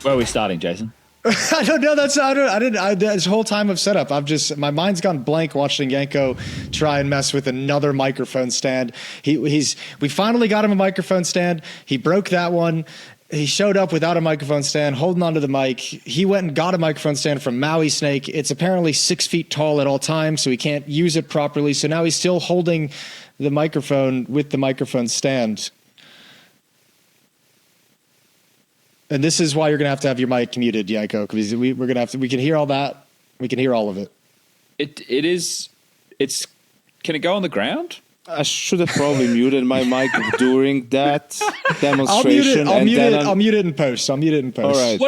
Where are we starting, Jason? I don't know. This whole time of setup, my mind's gone blank watching Yanko try and mess with another microphone stand. We finally got him a microphone stand. He broke that one. He showed up without a microphone stand, holding onto the mic. He went and got a microphone stand from Maui Snake. It's apparently 6 feet tall at all times, so he can't use it properly. So now he's still holding the microphone with the microphone stand. And this is why you're going to have your mic muted, Yanko, because we can hear all that. We can hear all of it. Can it go on the ground? I should have probably muted my mic during that demonstration. I'll mute it in post. All right.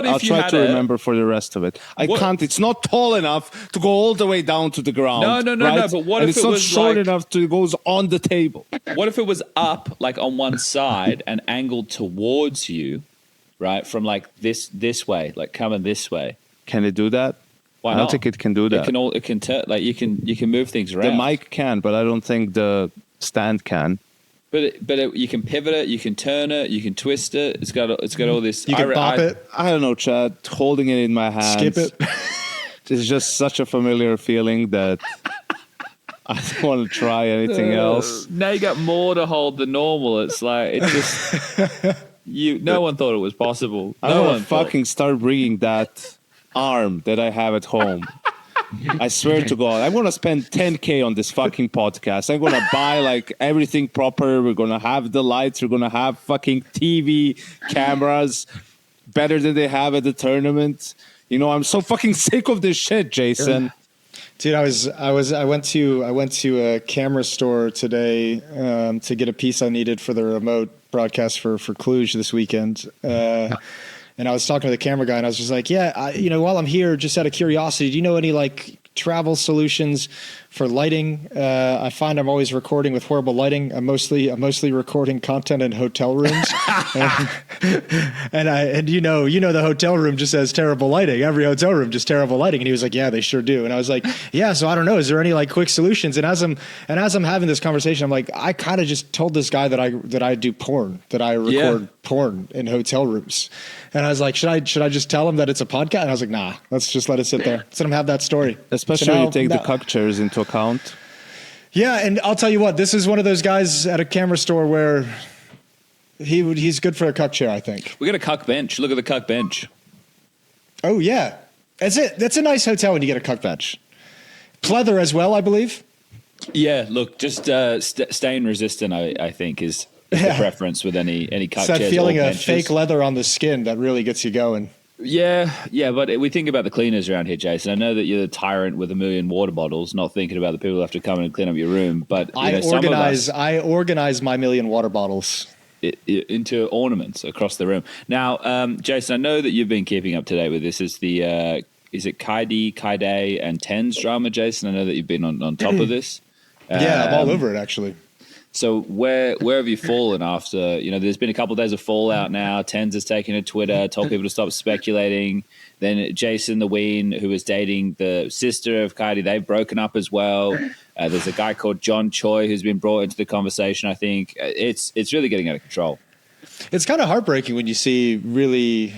I'll try to remember for the rest of it. I can't. It's not tall enough to go all the way down to the ground. No. But what if it's not short enough to go on the table? What if it was up, like on one side, and angled towards you, right, from like this way, like coming this way? Can it do that? Why I don't think it can do that. It can turn, like you can move things around. The mic can, but I don't think the stand can. But you can pivot it, you can turn it, you can twist it. It's got all this. You can bop it. I don't know, Chad. Holding it in my hands. Skip it. It's just such a familiar feeling that I don't want to try anything else. Now you got more to hold than normal. It's like it just no one thought it was possible. I want to fucking start bringing that arm that I have at home. I swear to God, I'm going to spend $10K on this fucking podcast. I'm going to buy like everything proper. We're going to have the lights. We're going to have fucking TV cameras better than they have at the tournament. You know, I'm so fucking sick of this shit, Jason. Dude, I went to a camera store today to get a piece I needed for the remote broadcast for Cluj this weekend. And I was talking to the camera guy, and I was just like, "Yeah, while I'm here, just out of curiosity, do you know any like travel solutions for lighting? I find I'm always recording with horrible lighting. I'm mostly recording content in hotel rooms, and you know the hotel room just has terrible lighting. Every hotel room just terrible lighting." And he was like, "Yeah, they sure do." And I was like, "Yeah, so I don't know. Is there any like quick solutions?" And as I'm having this conversation, I'm like, I kind of just told this guy that I do porn, that I record porn in hotel rooms. And I was like, should I just tell him that it's a podcast? And I was like, nah, let's just let it sit there. Let him have that story. Especially when you take the cuck chairs into account. Yeah, and I'll tell you what, this is one of those guys at a camera store where he's good for a cuck chair, I think. We got a cuck bench. Look at the cuck bench. Oh, yeah. That's a nice hotel when you get a cuck bench. Pleather as well, I believe. Yeah, look, just stain resistant, I think, is the preference with any cuck chairs. It's that feeling of fake leather on the skin that really gets you going. Yeah, but we think about the cleaners around here, Jason. I know that you're the tyrant with 1 million water bottles, not thinking about the people who have to come in and clean up your room. But I organize my 1 million water bottles into ornaments across the room. Now, Jason, I know that you've been keeping up to date with this. Is it Kaide, and Tens drama, Jason? I know that you've been on top of this. Yeah, I'm all over it, actually. So where have you fallen after, there's been a couple of days of fallout now. Tens has taken to Twitter, told people to stop speculating. Then Jason the Ween, who was dating the sister of Kaide, they've broken up as well. There's a guy called John Choi who's been brought into the conversation, I think. It's really getting out of control. It's kind of heartbreaking when you see really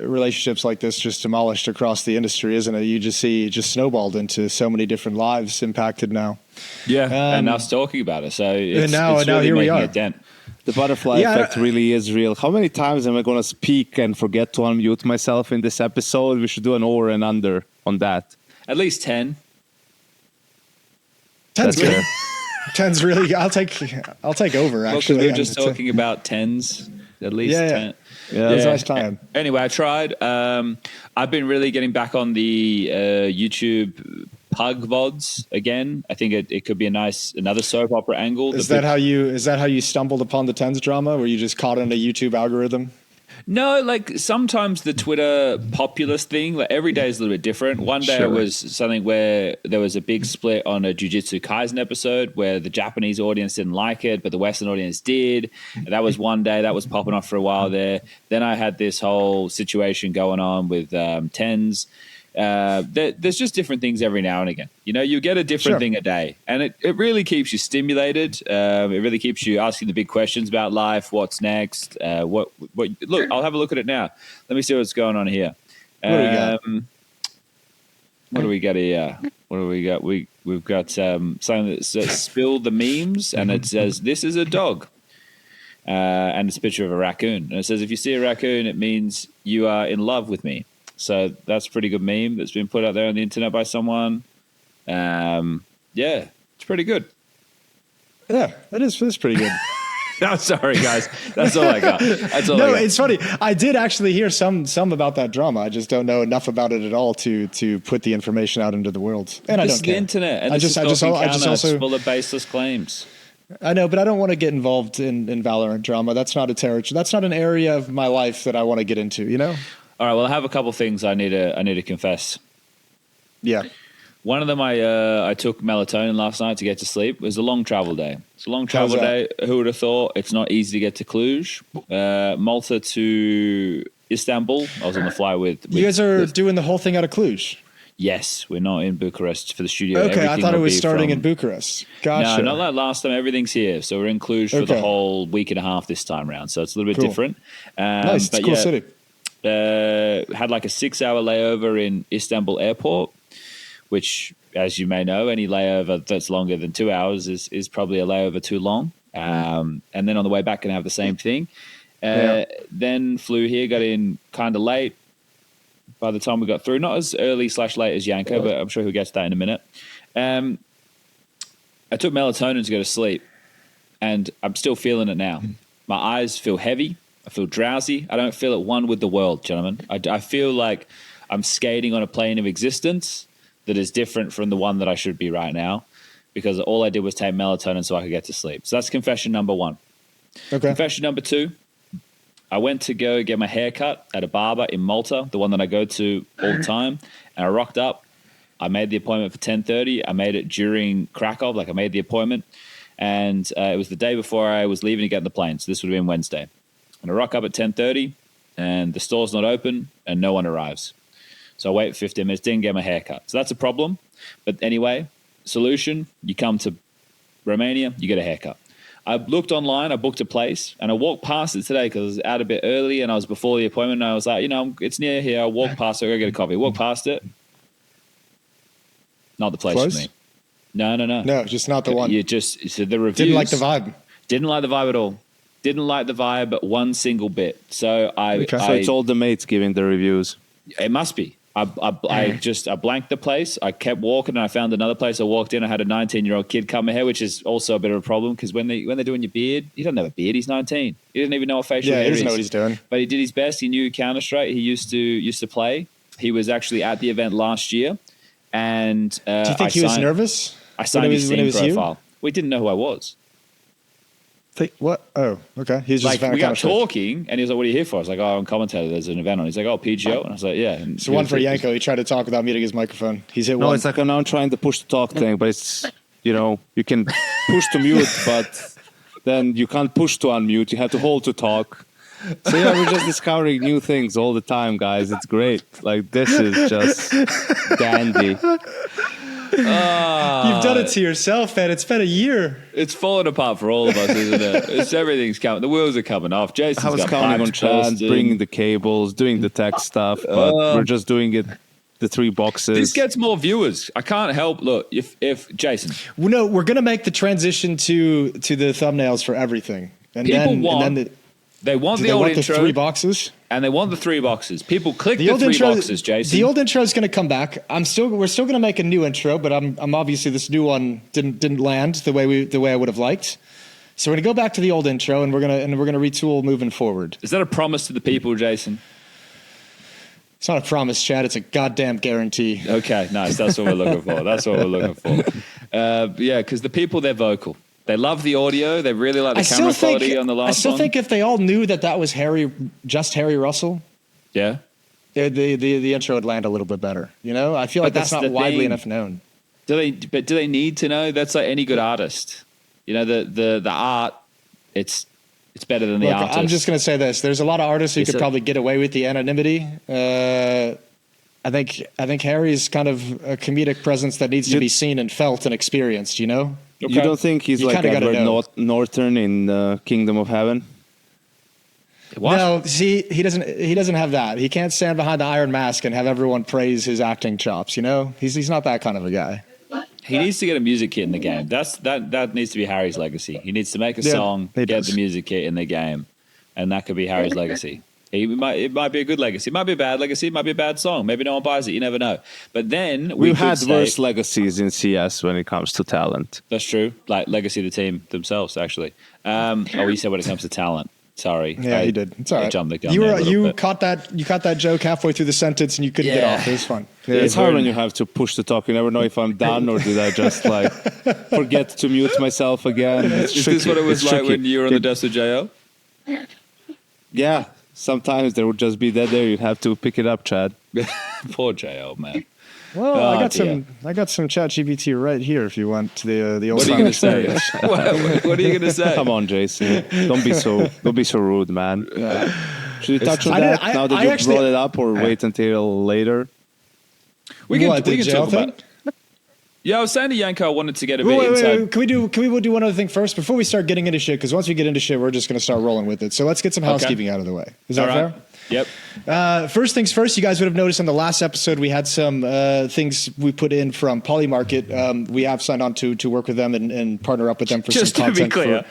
relationships like this just demolished across the industry, isn't it? You just see it just snowballed into so many different lives impacted now. Yeah, and us talking about it. So it's now really here we making are. a dent. The butterfly effect really is real. How many times am I going to speak and forget to unmute myself in this episode? We should do an over and under on that. At least 10. 10's good. 10's really. I'll take over. Actually, we were just talking about 10s. At least 10. Yeah, that's a nice time. Anyway, I tried. I've been really getting back on the YouTube pug VODs again. I think it could be another soap opera angle. Is that how you stumbled upon the 10s drama? Were you just caught in a YouTube algorithm? No, like sometimes the Twitter populist thing, like every day is a little bit different. One day it was something where there was a big split on a Jujutsu Kaisen episode where the Japanese audience didn't like it, but the Western audience did. And that was one day that was popping off for a while there. Then I had this whole situation going on with Tens. there's just different things every now and again. You get a different thing a day, and it really keeps you stimulated. It really keeps you asking the big questions about life. What's next? What? Look, I'll have a look at it now. Let me see what's going on here. What do we got? What do we got here? What do we got? We've got something that says "Spill the memes," and it says, "This is a dog," and it's a picture of a raccoon, and it says, "If you see a raccoon, it means you are in love with me." So that's a pretty good meme that's been put out there on the internet by someone. It's pretty good. Yeah, it's pretty good. I'm sorry, guys. That's all I got. That's all. No, it's funny. I did actually hear some about that drama. I just don't know enough about it at all to put the information out into the world. And I don't care. The internet. And I just also full of baseless claims. I know, but I don't want to get involved in Valorant drama. That's not a territory. That's not an area of my life that I want to get into. All right. Well, I have a couple of things I need to confess. Yeah. One of them, I took melatonin last night to get to sleep. It was a long travel day. It's a long travel day. Who would have thought? It's not easy to get to Cluj. Malta to Istanbul. I was on the flight with you guys are doing the whole thing out of Cluj? Yes, we're not in Bucharest for the studio. Okay, I thought it was starting in Bucharest. Gotcha. No, not like last time. Everything's here. So we're in Cluj for the whole week and a half this time around. So it's a little bit different. Nice. It's a cool city. Had like a 6-hour layover in Istanbul airport, which, as you may know, any layover that's longer than 2 hours is probably a layover too long. And then on the way back, going to have the same thing. Then flew here, got in kind of late. By the time we got through, not as early / late as Yanko, but I'm sure he'll get to that in a minute. I took melatonin to go to sleep, and I'm still feeling it now. My eyes feel heavy. I feel drowsy. I don't feel at one with the world, gentlemen. I feel like I'm skating on a plane of existence that is different from the one that I should be right now, because all I did was take melatonin so I could get to sleep. So that's confession number one. Okay. Confession number two, I went to go get my hair cut at a barber in Malta, the one that I go to all the time, and I rocked up. I made the appointment for 10:30. I made it during Krakow, I made the appointment, and it was the day before I was leaving to get on the plane, so this would have been Wednesday. And I rock up at 10:30, and the store's not open, and no one arrives. So I wait for 15 minutes, didn't get my hair cut. So that's a problem. But anyway, solution, you come to Romania, you get a haircut. I looked online, I booked a place, and I walked past it today because I was out a bit early and I was before the appointment, and I was like, it's near here. I'll walk past it, I'll go get a coffee. Walk past it. Not the place for me. No. No, just not the one. So the reviews. Didn't like the vibe. Didn't like the vibe at all. Didn't like the vibe one single bit. So So it's all the mates giving the reviews. It must be. I blanked the place. I kept walking, and I found another place. I walked in. I had a 19-year-old kid cut my hair, which is also a bit of a problem because when they're doing your beard, he doesn't have a beard. He's 19. He doesn't even know what facial hair is. He doesn't know what he's doing. But he did his best. He knew Counter-Strike. He used to play. He was actually at the event last year. And do you think he was nervous? I signed his Steam profile. We didn't know who I was. What? Oh, okay. He's just we got talking, and he was like, "What are you here for?" I was like, "Oh, I'm commentator. There's an event on." He's like, "Oh, PGL," and I was like, "Yeah." And so one for Yanko. He tried to talk without muting his microphone. He's hit no, one. It's like I'm now trying to push the talk thing, but it's you can push to mute, but then you can't push to unmute. You have to hold to talk. So yeah, we're just discovering new things all the time, guys. It's great. Like this is just dandy. You've done it to yourself, man. It's been a year. It's falling apart for all of us, isn't it? Everything's coming. The wheels are coming off. Jason's I was got counting on chance, bringing the cables, doing the tech stuff, but we're just doing it. The 3 boxes. This gets more viewers. I can't help. Look, if Jason, no, we're gonna make the transition to the thumbnails for everything, and they want the old intro, the 3 boxes. And they want the 3 boxes. People click the 3 boxes, Jason. The old intro is going to come back. We're still going to make a new intro, but I'm obviously this new one didn't land the way I would have liked. So we're going to go back to the old intro, and we're going to retool moving forward. Is that a promise to the people, Jason? It's not a promise, Chad. It's a goddamn guarantee. Okay, nice. That's what we're looking for. Yeah, because the people, they're vocal. They love the audio. They really like the camera quality on the last one. I still think if they all knew that was just Harry Russell, yeah, the intro would land a little bit better. I feel like that's not widely enough known. Do they need to know? That's like any good artist. The art, it's better than the artist. I'm just going to say this. There's a lot of artists who could probably get away with the anonymity I think Harry's kind of a comedic presence that needs to be seen and felt and experienced. You know. You don't think he's You like kinda gotta Edward know. Norton in Kingdom of Heaven? What? No, see, he doesn't have that. He can't stand behind the iron mask and have everyone praise his acting chops. You know, he's not that kind of a guy. He needs to get a music kit in the game. That needs to be Harry's legacy. He needs to make a Yeah, song, he get does. the music kit in the game, and that could be Harry's legacy. It might be a good legacy. It might be a bad legacy. It might be a bad song. Maybe no one buys it. You never know. But then We've had worse legacies in CS when it comes to talent. That's true. Like legacy of the team themselves, actually. You said when it comes to talent. Sorry. Yeah, you did. It's all right. I jumped the gun there a little You bit. caught that joke halfway through the sentence and you couldn't get Yeah. off. It was fun. Yeah, it's hard when you have to push the talk. You never know if I'm done or did I just like forget to mute myself again. It's Is this what it was It's like tricky. when you were on the desk with JO? Yeah, sometimes there would just be that there. You'd have to pick it up, Chad. Poor JO, man. Well, Oh, I got dear. some ChatGPT right here if you want the old What are you going to Simon say? What are you going to say? Come on, Jason. Don't be so rude, man. Should we touch on I that didn't- now that I you actually- brought it up, or wait until later? We can, What, we the can jail talk thing? about it. Yeah, I was saying to Yanko I wanted to get a bit Wait, inside. Can we do one other thing first before we start getting into shit? Because once we get into shit, we're just going to start rolling with it. So let's get some housekeeping out of the way. Is that All right. fair? Yep. First things first, you guys would have noticed on the last episode we had some things we put in from Polymarket. We have signed on to work with them and partner up with them for Just some to be content.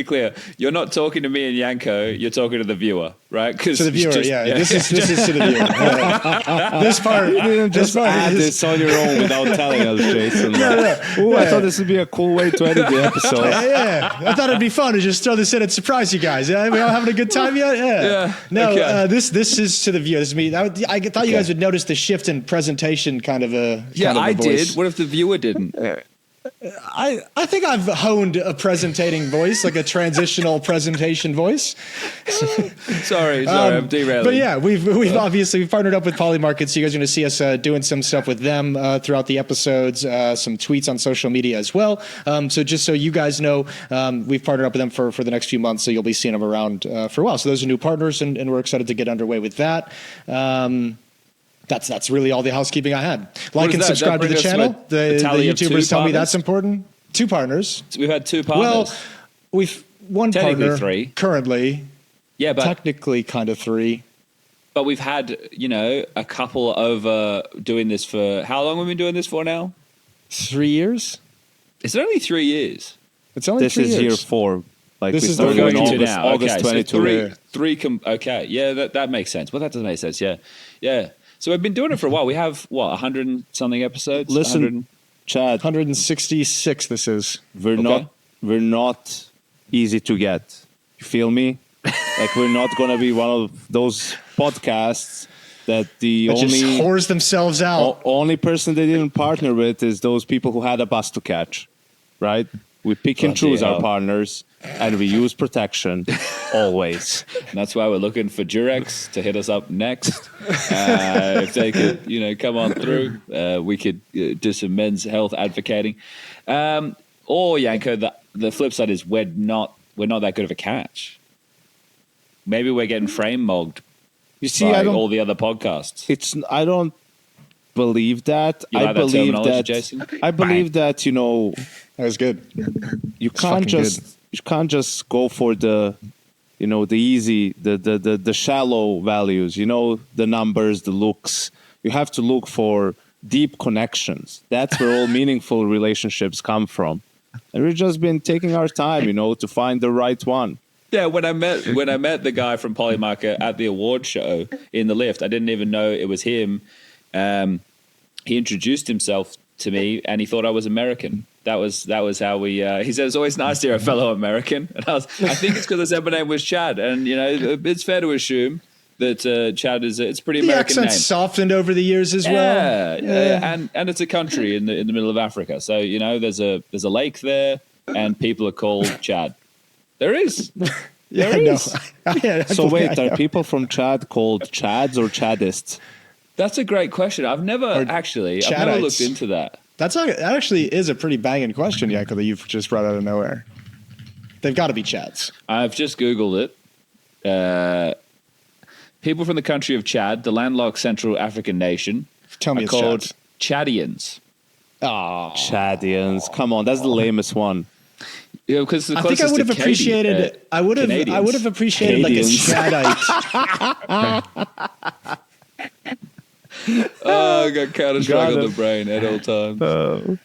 clear, you're not talking to me and Yanko. You're talking to the viewer, right? To the viewer, This is to the viewer. Yeah. This part, Just add this on your own without telling us, Jason. Ooh, I thought this would be a cool way to edit the episode. Yeah, I thought it'd be fun to just throw this in and surprise you guys. Yeah, we all having a good time yet? Yeah. No, Okay. this is to the viewer. This is me. I thought you guys would notice the shift in presentation, kind of a Yeah, kind of a I voice. did. What if the viewer didn't? I think I've honed a presentating voice, like a transitional presentation voice. Sorry, I'm derailing. But yeah, we've obviously partnered up with Polymarket, so you guys are going to see us doing some stuff with them throughout the episodes, some tweets on social media as well. So just so you guys know, we've partnered up with them for the next few months, so you'll be seeing them around for a while. So those are new partners, and we're excited to get underway with that. That's really all the housekeeping I had. Like is and that? subscribe to That the brings us channel. to a The tally of two YouTubers tell me partners? that's important. 2 partners. We've had 2 partners. Well, we've one Technically partner 3. currently. Yeah, but Technically, kind of 3. but we've had a couple over doing this for how long have we been doing this for now? 3 years. It's only 3 years. It's only This 3 is years. year 4. Like This we is the We're started going in into August, now. August Okay, 22. so Yeah. okay, yeah, that makes sense. Well, that does make sense. Yeah. So we've been doing it for a while. We have 100 and something episodes. Listen, 100 Chad, 166. This is. we're not easy to get. You feel me? Like we're not gonna be one of those podcasts that the That just only whores themselves out. only person they didn't partner with is those people who had a bus to catch, right? We pick and Bloody choose our hell. partners, and we use protection always. And that's why we're looking for Durex to hit us up next. If they could, come on through, we could do some men's health advocating. Or Yanko, the flip side is we're not that good of a catch. Maybe we're getting frame mogged You see, by I don't. all the other podcasts. I don't believe that. You I like that believe terminology, that. Jason? I believe that That was good. you fucking can't just go for the the easy the shallow values, the numbers, the looks. You have to look for deep connections. That's where all meaningful relationships come from, and we've just been taking our time to find the right one. Yeah, when I met the guy from Polymarket at the award show in the lift, I didn't even know it was him. He introduced himself to me, and he thought I was American. That was how we. He said it's always nice to hear a fellow American, and I think it's because I said my name was Chad, and it's fair to assume that Chad is it's a pretty The American accent's name. softened over the years as well. Yeah, and it's a country in the middle of Africa, so there's a lake there, and people are called Chad. There is. Yeah, There no. is. So wait, are people from Chad called Chads or Chadists? That's a great question. I've never I've never Chadites. looked into that. That actually is a pretty banging question, Yanko, that you've just brought out of nowhere. They've got to be Chads. I've just Googled it. people from the country of Chad, the landlocked Central African nation, Tell me are it's called Chad. Chadians. Oh, Chadians. Come on, that's the lamest one. Yeah, because I think I would have appreciated. I would have appreciated like a Chadite. Oh, I got Counter-Strike on Got the brain at all times.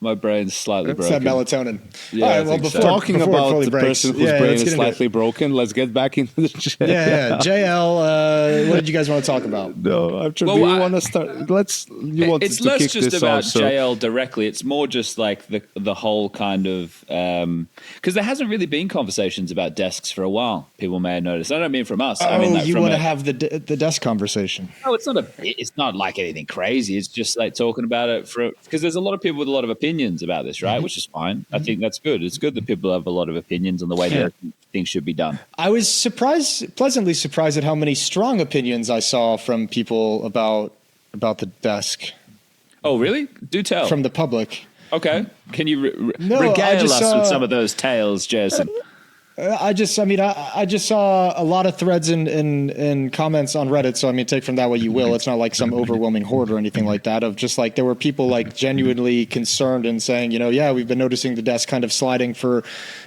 My brain's slightly It's that broken. melatonin. Yeah, All I right, well, think so. Talking before it about fully the breaks. person whose Yeah, brain let's is get into it. slightly broken, let's get back into the chat. Yeah. JL, what did you guys want to talk about? No, do Well, you want to start? You want It's to less kick just this about off, so- JL directly. It's more just like the whole kind of because there hasn't really been conversations about desks for a while. People may have noticed. I don't mean from us. I mean, like you from want to have the desk conversation? No, it's not like anything crazy. It's just like talking about it because there's a lot of people with a lot of opinions about this, right? Which is fine. I think that's good. It's good that people have a lot of opinions on the way that things should be done. I was pleasantly surprised at how many strong opinions I saw from people about the desk Oh, really? Do tell. from the public. Okay. Can you No, I regale just us saw- with some of those tales, Jason? I just saw a lot of threads and comments on Reddit. So I mean, take from that what you will. It's not like some overwhelming horde or anything like that. Of just like there were people like genuinely concerned and saying, yeah, we've been noticing the desk kind of sliding for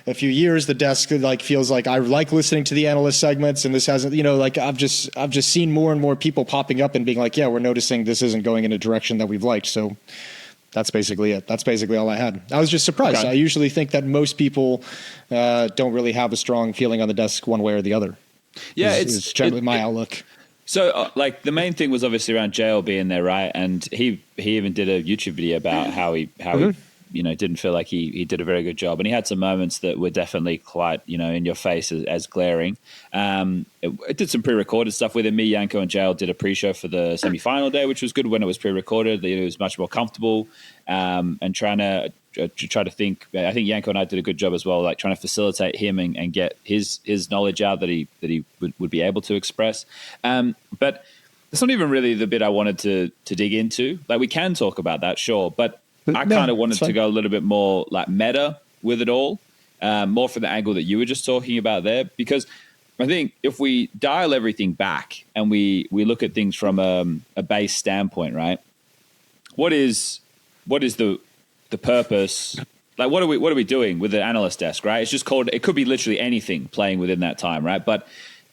a few years. The desk like feels like I like listening to the analyst segments, and this hasn't. Like I've just seen more and more people popping up and being like, yeah, we're noticing this isn't going in a direction that we've liked. So. That's basically it. That's basically all I had. I was just surprised. Okay. I usually think that most people don't really have a strong feeling on the desk one way or the other. Yeah, it's generally my outlook. So, like, the main thing was obviously around JL being there, right? And he even did a YouTube video about how he didn't feel like he did a very good job, and he had some moments that were definitely quite in your face as glaring. It did some pre-recorded stuff with him. Me, Yanko, and JL did a pre-show for the semi-final day, which was good when it was pre-recorded. It was much more comfortable, and trying to think. I think Yanko and I did a good job as well, like trying to facilitate him and get his knowledge out that he would be able to express. But that's not even really the bit I wanted to dig into. Like, we can talk about that, sure, but I kind of wanted to go a little bit more like meta with it all, more from the angle that you were just talking about there, because I think if we dial everything back and we look at things from a base standpoint, right? What is the purpose? Like, what are we doing with the analyst desk, right? It's just called. It could be literally anything playing within that time, right? But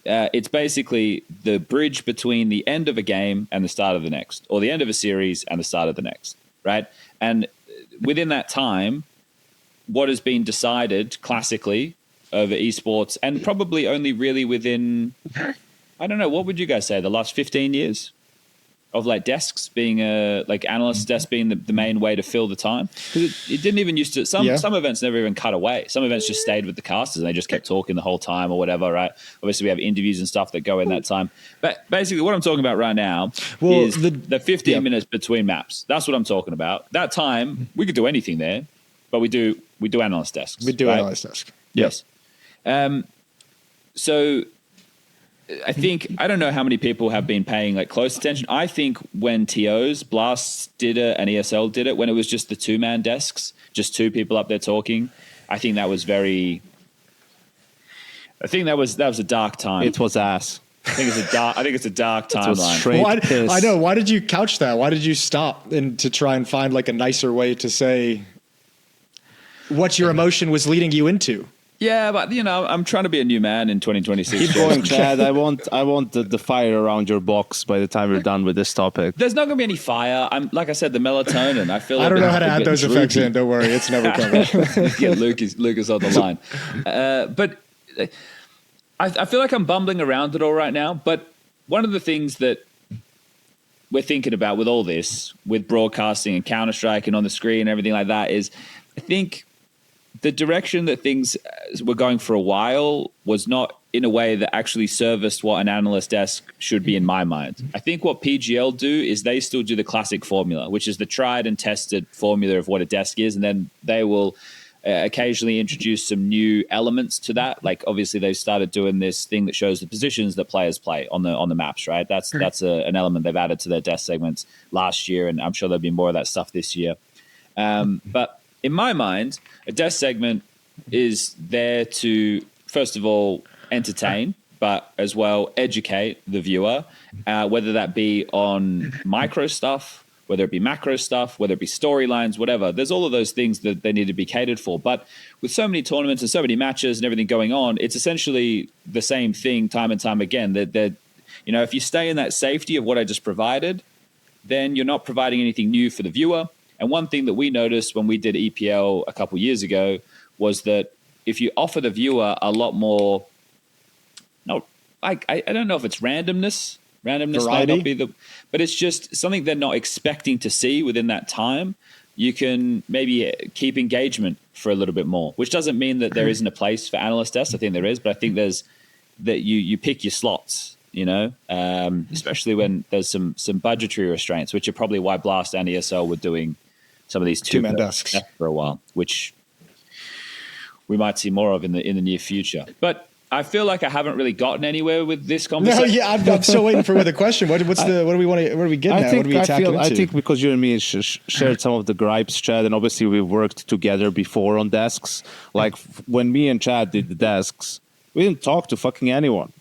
it's basically the bridge between the end of a game and the start of the next, or the end of a series and the start of the next, right? And within that time, what has been decided classically over esports, and probably only really within, I don't know, what would you guys say, the last 15 years of like desks being like analyst desk being the main way to fill the time? Because it didn't even used to, some events never even cut away. Some events just stayed with the casters and they just kept talking the whole time or whatever, right? Obviously we have interviews and stuff that go in that time. But basically what I'm talking about right now is the 15 minutes between maps. That's what I'm talking about. That time, we could do anything there, but we do analyst desks. We do right? analyst desk. Yes. So I think, I don't know how many people have been paying like close attention. I think when TOs, Blasts did it and ESL did it, when it was just the 2-man desks, just 2 people up there talking, I think that was a dark time. It was ass. I think it's a dark timeline. Well, I know. Why did you couch that? Why did you stop and to try and find like a nicer way to say what your emotion was leading you into? Yeah, but I'm trying to be a new man in 2026. Keep going, Chad. I want the fire around your box by the time we're done with this topic. There's not going to be any fire. I'm like I said, the melatonin. I feel. I don't know how to add those effects in. Don't worry, it's never coming. Get Lucas on the line. But I feel like I'm bumbling around it all right now. But one of the things that we're thinking about with all this, with broadcasting and Counter-Strike and on the screen and everything like that, is I think the direction that things were going for a while was not in a way that actually serviced what an analyst desk should be in my mind. I think what PGL do is they still do the classic formula, which is the tried and tested formula of what a desk is, and then they will occasionally introduce some new elements to that. Like obviously they've started doing this thing that shows the positions that players play on the maps, right? That's an element they've added to their desk segments last year, and I'm sure there'll be more of that stuff this year. But in my mind, a desk segment is there to, first of all, entertain, but as well educate the viewer, whether that be on micro stuff, whether it be macro stuff, whether it be storylines, whatever. There's all of those things that they need to be catered for. But with so many tournaments and so many matches and everything going on, it's essentially the same thing time and time again. That you know, if you stay in that safety of what I just provided, then you're not providing anything new for the viewer. And one thing that we noticed when we did EPL a couple years ago was that if you offer the viewer a lot more, I don't know if it's randomness. Randomness might not be but it's just something they're not expecting to see within that time. You can maybe keep engagement for a little bit more, which doesn't mean that there isn't a place for analyst desks. I think there is, but I think there's that you pick your slots, you know, especially when there's some budgetary restraints, which are probably why Blast and ESL were doing some of these two-man desks for a while, which we might see more of in the near future. But I feel like I haven't really gotten anywhere with this conversation. No, yeah, I'm still waiting for the question. What do we get at? What are we tackling into? I think because you and me shared some of the gripes, Chad, and obviously we worked together before on desks. Like when me and Chad did the desks, we didn't talk to fucking anyone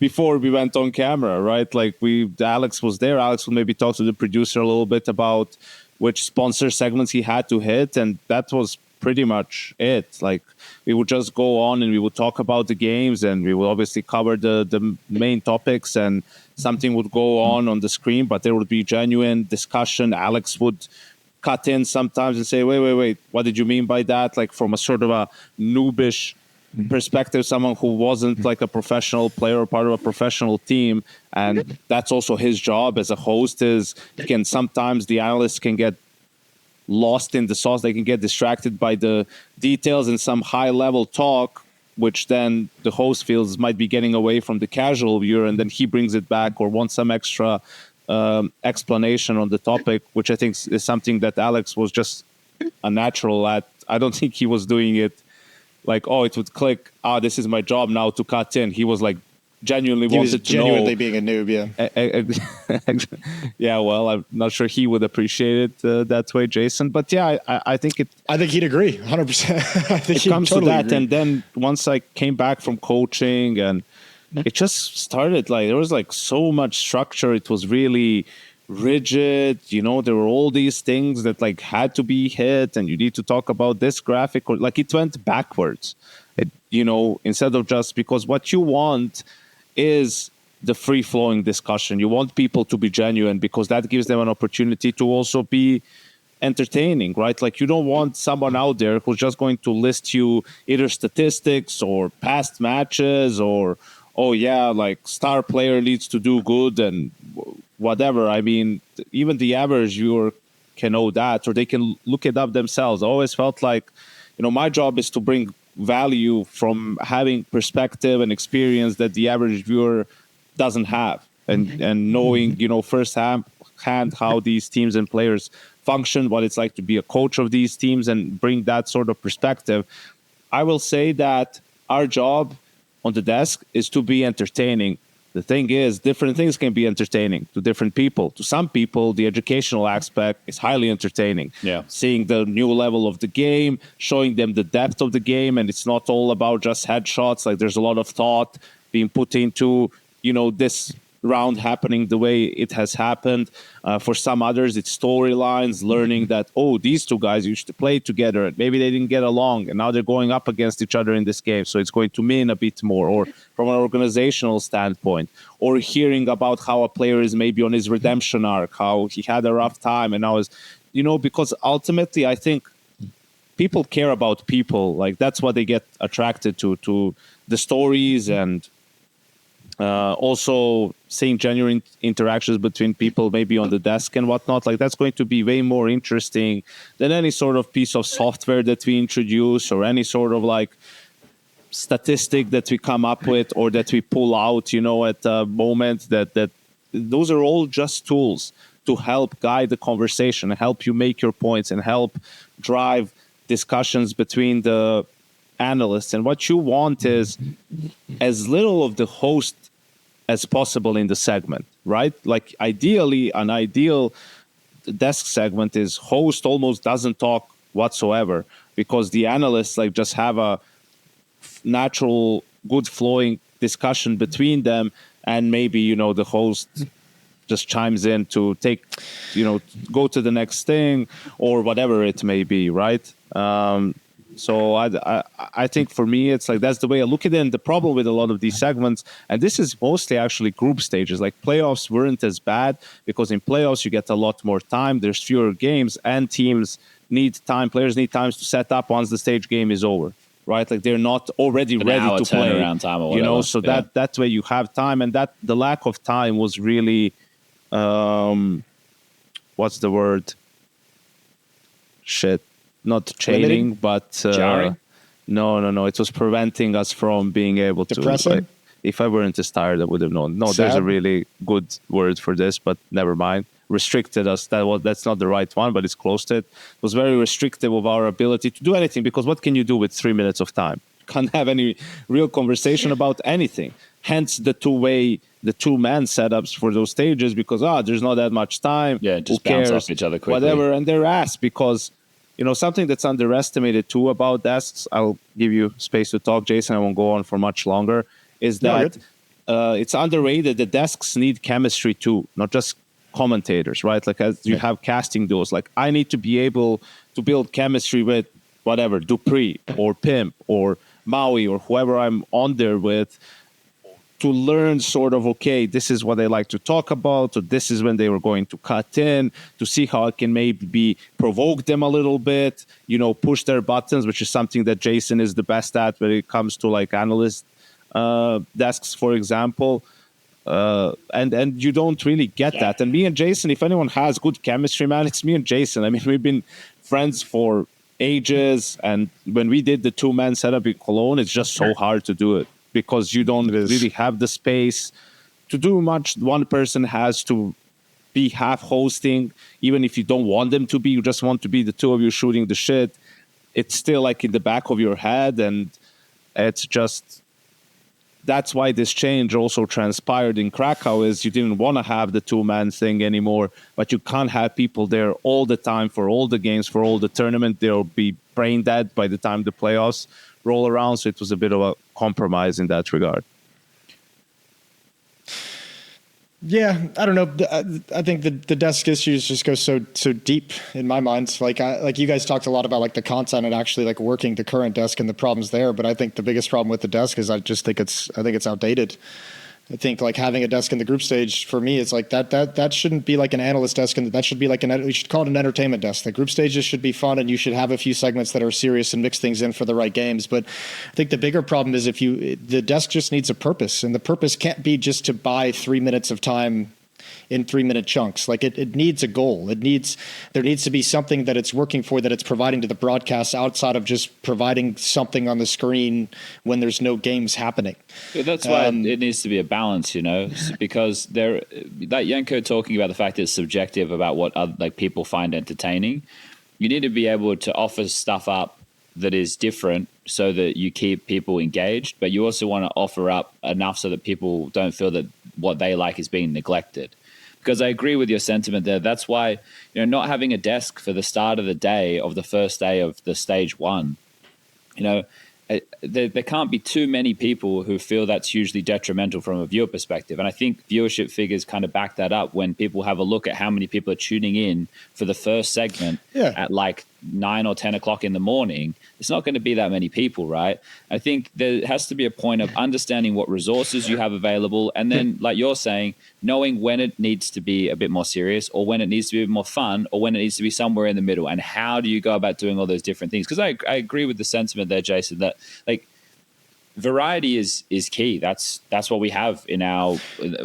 before we went on camera, right? Like Alex was there. Alex would maybe talk to the producer a little bit about which sponsor segments he had to hit, and that was pretty much it. Like we would just go on and we would talk about the games, and we would obviously cover the main topics, and something would go on the screen, but there would be genuine discussion. Alex would cut in sometimes and say, wait, what did you mean by that? Like from a sort of a noobish perspective, someone who wasn't like a professional player or part of a professional team. And that's also his job as a host, is sometimes the analysts can get lost in the sauce. They can get distracted by the details and some high level talk, which then the host feels might be getting away from the casual viewer, and then he brings it back or wants some extra explanation on the topic, which I think is something that Alex was just a natural at. I don't think he was doing it like, it would click, this is my job now to cut in. He was like genuinely being a noob, yeah. Yeah, well, I'm not sure he would appreciate it that way, Jason. But yeah, I think he'd agree, 100%. I think it comes totally to that, agree. And then once I came back from coaching, and it just started like there was like so much structure. It was really rigid, you know. There were all these things that like had to be hit, and you need to talk about this graphic, or like it went backwards. Instead of just, because what you want is the free-flowing discussion. You want people to be genuine, because that gives them an opportunity to also be entertaining, right? Like you don't want someone out there who's just going to list you either statistics or past matches or, like star player needs to do good and whatever. I mean, even the average viewer can know that, or they can look it up themselves. I always felt like, my job is to bring value from having perspective and experience that the average viewer doesn't have, and knowing, firsthand how these teams and players function, what it's like to be a coach of these teams, and bring that sort of perspective. I will say that our job on the desk is to be entertaining. The thing is, different things can be entertaining to different people. To some people, the educational aspect is highly entertaining. Yeah. Seeing the new level of the game, showing them the depth of the game, and it's not all about just headshots. Like there's a lot of thought being put into, this round happening the way it has happened. For some others, it's storylines, learning that, these two guys used to play together, and maybe they didn't get along, and now they're going up against each other in this game, so it's going to mean a bit more. Or from an organizational standpoint, or hearing about how a player is maybe on his redemption arc, how he had a rough time, and now is, because ultimately I think people care about people. Like that's what they get attracted to the stories, and also seeing genuine interactions between people maybe on the desk and whatnot. Like that's going to be way more interesting than any sort of piece of software that we introduce, or any sort of like statistic that we come up with or that we pull out, at the moment. That those are all just tools to help guide the conversation, help you make your points, and help drive discussions between the analysts. And what you want is as little of the host as possible in the segment, right? Like ideally, an ideal desk segment is host almost doesn't talk whatsoever, because the analysts like just have a natural, good flowing discussion between them, and maybe the host just chimes in to take, go to the next thing or whatever it may be, right? So I think for me, it's like that's the way I look at it. And the problem with a lot of these segments, and this is mostly actually group stages, like playoffs weren't as bad because in playoffs you get a lot more time. There's fewer games and teams need time. Players need time to set up once the stage game is over, right? Like they're not already ready to play. Turnaround time or whatever. So that way you have time, and that the lack of time was really, what's the word? Shit. Not chaining, but jarring. No. It was preventing us from being able to. Depressing? Like, if I weren't as tired, I would have known. No, Sad? there's a really good word for this, but never mind. Restricted us. That's not the right one, but it's close to it. It was very restrictive of our ability to do anything, because what can you do with 3 minutes of time? Can't have any real conversation about anything. Hence the two-man setups for those stages, because there's not that much time. Yeah, just who bounce cares? off each other quickly. Whatever, and they're asked because. Something that's underestimated too about desks, I'll give you space to talk, Jason, I won't go on for much longer, is that it's underrated that desks need chemistry too, not just commentators, right? Like as you have casting duels, like I need to be able to build chemistry with whatever, Dupree or Pimp or Maui or whoever I'm on there with, to learn sort of, okay, this is what they like to talk about, or this is when they were going to cut in, to see how I can maybe provoke them a little bit, push their buttons, which is something that Jason is the best at when it comes to like analyst desks, for example. And you don't really get that. And me and Jason, if anyone has good chemistry, man, it's me and Jason. I mean, we've been friends for ages, and when we did the two-man setup in Cologne, it's just so hard to do it, because you don't really have the space to do much. One person has to be half hosting, even if you don't want them to be, you just want to be the two of you shooting the shit. It's still like in the back of your head, and it's just, that's why this change also transpired in Krakow, is you didn't want to have the two-man thing anymore, but you can't have people there all the time for all the games, for all the tournament. They'll be brain dead by the time the playoffs roll around, so it was a bit of a compromise in that regard. Yeah, I don't know. I think the desk issues just go so deep in my mind. Like you guys talked a lot about like the content and actually like working the current desk and the problems there. But I think the biggest problem with the desk is I think it's outdated. I think like having a desk in the group stage for me, it's like that shouldn't be like an analyst desk, and that should be like we should call it an entertainment desk. The group stages should be fun, and you should have a few segments that are serious and mix things in for the right games. But I think the bigger problem is the desk just needs a purpose, and the purpose can't be just to buy 3 minutes of time in 3-minute chunks. Like it needs a goal. There needs to be something that it's working for, that it's providing to the broadcast outside of just providing something on the screen when there's no games happening. Yeah, that's why it needs to be a balance, because that Janko talking about the fact that it's subjective about what like people find entertaining. You need to be able to offer stuff up that is different so that you keep people engaged, but you also want to offer up enough so that people don't feel that what they like is being neglected. Because I agree with your sentiment there. That's why, not having a desk for the start of the day of the first day of the stage one, there can't be too many people who feel that's hugely detrimental from a viewer perspective. And I think viewership figures kind of back that up when people have a look at how many people are tuning in for the first segment at like 9 or 10 o'clock in the morning. It's not going to be that many people, right? I think there has to be a point of understanding what resources you have available. And then, like you're saying, knowing when it needs to be a bit more serious, or when it needs to be a bit more fun, or when it needs to be somewhere in the middle. And how do you go about doing all those different things? Because I agree with the sentiment there, Jason, that like variety is key. That's what we have in our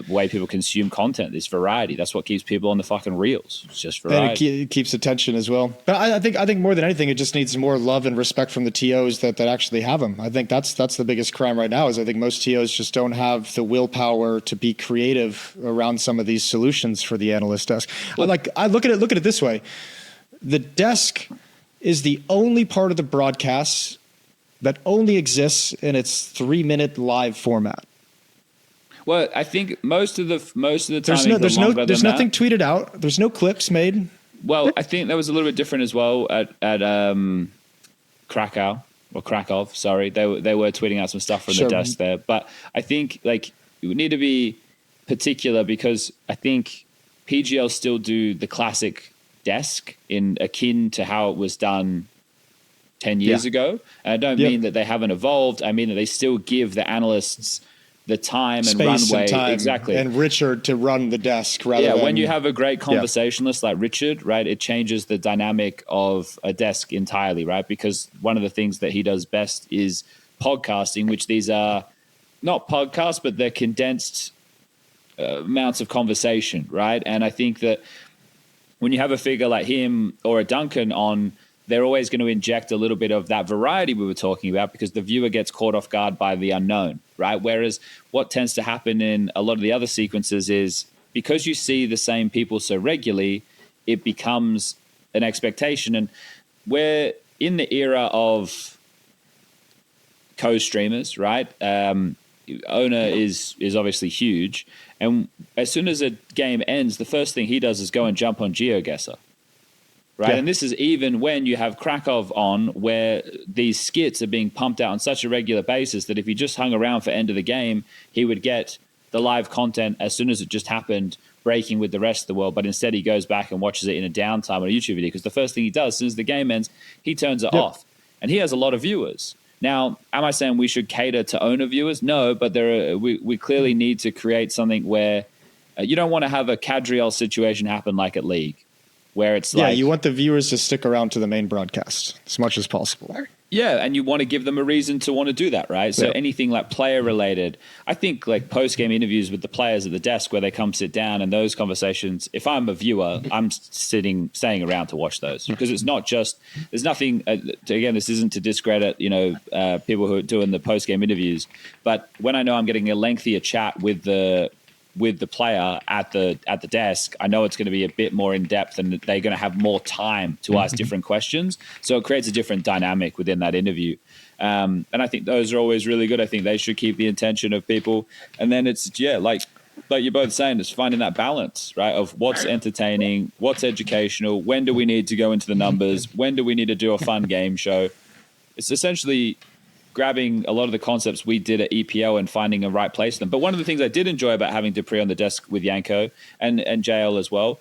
way people consume content. This variety. That's what keeps people on the fucking reels. It's just variety. And it keeps attention as well. But I think more than anything, it just needs more love and respect from the TOs that actually have them. I think that's the biggest crime right now. Is I think most TOs just don't have the willpower to be creative around some of these solutions for the analyst desk. I look at it this way: the desk is the only part of the broadcast that only exists in its 3-minute live format. Well, I think most of the time there's nothing tweeted out. There's no clips made. Well, I think that was a little bit different as well at Krakow. or Krakow, sorry, they were tweeting out some stuff from the desk there. But I think like you would need to be particular because I think PGL still do the classic desk in akin to how it was done 10 years ago. And I don't mean that they haven't evolved. I mean that they still give the analysts the time and runway, exactly, and Richard to run the desk rather than, when you have a great conversationalist like Richard, right, it changes the dynamic of a desk entirely, right? Because one of the things that he does best is podcasting, which these are not podcasts, but they're condensed amounts of conversation, right? And I think that when you have a figure like him or a Duncan on, they're always going to inject a little bit of that variety we were talking about because the viewer gets caught off guard by the unknown, right? Whereas what tends to happen in a lot of the other sequences is because you see the same people so regularly, it becomes an expectation. And we're in the era of co-streamers, right? Owner is obviously huge. And as soon as a game ends, the first thing he does is go and jump on GeoGuessr. Right. Yeah. And this is even when you have Krakow on, where these skits are being pumped out on such a regular basis that if he just hung around for end of the game, he would get the live content as soon as it just happened, breaking with the rest of the world. But instead, he goes back and watches it in a downtime on a YouTube video because the first thing he does as soon as the game ends, he turns it off. And he has a lot of viewers. Now, am I saying we should cater to owner viewers? No, but we clearly need to create something where you don't want to have a Cadriel situation happen like at League. Where it's like, you want the viewers to stick around to the main broadcast as much as possible. Yeah, and you want to give them a reason to want to do that, right? So anything like player related, I think like post-game interviews with the players at the desk where they come sit down and those conversations, if I'm a viewer, I'm staying around to watch those because it's not just, there's nothing, again, this isn't to discredit, people who are doing the post-game interviews, but when I know I'm getting a lengthier chat with the player at the desk, I know it's going to be a bit more in depth and they're going to have more time to ask different questions. So it creates a different dynamic within that interview. And I think those are always really good. I think they should keep the attention of people. And then it's, like you're both saying, it's finding that balance, right? Of what's entertaining, what's educational, when do we need to go into the numbers, when do we need to do a fun game show? It's essentially grabbing a lot of the concepts we did at EPO and finding a right place for them. But one of the things I did enjoy about having Dupree on the desk with Yanko and JL as well,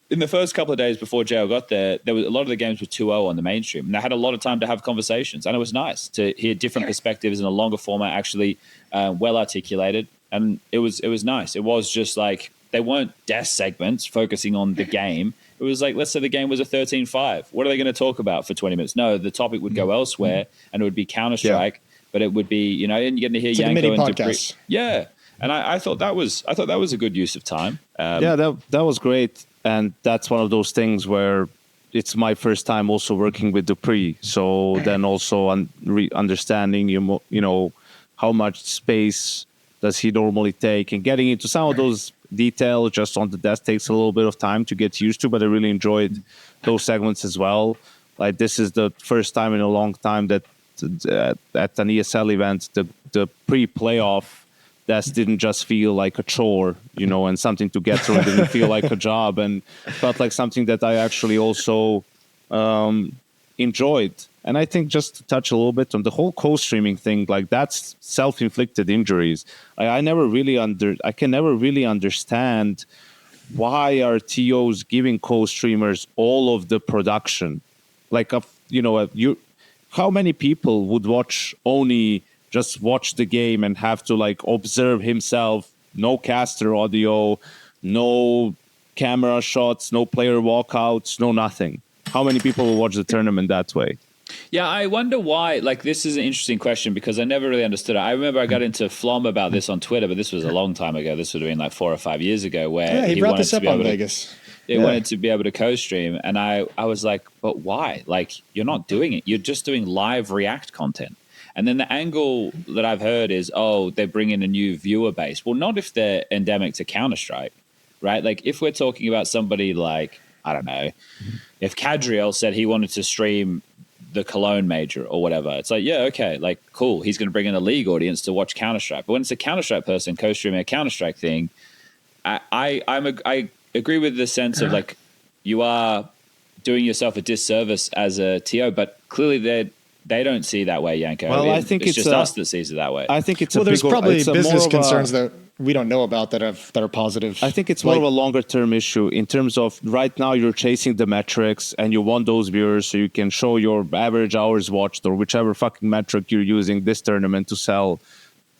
in the first couple of days before JL got there was a lot of the games were 2-0 on the mainstream. And I had a lot of time to have conversations. And it was nice to hear different perspectives in a longer format, actually well articulated. And it was nice. It was just like, they weren't desk segments focusing on the game. It was like, let's say the game was a 13-5. What are they going to talk about for 20 minutes? No, the topic would go elsewhere and it would be Counter-Strike, but it would be, and you're going to hear Yanko and Dupree. Yeah. And I thought that was a good use of time. That was great. And that's one of those things where it's my first time also working with Dupree. So then also understanding, how much space does he normally take and getting into some of those details just on the desk takes a little bit of time to get used to, but I really enjoyed those segments as well. Like this is the first time in a long time that at an ESL event, the pre-playoff desk didn't just feel like a chore, and something to get through. It didn't feel like a job and felt like something that I actually also enjoyed. And I think just to touch a little bit on the whole co-streaming thing, like that's self-inflicted injuries. I can never really understand why are TOs giving co-streamers all of the production. Like, how many people would just watch the game and have to like observe himself, no caster audio, no camera shots, no player walkouts, no nothing. How many people will watch the tournament that way? Yeah, I wonder why. Like, this is an interesting question because I never really understood it. I remember I got into Flom about this on Twitter, but this was a long time ago. This would have been like 4 or 5 years ago. Where he brought this up on Vegas. He wanted to be able to co-stream, and I was like, but why? Like, you're not doing it. You're just doing live React content. And then the angle that I've heard is, they bring in a new viewer base. Well, not if they're endemic to Counter-Strike, right? Like, if we're talking about somebody like, I don't know, if Cadriel said he wanted to stream the Cologne major or whatever, it's like, yeah, okay, like, cool. He's going to bring in a League audience to watch Counter-Strike. But when it's a Counter-Strike person co-streaming a Counter-Strike thing, I agree with the sense of like, you are doing yourself a disservice as a TO, but clearly they don't see that way, Yanko. Well, I think it's just us that sees it that way. I think it's there's probably business concerns that we don't know about that are positive. I think it's more of a longer term issue in terms of right now you're chasing the metrics and you want those viewers so you can show your average hours watched or whichever fucking metric you're using this tournament to sell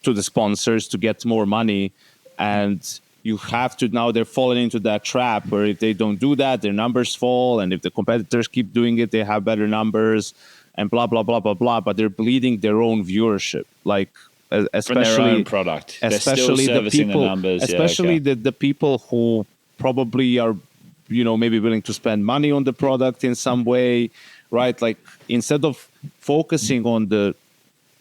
to the sponsors to get more money. And you have to, now they're falling into that trap where if they don't do that, their numbers fall. And if the competitors keep doing it, they have better numbers and blah, blah, blah, blah, blah. But they're bleeding their own viewership. Like, especially from their own product, especially the people, the numbers, especially the people who probably are, maybe willing to spend money on the product in some way, right? Like instead of focusing on the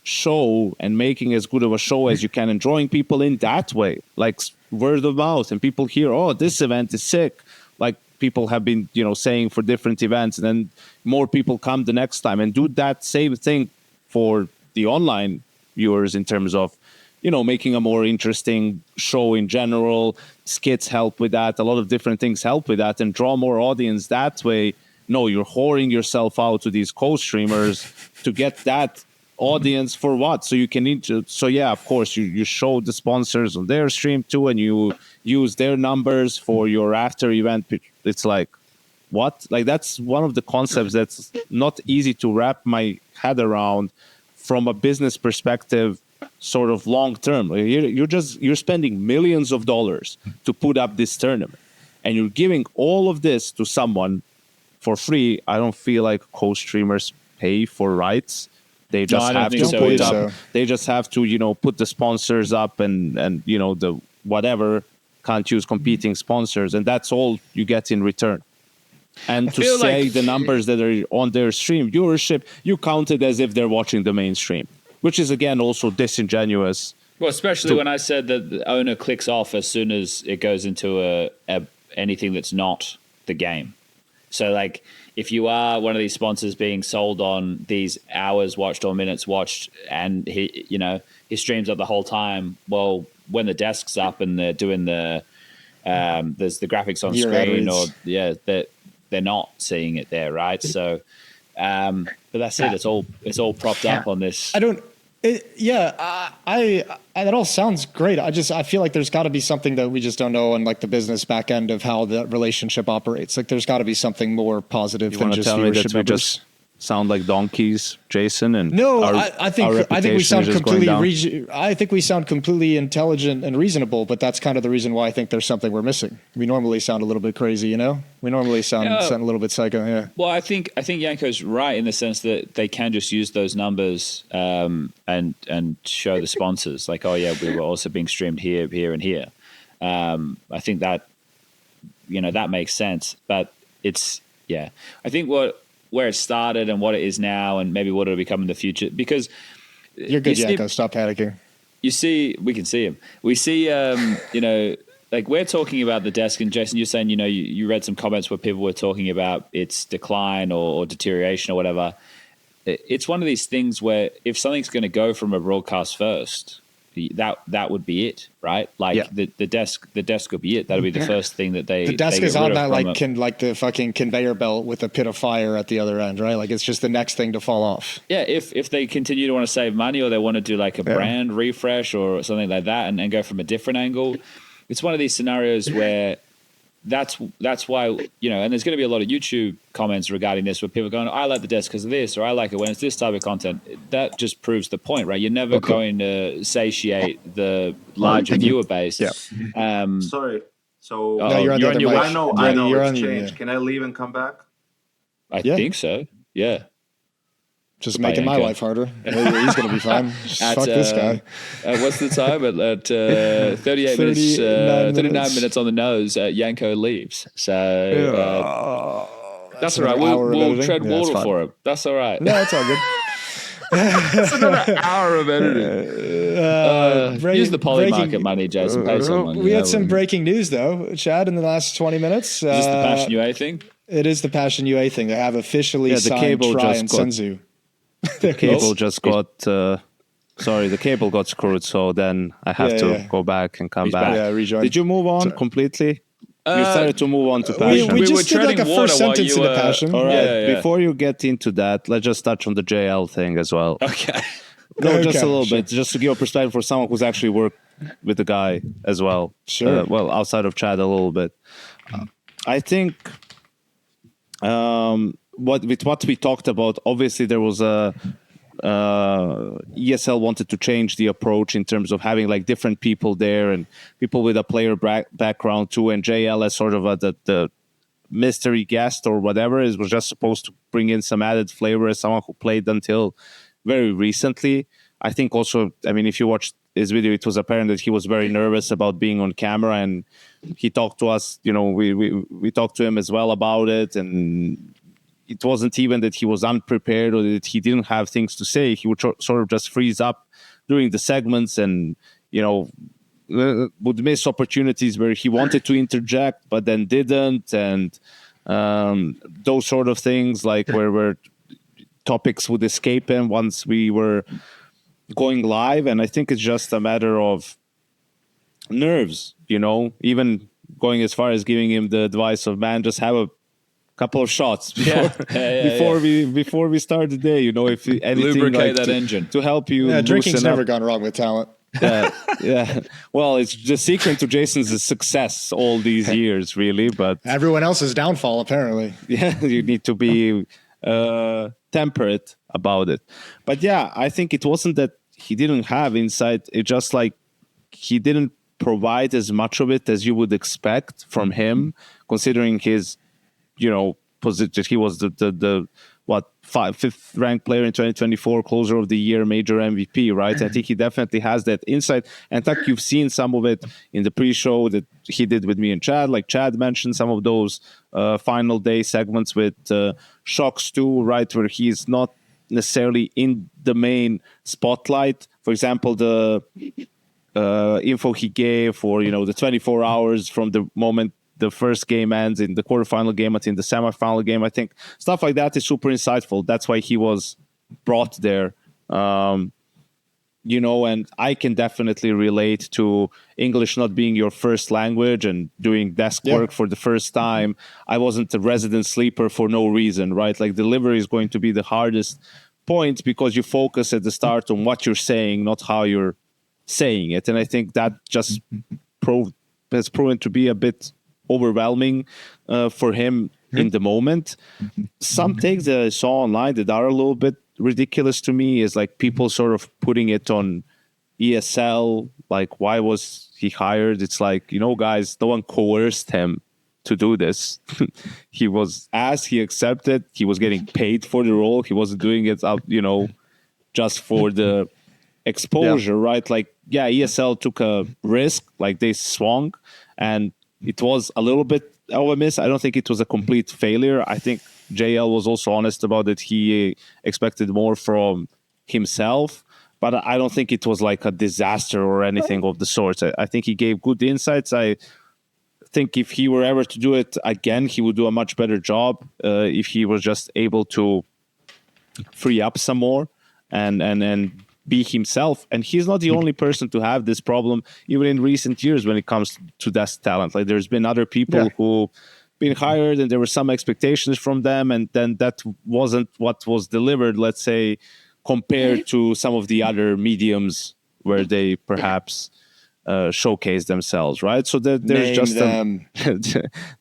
show and making as good of a show as you can and drawing people in that way, like word of mouth, and people hear, oh, this event is sick, like people have been, saying for different events, and then more people come the next time, and do that same thing for the online viewers in terms of, making a more interesting show in general. Skits help with that. A lot of different things help with that and draw more audience that way. No, you're whoring yourself out to these co-streamers to get that audience for what? So you can, of course, you show the sponsors on their stream too, and you use their numbers for your after event. It's like, what? Like that's one of the concepts that's not easy to wrap my head around from a business perspective, sort of long term. You're spending millions of dollars to put up this tournament, and you're giving all of this to someone for free. I don't feel like co-streamers pay for rights. They just have to put up. They just have to, put the sponsors up and the whatever, can't use competing sponsors, and that's all you get in return. And to say the numbers that are on their stream viewership, you count it as if they're watching the mainstream, which is again also disingenuous. Well, especially when I said that the owner clicks off as soon as it goes into anything that's not the game. So like if you are one of these sponsors being sold on these hours watched or minutes watched, and he streams up the whole time, well, when the desk's up and they're doing there's the graphics on screen, or that they're not seeing it there, right? So, but that's it. It's all propped up on this. That all sounds great. I feel like there's got to be something that we just don't know on like the business back end of how that relationship operates. Like there's got to be something more positive than just viewership numbers. Sound like donkeys, Jason? And no, I think we sound completely. I think we sound completely intelligent and reasonable, but that's kind of the reason why I think there's something we're missing. We normally sound a little bit crazy, We normally sound a little bit psycho. Yeah. Well, I think Yanko's right in the sense that they can just use those numbers and show the sponsors like, oh yeah, we were also being streamed here, here, and here. I think that that makes sense, but it's I think where it started and what it is now and maybe what it'll become in the future. Because you're good, Yanko. Stop panicking. We can see him. We see, like we're talking about the desk, and Jason, you're saying, you read some comments where people were talking about its decline or deterioration or whatever. It's one of these things where if something's going to go from a broadcast first, that would be it, right? Like the desk would be it. That'll be the first thing that the desk is on that like the fucking conveyor belt with a pit of fire at the other end, right? Like it's just the next thing to fall off. Yeah, if they continue to want to save money or they want to do like a brand refresh or something like that and go from a different angle, it's one of these scenarios where that's why, and there's going to be a lot of YouTube comments regarding this where people are going, I like the desk because of this, or I like it when it's this type of content. That just proves the point, right? You're never going to satiate the larger viewer base. Yeah. Sorry. So no, you're on your I know it's changed. Can I leave and come back? I think so. Yeah. Just making my life harder. He's going to be fine. Fuck this guy. What's the time? At 39 minutes on the nose, Yanko leaves. So that's all right. We'll tread water for him. That's all right. No, it's all good. It's another hour of editing. Use the Polymarket money, Jason. Pay someone. We had some breaking news, though, Chad, in the last 20 minutes. Is this the PassionUA thing? It is the PassionUA thing. They have officially signed Try and Senzu. The cable just got the cable got screwed, so then I have to go back and come back. Yeah, rejoin. Did you move on completely? You started to move on to Passion. We were just did like a treading water first while sentence you into were- Passion. All right. Yeah. Before you get into that, let's just touch on the JL thing as well. Okay. No, just Okay, a little sure. bit, just to give a perspective for someone who's actually worked with the guy as well. Sure. Well, outside of Chad a little bit. I think what we talked about, obviously there was a ESL wanted to change the approach in terms of having like different people there and people with a player background too, and JL as sort of the mystery guest or whatever was just supposed to bring in some added flavor as someone who played until very recently. I think also, I mean, if you watched his video, it was apparent that he was very nervous about being on camera, and he talked to us, you know, we talked to him as well about it, and it wasn't even that he was unprepared or that he didn't have things to say. He would sort of just freeze up during the segments and, you know, would miss opportunities where he wanted to interject but then didn't, and those sort of things, like where topics would escape him once we were going live. And I think it's just a matter of nerves, you know, even going as far as giving him the advice of, man, just have a couple of shots before we start the day, you know, if anything, Lubricate like that engine to help you. Yeah, drinking's loosen never up. gone wrong with talent. Yeah. Well, it's the secret to Jason's success all these years, really. But Everyone else's downfall, apparently. yeah, you need to be temperate about it. But yeah, I think it wasn't that he didn't have insight. It just like he didn't provide as much of it as you would expect from him, considering his, you know, position. He was the fifth ranked player in 2024, closer of the year, major MVP, right? I think he definitely has that insight. And I think you've seen some of it in the pre-show that he did with me and Chad. Like Chad mentioned some of those final day segments with Shocks too, right? Where he's not necessarily in the main spotlight. For example, the info he gave for, you know, the 24 hours from the moment the first game ends in the quarterfinal game until the semifinal game. I think stuff like that is super insightful. That's why he was brought there. You know, and I can definitely relate to English not being your first language and doing desk work for the first time. I wasn't a resident sleeper for no reason, right? Like delivery is going to be the hardest point because you focus at the start on what you're saying, not how you're saying it. And I think that just has proven to be a bit overwhelming for him in the moment. Some takes that I saw online that are a little bit ridiculous to me is like people sort of putting it on ESL, like why was he hired? It's like, you know, guys, no one coerced him to do this. He was asked, he accepted, he was getting paid for the role. He wasn't doing it out, you know, just for the exposure, right? Like, yeah, ESL took a risk, like they swung, and it was a little bit of a miss. I don't think it was a complete failure. I think JL was also honest about it. He expected more from himself, but I don't think it was like a disaster or anything of the sort. I think he gave good insights. I think if he were ever to do it again, he would do a much better job if he was just able to free up some more and be himself. And he's not the only person to have this problem, even in recent years when it comes to desk talent. Like there's been other people who been hired and there were some expectations from them, and then that wasn't what was delivered, let's say, compared to some of the other mediums where they perhaps showcase themselves, right? So there's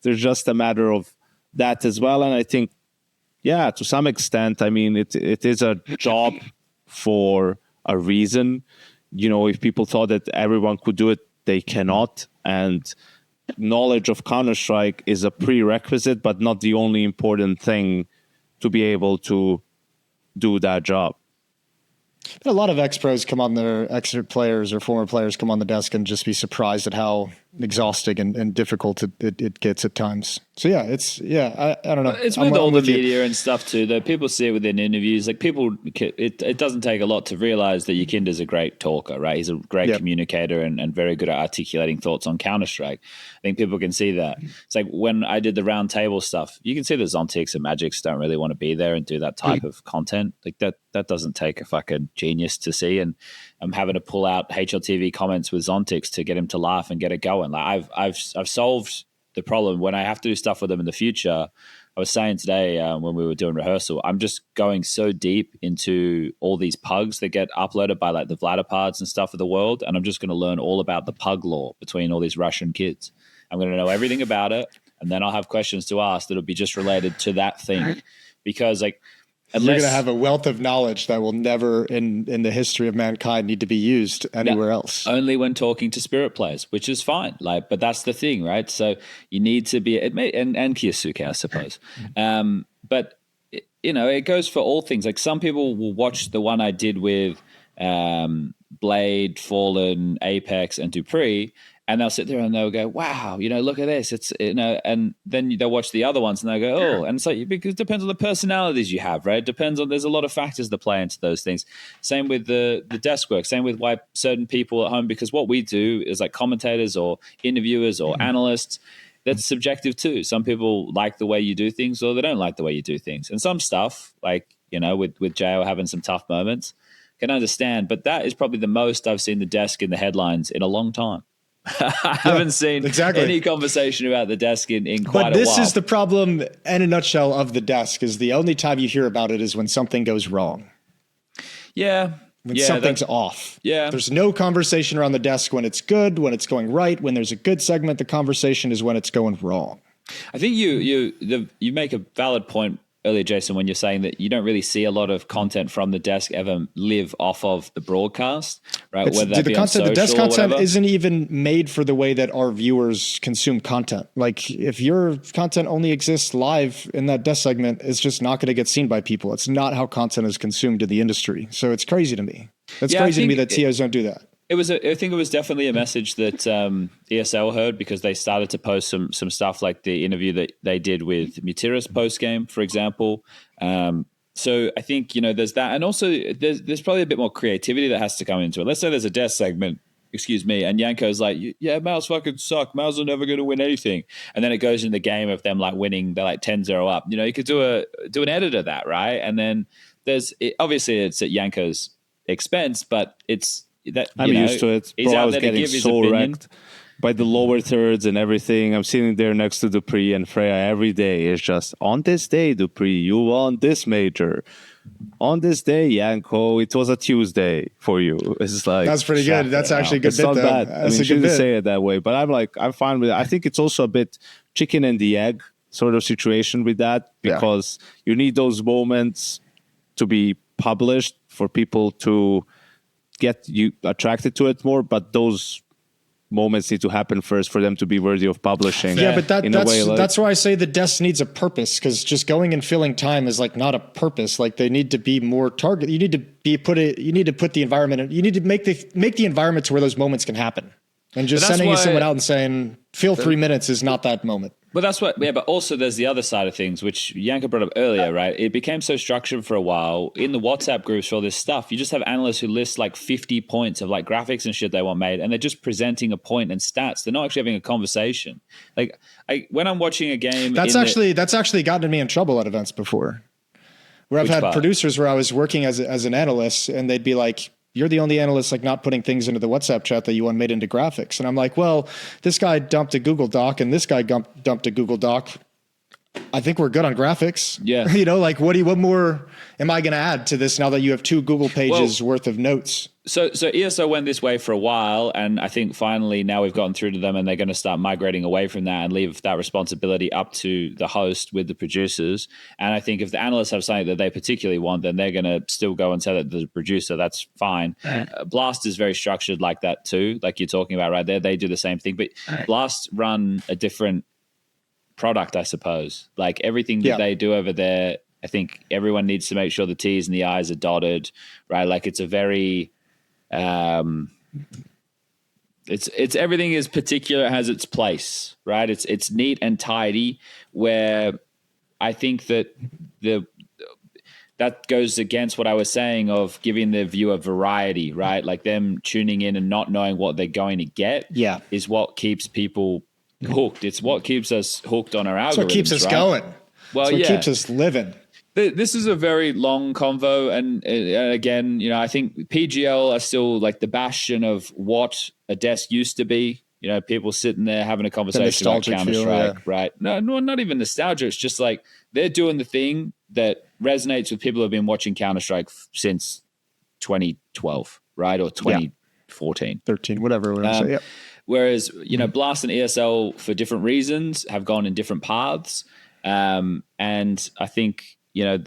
just a matter of that as well. And I think, yeah, to some extent, I mean, it is a job for a reason. You know, if people thought that everyone could do it, they cannot. And knowledge of Counter-Strike is a prerequisite, but not the only important thing to be able to do that job. A lot of ex-pros come on their ex-players or former players come on the desk and just be surprised at how exhausting and difficult it gets at times. So yeah, I don't know. It's with all the media and stuff too, though. People see it within interviews. Like it doesn't take a lot to realize that Yakinder's a great talker, right? He's a great communicator and very good at articulating thoughts on Counter-Strike. I think people can see that. It's like when I did the round table stuff, you can see that Zontics and Magics don't really want to be there and do that type of content. Like that doesn't take a fucking genius to see. And I'm having to pull out HLTV comments with Zontics to get him to laugh and get it going. Like I've solved the problem when I have to do stuff with them in the future. I was saying today when we were doing rehearsal, I'm just going so deep into all these pugs that get uploaded by like the Vladipards and stuff of the world. And I'm just going to learn all about the pug law between all these Russian kids. I'm going to know everything about it. And then I'll have questions to ask that'll be just related to that thing. Because like, you're going to have a wealth of knowledge that will never in the history of mankind need to be used anywhere else. Only when talking to spirit players, which is fine. Like, but that's the thing, right? So you need to be, and Kiyasuke, I suppose. But it goes for all things. Like some people will watch the one I did with Blade, Fallen, Apex, and Dupree, and they'll sit there and they'll go, wow, look at this. It's, and then they'll watch the other ones and they'll go, oh, and it's like, because it depends on the personalities you have, right? It depends on, there's a lot of factors that play into those things. Same with the desk work, same with why certain people at home, because what we do is like commentators or interviewers or analysts, that's subjective too. Some people like the way you do things or they don't like the way you do things. And some stuff, like, with JO having some tough moments, can understand, but that is probably the most I've seen the desk in the headlines in a long time. I haven't seen any conversation about the desk in quite a while. But this is the problem in a nutshell of the desk, is the only time you hear about it is when something goes wrong. Yeah. When something's off. Yeah. There's no conversation around the desk when it's good, when it's going right. When there's a good segment, the conversation is when it's going wrong. I think you make a valid point earlier, Jason, when you're saying that you don't really see a lot of content from the desk ever live off of the broadcast, right? Whether that be on social, the desk content whatever. Isn't even made for the way that our viewers consume content. Like if your content only exists live in that desk segment, it's just not going to get seen by people. It's not how content is consumed in the industry. So it's crazy to me. It's crazy to me that TOs don't do that. I think it was definitely a message that ESL heard, because they started to post some stuff like the interview that they did with Mutiris post game, for example. So I think, there's that. And also there's probably a bit more creativity that has to come into it. Let's say there's a desk segment, and Yanko's like, yeah, Mouse fucking suck. Mouse are never going to win anything. And then it goes in the game of them like winning, they're like 10-0 up. You could do an edit of that, right? And then obviously it's at Yanko's expense, but it's, that I'm used to it. Bro, I was getting so wrecked by the lower thirds and everything. I'm sitting there next to Dupree and Freya every day. It's just, on this day, Dupree, you won this major. On this day, Yanko, it was a Tuesday for you. It's like, that's pretty good. That's actually a good bit, though. Bad. I mean, you shouldn't say it that way, but I'm fine with it. I think it's also a bit chicken and the egg sort of situation with that, because you need those moments to be published for people to get you attracted to it more, but those moments need to happen first for them to be worthy of publishing. Yeah, but that's why I say the desk needs a purpose, because just going and filling time is like not a purpose. Like they need to be more target. You need to put the environment. You need to make the environment to where those moments can happen. And just sending someone out and saying, fill 3 minutes is not that moment. But that's what, but also there's the other side of things, which Yanko brought up earlier, right? It became so structured for a while in the WhatsApp groups for all this stuff. You just have analysts who list like 50 points of like graphics and shit they want made, and they're just presenting a point and stats. They're not actually having a conversation. Like when I'm watching a game, that's actually gotten me in trouble at events before, where I've had producers where I was working as an analyst, and they'd be like, you're the only analyst like not putting things into the WhatsApp chat that you want made into graphics. And I'm like, well, this guy dumped a Google Doc and this guy dumped a Google Doc. I think we're good on graphics. Yeah. Like what more am I going to add to this now that you have 2 Google pages worth of notes? So ESO went this way for a while, and I think finally now we've gotten through to them, and they're going to start migrating away from that and leave that responsibility up to the host with the producers. And I think if the analysts have something that they particularly want, then they're going to still go and say that the producer, that's fine. Blast is very structured like that too, like you're talking about right there. They do the same thing, but Blast run a different product, I suppose. Like everything that they do over there, I think everyone needs to make sure the T's and the I's are dotted, right? Like it's a very... it's everything is particular, has its place, right? It's neat and tidy, where I think that that goes against what I was saying of giving the viewer variety, right? Like them tuning in and not knowing what they're going to get is what keeps people hooked. It's what keeps us hooked on our algorithms. It's what keeps us going. Well, it's what keeps us living. This is a very long convo, and again, I think PGL are still like the bastion of what a desk used to be. You know, people sitting there having a conversation about Counter-Strike, right? No, not even nostalgia. It's just like they're doing the thing that resonates with people who have been watching Counter-Strike since 2012, right? Or 2014. 13, whatever. Say, yep. Whereas, you know, Blast and ESL for different reasons have gone in different paths. And I think, you know,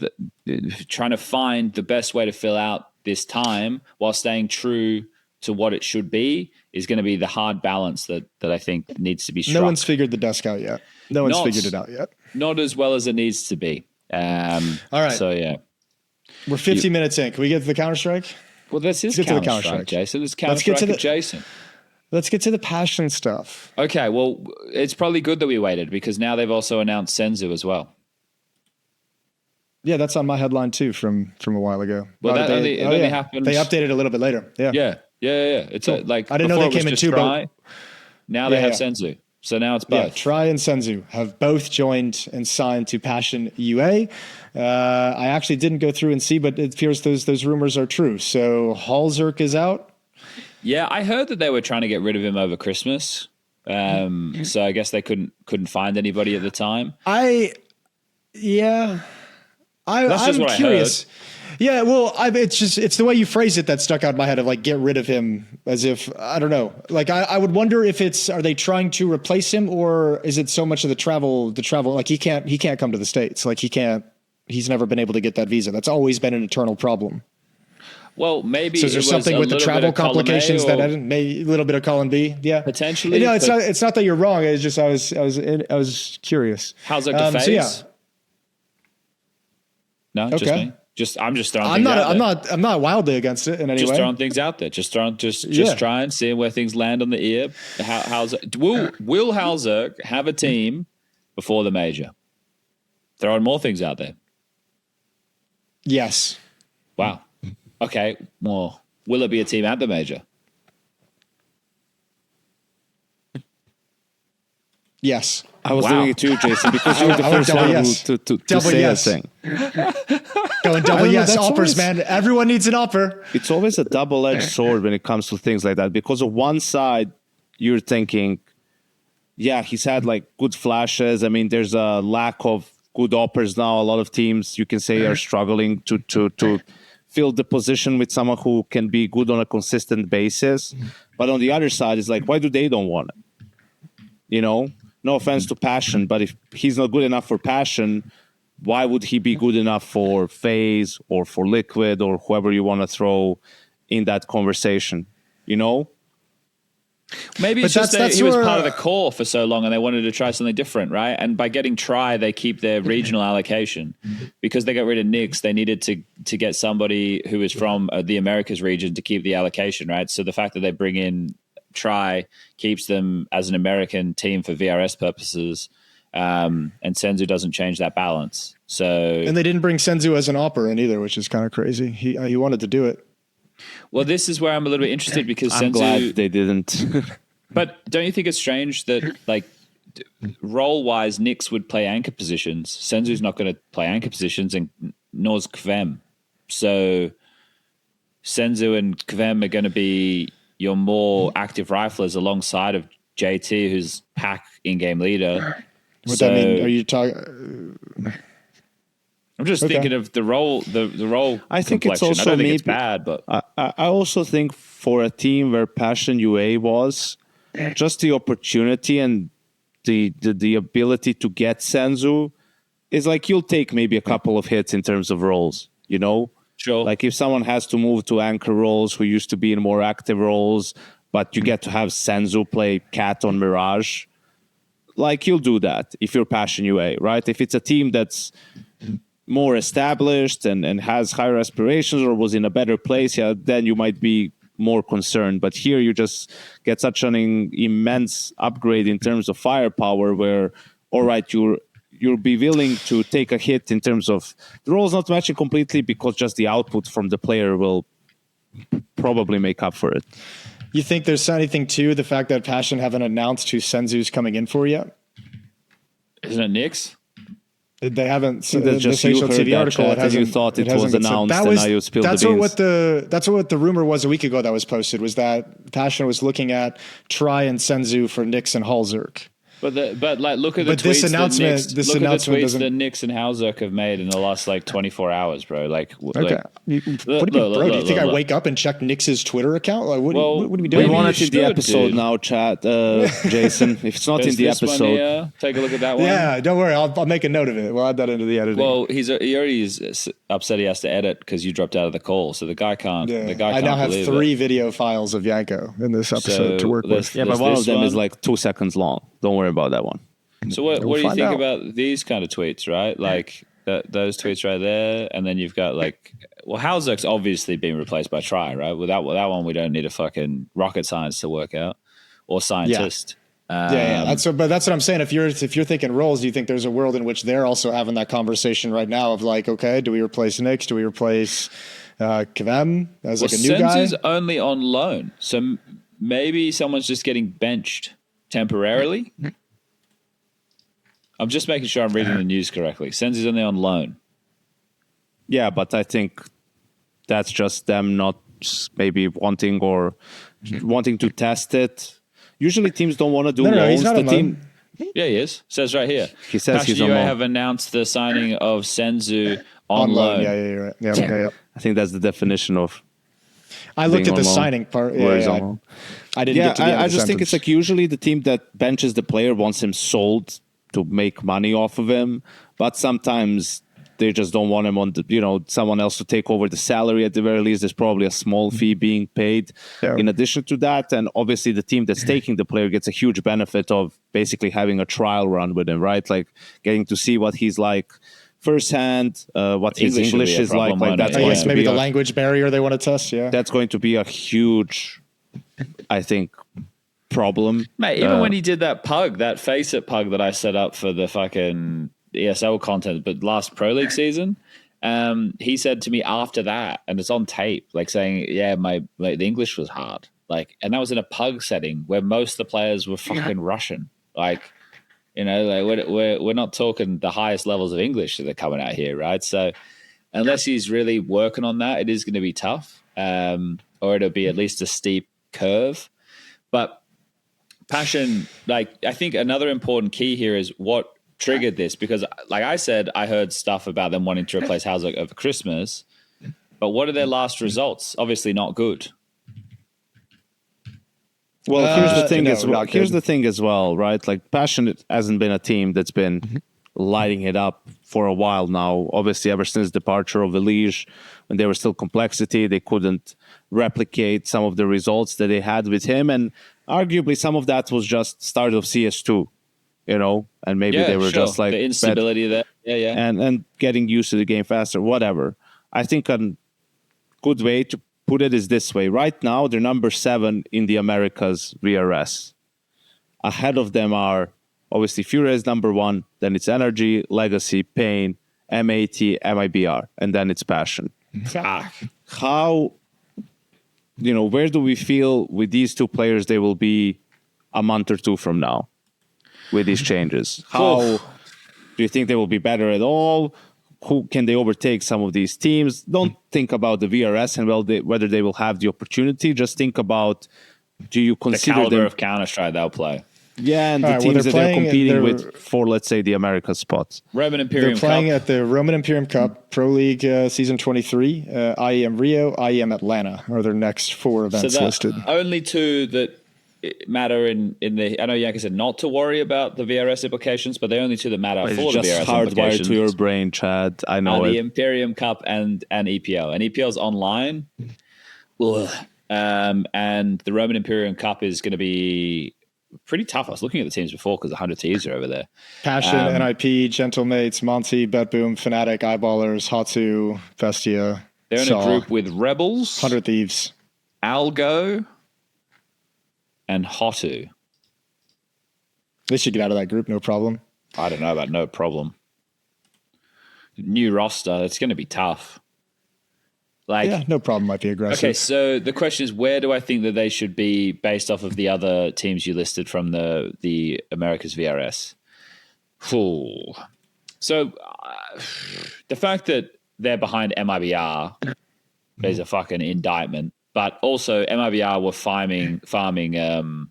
trying to find the best way to fill out this time while staying true to what it should be is going to be the hard balance that I think needs to be struck. No one's figured the desk out yet. No one's figured it out yet. Not as well as it needs to be. All right. So, yeah. We're 50 minutes in. Can we get to the Counter-Strike? Well, this is Counter-Strike, Jason. It's Counter-Strike with Jason. Let's get to the passion stuff. Okay, well, it's probably good that we waited because now they've also announced Senzu as well. Yeah, that's on my headline too from a while ago. Well, that only happened. They updated a little bit later. Yeah. It's cool. Like I didn't know they came in two. Now they have Senzu, so now it's both. Yeah, Try and Senzu have both joined and signed to PassionUA. I actually didn't go through and see, but it appears those rumors are true. So Halzerk is out. Yeah, I heard that they were trying to get rid of him over Christmas. So I guess they couldn't find anybody at the time. I'm curious. Yeah, well, it's the way you phrase it that stuck out in my head of like get rid of him, as if I don't know. Like I would wonder if are they trying to replace him, or is it so much of the travel like he can't come to the States, like he's never been able to get that visa. That's always been an eternal problem. Well, maybe so is there something with the travel complications that I didn't, maybe a little bit of column B, yeah, potentially. No, it's not that you're wrong. It's just I was curious. How's it to phase? So no, okay. Just me. I'm just throwing. I'm not wildly against it in any way. Just throwing things out there. Just trying, seeing where things land on the ear. Will Halzerk have a team before the major? Throwing more things out there. Yes. Wow. Okay. Well, will it be a team at the major? Yes. I was doing it too, Jason, because you were the first one to say yes. that thing. Going double yes offers, man. Everyone needs an offer. It's always a double-edged sword when it comes to things like that, because on one side, you're thinking, yeah, he's had like good flashes. I mean, there's a lack of good offers now. A lot of teams, you can say, are struggling to fill the position with someone who can be good on a consistent basis. But on the other side, it's like, why do they don't want it? You know? No offense to Passion, but if he's not good enough for Passion, why would he be good enough for FaZe or for Liquid or whoever you want to throw in that conversation? You know? Maybe it's just that he was part of the core for so long and they wanted to try something different, right? And by getting Try, they keep their regional allocation. Because they got rid of Nyx, they needed to get somebody who is from the Americas region to keep the allocation, right? So the fact that they bring in Try keeps them as an American team for VRS purposes, and Senzu doesn't change that balance. And they didn't bring Senzu as an opera in either, which is kind of crazy. He wanted to do it. Well, this is where I'm a little bit interested because I'm glad they didn't. But don't you think it's strange that, like, role-wise, Nyx would play anchor positions? Senzu's not going to play anchor positions, and nor's Kvem. So Senzu and Kvem are going to be your more active riflers alongside of JT, who's pack in-game leader. What that mean? Are you talking? I'm just thinking of the role. The role. I think it's also I don't think it's bad, but I also think for a team where PassionUA was, just the opportunity and the ability to get Senzu is like you'll take maybe a couple of hits in terms of roles. You know. Sure. Like if someone has to move to anchor roles who used to be in more active roles, but you get to have Senzu play Cat on Mirage, like you'll do that if you're PassionUA, right? If it's a team that's more established and has higher aspirations or was in a better place, yeah, then you might be more concerned. But here you just get such an immense upgrade in terms of firepower where, all right, you'll be willing to take a hit in terms of the roles not matching completely because just the output from the player will probably make up for it. You think there's anything to the fact that Passion haven't announced who Senzu's coming in for yet? Isn't it Nyx? They haven't. That's just you heard TV that article. chat and you thought it was announced, and now you spilled the beans. That's what the rumor was a week ago that was posted, was that Passion was looking at Try and Senzu for Nix and Halzerk. But look at the tweets. This announcement that Nix and Halzerk have made in the last 24 hours, bro. Okay. What do you mean, bro? Do you think I wake up and check Nix's Twitter account? Like, what are we doing? We want it in the episode now, chat. Jason, if it's not in the episode, take a look at that one. Yeah, don't worry. I'll make a note of it. We'll add that into the editing. Well, he already is upset he has to edit because you dropped out of the call, so the guy can't. Yeah. I now have 3 video files of Yanko in this episode to work with. Yeah, but one of them is 2 seconds long. Don't worry about that one. So what do you think about these kind of tweets, right? Like those tweets right there, and then you've got Halzerk's obviously being replaced by Try, right? With that one, we don't need a fucking rocket science to work out or scientist. Yeah. That's what I'm saying. If you're thinking roles, do you think there's a world in which they're also having that conversation right now of okay, do we replace Nix? Do we replace Kvem as a new guy? Senzu's only on loan, so maybe someone's just getting benched temporarily. I'm just making sure I'm reading the news correctly. Senzu's only on loan. Yeah, but I think that's just them not maybe wanting to test it. Usually teams don't want to do loans. He's not on loan. Yeah, he is. Says right here. He says he's on loan. have announced the signing of Senzu on loan. Yeah, you're right. Yeah. I think that's the definition of. I looked at the signing part. Yeah. I didn't get to the end of the I just think sentence. it's usually the team that benches the player wants him sold to make money off of him, but sometimes they just don't want him on someone else to take over the salary. At the very least, there's probably a small fee being paid in addition to that. And obviously the team that's taking the player gets a huge benefit of basically having a trial run with him, right? Like getting to see what he's like firsthand, what his English is like. That's maybe the language barrier they want to test. Yeah. That's going to be a huge, I think, problem. Mate, even when he did that face it pug that I set up for the fucking ESL content, but last Pro League season, he said to me after that, and it's on tape, saying, yeah, the English was hard. And that was in a pug setting where most of the players were fucking Russian. We're not talking the highest levels of English that are coming out here, right? So unless he's really working on that, it is going to be tough, or it'll be at least a steep curve. But Passion, I think another important key here is what triggered this, because like I said, I heard stuff about them wanting to replace Halzerk over Christmas, but what are their last results? Obviously not good. Well, here's the thing as well, right? Passion hasn't been a team that's been lighting it up for a while now. Obviously, ever since departure of Elige, when they were still Complexity, they couldn't replicate some of the results that they had with him, and arguably some of that was just start of CS2, and maybe they were just the instability there, and getting used to the game faster, whatever. I think a good way to put it is this way. Right now, they're number 7 in the Americas VRS. Ahead of them are obviously Fury is number 1, then it's Energy, Legacy, Pain, MAT, MIBR, and then it's Passion. How, where do we feel with these 2 players they will be a month or 2 from now with these changes? How do you think they will be better at all? Who can they overtake some of these teams? Don't think about the VRS and whether they will have the opportunity. Just think about, do you consider the caliber them of Counter-Strike they'll play? Yeah, and the teams that they're competing with for, let's say, the America spots. Roman Imperium They're playing Cup. at the Roman Imperium Cup, Pro League Season 23, IEM Rio, IEM Atlanta are their next 4 events listed. Only 2 that matter in the... I know Yanka said not to worry about the VRS implications, but the only 2 that matter for the VRS just hardwired to your brain, Chad. I know the Imperium Cup and EPL. And EPL's online. And the Roman Imperium Cup is going to be pretty tough. I was looking at the teams before because the 100 T's are over there. Passion, NIP, Gentlemates, Monty, BetBoom, Fnatic, Eyeballers, Hatu, Bestia. They're in a group with Rebels, 100 Thieves, Algo, and Hatu. They should get out of that group, no problem. I don't know about no problem. New roster, it's going to be tough. No problem, might be aggressive. Okay, so the question is, where do I think that they should be based off of the other teams you listed from the Americas VRS? So the fact that they're behind MIBR is a fucking indictment. But also MIBR were farming events.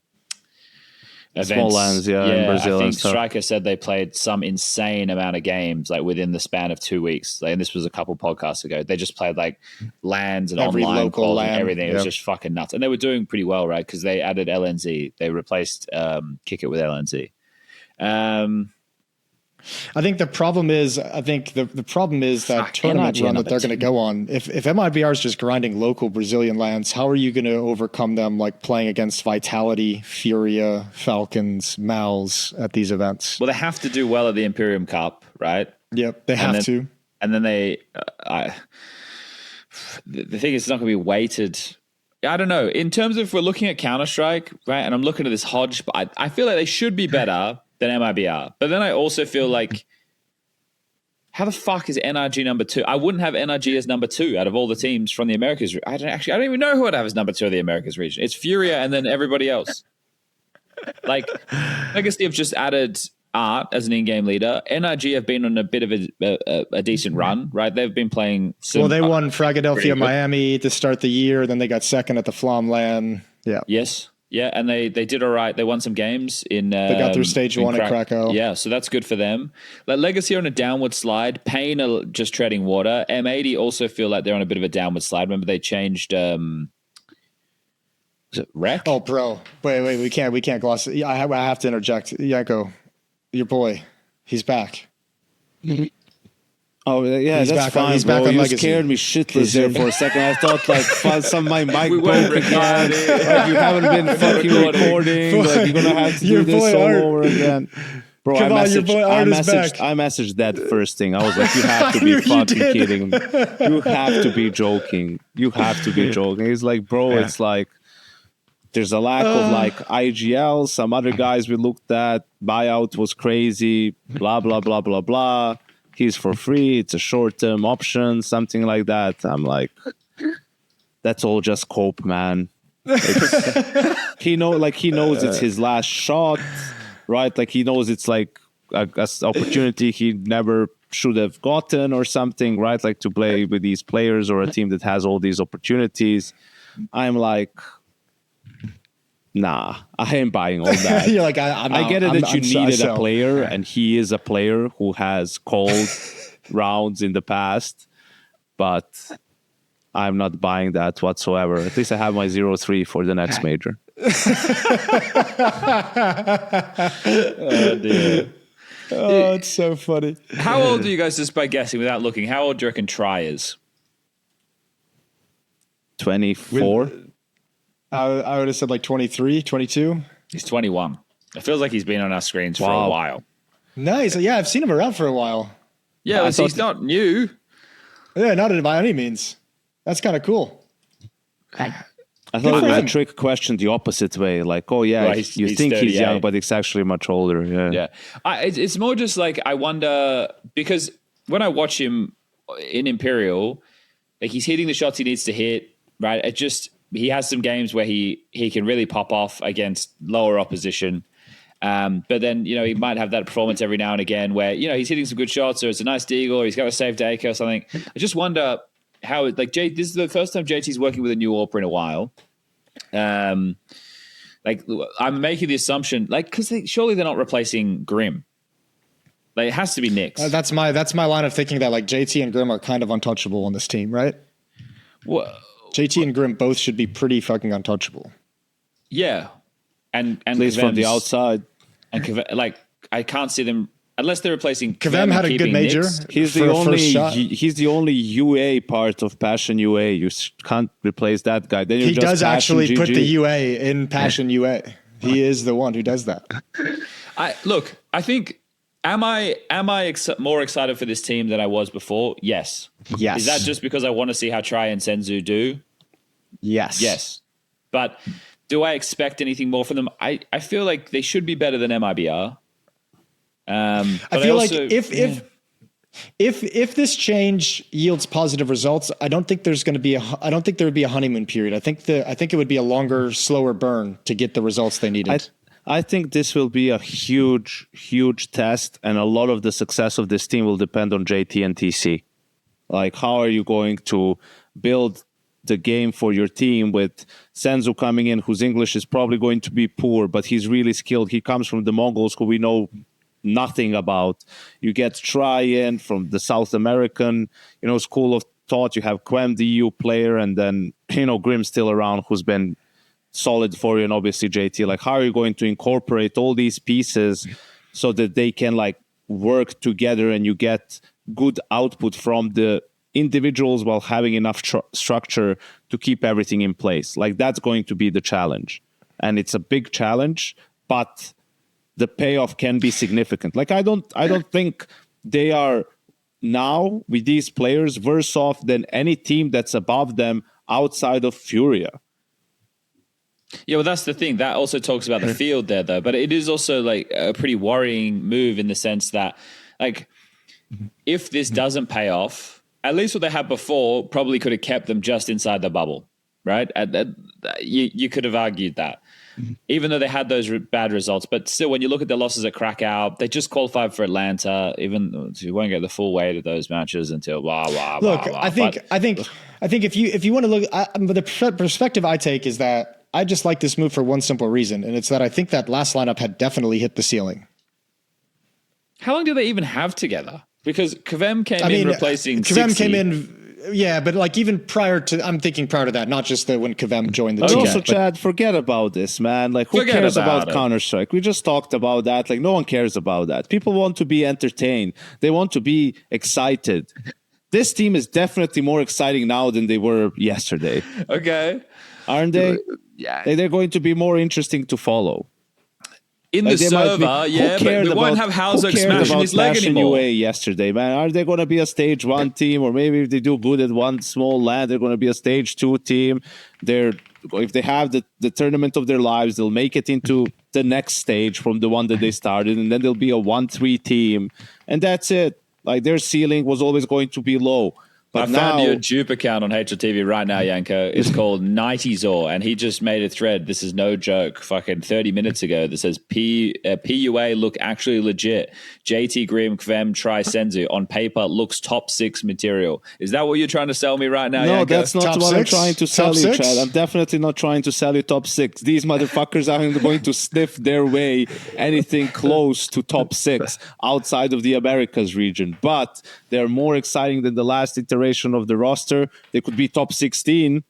Small lands, in Brazil. I think and stuff. Striker said they played some insane amount of games like within the span of 2 weeks. Like, and this was a couple podcasts ago. They just played like lands and Every online local calls LAN, and everything. It was just fucking nuts. And they were doing pretty well, right? Because they added LNZ. They replaced Kick It with LNZ. I think the problem is, that tournament run that they're going to go on. If MIBR is just grinding local Brazilian lands, how are you going to overcome them like playing against Vitality, Furia, Falcons, Mals at these events? Well, they have to do well at the Imperium Cup, right? Yep, they have to. And then the thing is, it's not going to be weighted. I don't know. In terms of, if we're looking at Counter-Strike, right, and I'm looking at this Hodge, but I feel like they should be better than MIBR. But then I also feel like, how the fuck is NRG number 2? I wouldn't have NRG as number 2 out of all the teams from the Americas. I don't even know who I'd have as number 2 of the Americas region. It's Furia and then everybody else. Like, Legacy have just added Art as an in-game leader. NRG have been on a bit of a decent run, right? They've been playing some... Well, they won Fragadelphia Miami to start the year. Then they got second at the Flom LAN. Yeah. Yes. Yeah, and they did all right. They won some games in... they got through stage 1 at Krakow. Yeah, so that's good for them. Like, Legacy are on a downward slide. Pain are just treading water. M80 also feel like they're on a bit of a downward slide. Remember they changed... was it Rec? Oh, bro. Wait. We can't gloss it. I have to interject. Yanko, your boy, he's back. Oh yeah, He's that's back fine, he's bro. back on You Legacy. scared me shitless there for a second. I thought like my mic We broke weren't again. recording. Like, you haven't been fucking recording. Like you're gonna have to Your do this boy all Art. over again. Bro, Come on, your boy Art is back. I messaged that first thing. I was like, you have to I knew be you fucking did. kidding me. You have to be joking. You have to be joking. He's like, bro, it's like there's a lack of like IGL. Some other guys we looked at, buyout was crazy, blah, blah, blah, blah, blah. He's for free. It's a short-term option, something like that. I'm like, that's all just cope, man. He knows it's his last shot, right? Like he knows it's like a opportunity he never should have gotten or something, right? Like to play with these players or a team that has all these opportunities. I'm like, nah, I ain't buying all that. You're like, I get it that you needed a player, and he is a player who has called rounds in the past, but I'm not buying that whatsoever. At least I have my 0-3 for the next major. Oh, dear. Oh, it's so funny. How old are you guys, just by guessing without looking, how old do you reckon Try is? 24. I would have said like 23, 22. He's 21. It feels like he's been on our screens for Wow. a while. Nice. Yeah, I've seen him around for a while. Yeah, I he's thought- not new. Yeah, not by any means. That's kind of cool. I thought it for was a him. trick question the opposite way. Like, oh yeah, Right, you he's think he's 38. young, but he's actually much older. Yeah. Yeah. It's more just like, I wonder, because when I watch him in Imperial, like he's hitting the shots he needs to hit, right? He has some games where he can really pop off against lower opposition. But then, he might have that performance every now and again where, he's hitting some good shots or it's a nice deagle or he's got a save to AK or something. I just wonder how, this is the first time JT's working with a new AWPer in a while. Like I'm making the assumption, like, because surely they're not replacing Grim. Like it has to be Nyx. That's my line of thinking that like JT and Grim are kind of untouchable on this team, right? Well, JT and Grim both should be pretty fucking untouchable. yeah, and At least from the Kavem's- outside. and I can't see them unless they're replacing. Kavem had a good major. He's for the a only first shot. he's the only UA part of PassionUA. You can't replace that guy. Then He just does actually Passion put GG. the UA in PassionUA. He is the one who does that. I think. Am I more excited for this team than I was before? Yes. Yes. Is that just because I want to see how Try and Senzu do? Yes. Yes. But do I expect anything more from them? I feel like they should be better than MIBR. I feel like if this change yields positive results, I don't think there would be a honeymoon period. I think it would be a longer, slower burn to get the results they needed. I think this will be a huge, huge test, and a lot of the success of this team will depend on JT and TC. Like, how are you going to build the game for your team with Senzu coming in, whose English is probably going to be poor, but he's really skilled. He comes from the Mongols, who we know nothing about. You get Try in from the South American, school of thought. You have Quem, the EU player, and then, Grimm still around, who's been solid for you, and obviously JT. Like, how are you going to incorporate all these pieces so that they can work together and you get good output from the individuals while having enough structure to keep everything in place? Like, that's going to be the challenge, and it's a big challenge, but the payoff can be significant. Like, I don't think they are now with these players worse off than any team that's above them outside of Furia. Yeah, well, that's the thing. That also talks about the field there, though. But it is also a pretty worrying move in the sense that, if this doesn't pay off, at least what they had before probably could have kept them just inside the bubble, right? You could have argued that, even though they had those bad results. But still, when you look at the losses at Krakow, they just qualified for Atlanta. Even you won't get the full weight of those matches until Look, I think if you want to look, the perspective I take is that I just like this move for one simple reason, and it's that I think that last lineup had definitely hit the ceiling. How long do they even have together? Because Kvem came in replacing Kvem 60. came in, yeah, but even prior to, I'm thinking prior to that, not just when Kvem joined the team. Also, Chad, forget about this, man. Who cares about Counter-Strike? We just talked about that. No one cares about that. People want to be entertained. They want to be excited. This team is definitely more exciting now than they were yesterday. Okay. Aren't they? Yeah. They're going to be more interesting to follow. In the server, but we won't have Hauser smashing his leg anymore. PassionUA yesterday, man. Are they going to be a stage 1 team, or maybe if they do good at one small land, they're going to be a stage 2 team? If they have the tournament of their lives, they'll make it into the next stage from the one that they started, and then they'll be a 1-3 team, and that's it. Their ceiling was always going to be low. But I found your dupe account on HLTV right now, Yanko. It's called Nightizor, and he just made a thread. This is no joke. Fucking 30 minutes ago that says PUA look actually legit. JT Grimm, Kvem, Try Senzu on paper looks top 6 material. Is that what you're trying to sell me right now, No, Yanko? that's not what I'm trying to sell you, Chad. I'm definitely not trying to sell you top 6. These motherfuckers aren't going to sniff their way anything close to top 6 outside of the Americas region. But they're more exciting than the last iteration of the roster. They could be top 16,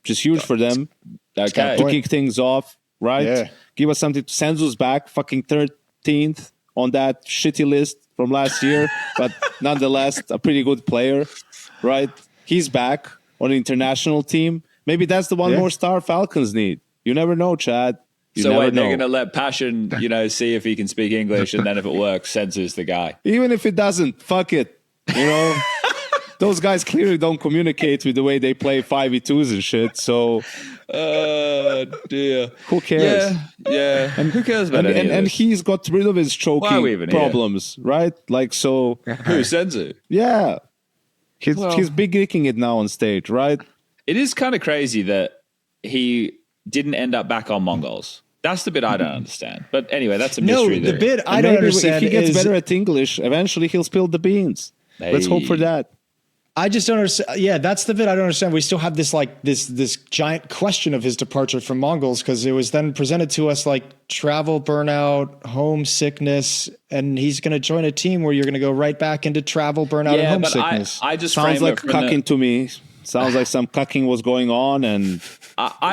which is huge for them. Okay. To kick things off, right? Yeah. Give us something. Senzu's back, fucking 13th on that shitty list from last year, but nonetheless, a pretty good player, right? He's back on an international team. Maybe that's the one more star Falcons need. You never know, Chad. They're going to let Passion, see if he can speak English, and then if it works, Senzu's the guy. Even if it doesn't, fuck it. Those guys clearly don't communicate with the way they play 5v2s and shit. So, dear, who cares? Yeah. And who cares about any of this? And he's got rid of his choking problems, right? Who, Senzu? Yeah, he's big ricking it now on stage, right? It is kind of crazy that he didn't end up back on Mongols. That's the bit I don't understand. But anyway, that's a mystery. No, the bit I don't understand. If he gets better at English, eventually he'll spill the beans. Hey. Let's hope for that. I just don't understand. Yeah, that's the bit I don't understand. We still have this this giant question of his departure from Mongols, because it was then presented to us like travel burnout, homesickness, and he's going to join a team where you're going to go right back into travel burnout and homesickness. I just sounds like cucking to me. Sounds like some cucking was going on, and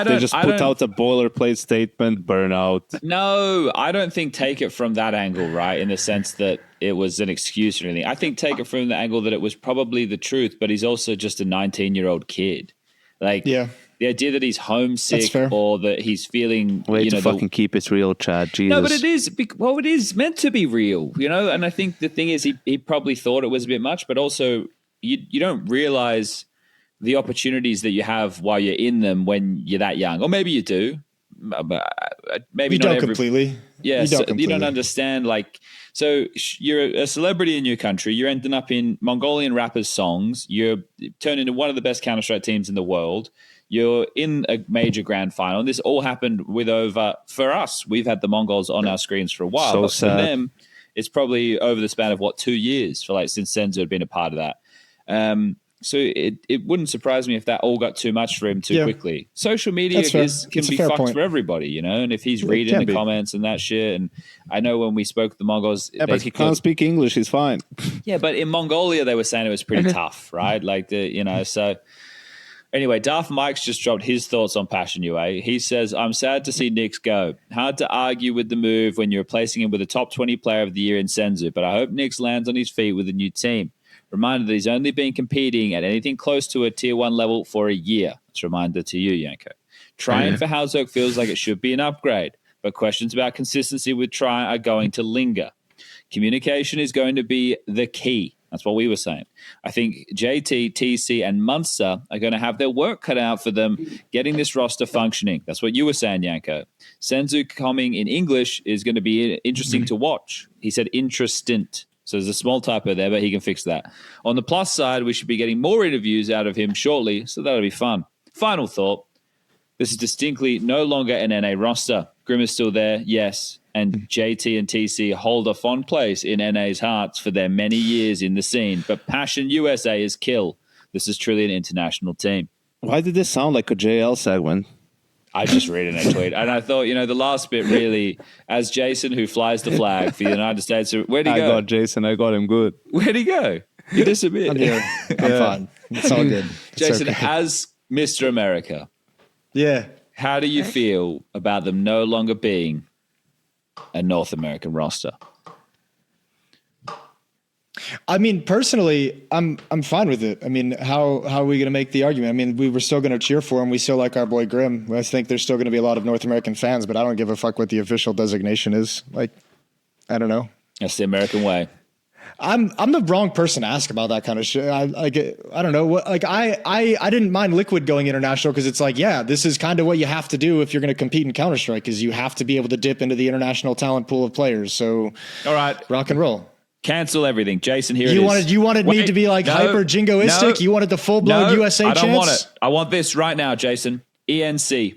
they just put out a boilerplate statement, burnout. No, I don't think take it from that angle, right? In the sense that it was an excuse or anything. I think take it from the angle that it was probably the truth, but he's also just a 19-year-old kid. The idea that he's homesick or that he's feeling... Way to fucking keep it real, Chad. Jesus. No, but it is... Well, it is meant to be real, And I think the thing is he probably thought it was a bit much, but also you don't realize the opportunities that you have while you're in them when you're that young. Or maybe you do. Maybe you not don't completely. Yeah, you don't understand. So you're a celebrity in your country. You're ending up in Mongolian rappers' songs. You're turned into one of the best Counter-Strike teams in the world. You're in a major grand final. This all happened for us, we've had the Mongols on our screens for a while. So but sad. for them, it's probably over the span of 2 years since Senzu had been a part of that. So it wouldn't surprise me if that all got too much for him too quickly. Social media can be fucked point. for everybody, And if he's reading the comments and that shit, and I know when we spoke to the Mongols, but he can't speak English. He's fine. Yeah, but in Mongolia they were saying it was pretty tough, right? So. Anyway, Darth Mike's just dropped his thoughts on PassionUA. He says, I'm sad to see Nix go. Hard to argue with the move when you're replacing him with a top 20 player of the year in Senzu, but I hope Nix lands on his feet with a new team. Reminder that he's only been competing at anything close to a tier 1 level for a year. It's a reminder to you, Yanko. Trying for Halzok feels like it should be an upgrade, but questions about consistency with Try are going to linger. Communication is going to be the key. That's what we were saying. I think JT, TC, and Munster are going to have their work cut out for them getting this roster functioning. That's what you were saying, Yanko. Senzu coming in English is going to be interesting to watch. He said interestant. So there's a small typo there, but he can fix that. On the plus side, we should be getting more interviews out of him shortly, so that'll be fun. Final thought. This is distinctly no longer an NA roster. Grim is still there, yes. And JT and TC hold a fond place in NA's hearts for their many years in the scene. But PassionUA is kill. This is truly an international team. Why did this sound like a JL segment? I just read in a tweet. And I thought, the last bit really, as Jason, who flies the flag for the United States, where'd he go? I got Jason. I got him good. Where'd he go? He disappeared. I'm here. I'm fine. It's all good. Jason, as Mr. America, how do you feel about them no longer being a North American roster? I mean, personally, I'm fine with it. I mean, how are we going to make the argument? I mean, we were still going to cheer for him. We still like our boy Grim. I think there's still going to be a lot of North American fans, but I don't give a fuck what the official designation is. Like, I don't know. That's the American way. I'm the wrong person to ask about that kind of shit. I don't know what, I didn't mind Liquid going international because it's like, yeah, this is kind of what you have to do if you're going to compete in Counter-Strike, because you have to be able to dip into the international talent pool of players. So, all right, rock and roll. Cancel everything, Jason. Here you it is. You wanted me to be like hyper jingoistic. You wanted the full blown USA chance. I don't want it. I want this right now, Jason. ENC.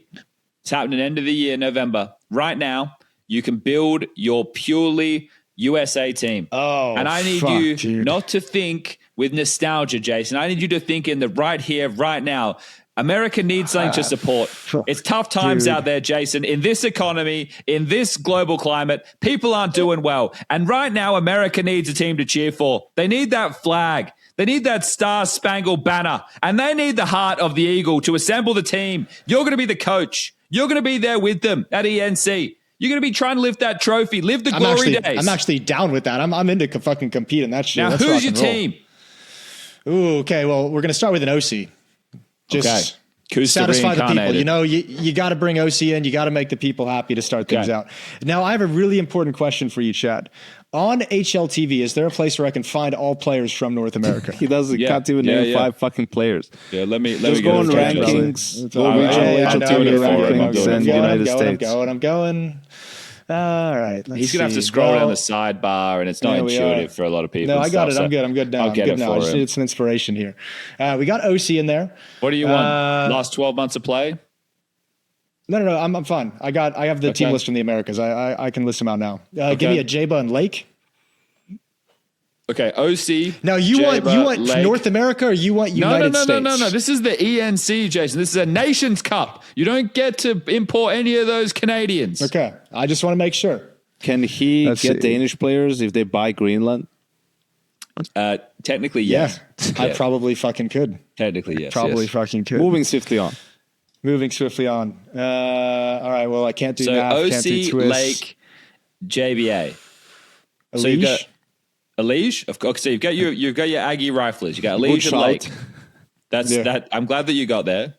It's happening end of the year, November. Right now, you can build your purely USA team. Oh, and I need you not to think with nostalgia, Jason. I need you to think in the right here, right now. America needs something to support. It's tough times out there, Jason. In this economy, in this global climate, people aren't doing well. And right now, America needs a team to cheer for. They need that flag. They need that star-spangled banner. And they need the heart of the eagle to assemble the team. You're going to be the coach. You're going to be there with them at ENC. You're going to be trying to lift that trophy, live the glory days. I'm actually down with that. I'm into fucking compete in that shit. Now, who's your team? Ooh, okay. Well, we're going to start with an OC. Just satisfy the people. You got to bring OC in. You got to make the people happy to start things out. Now, I have a really important question for you, Chad. On HLTV, is there a place where I can find all players from North America? He doesn't. Can't even name 5 fucking players. Yeah, let me go on rankings. Go regional HLTV rankings and United States. I'm going. All right. He's going to have to scroll down the sidebar, and it's not intuitive for a lot of people. No, I got it. I'm good. I'm good now. I'll get it now. I just needed some inspiration here. We got OC in there. What do you want? Last 12 months of play? No. I'm fine. I have the team list from the Americas. I can list them out now. Give me a Jaba and Lake. Okay, OC. Now you want Lake. North America, or you want United States? No. This is the ENC, Jason. This is a Nations Cup. You don't get to import any of those Canadians. Okay, I just want to make sure. Can he get Danish players if they buy Greenland? Technically, yes. Yeah, I probably fucking could. Technically, yes. Probably fucking could. Moving swiftly on. All right. Well, I can't do NAF, OC, can't do Twist. Lake, JBA. Alish? So you've got Alish, of course. So you've got your Aggie riflers. You got Alish and Lake. That. I'm glad that you got there.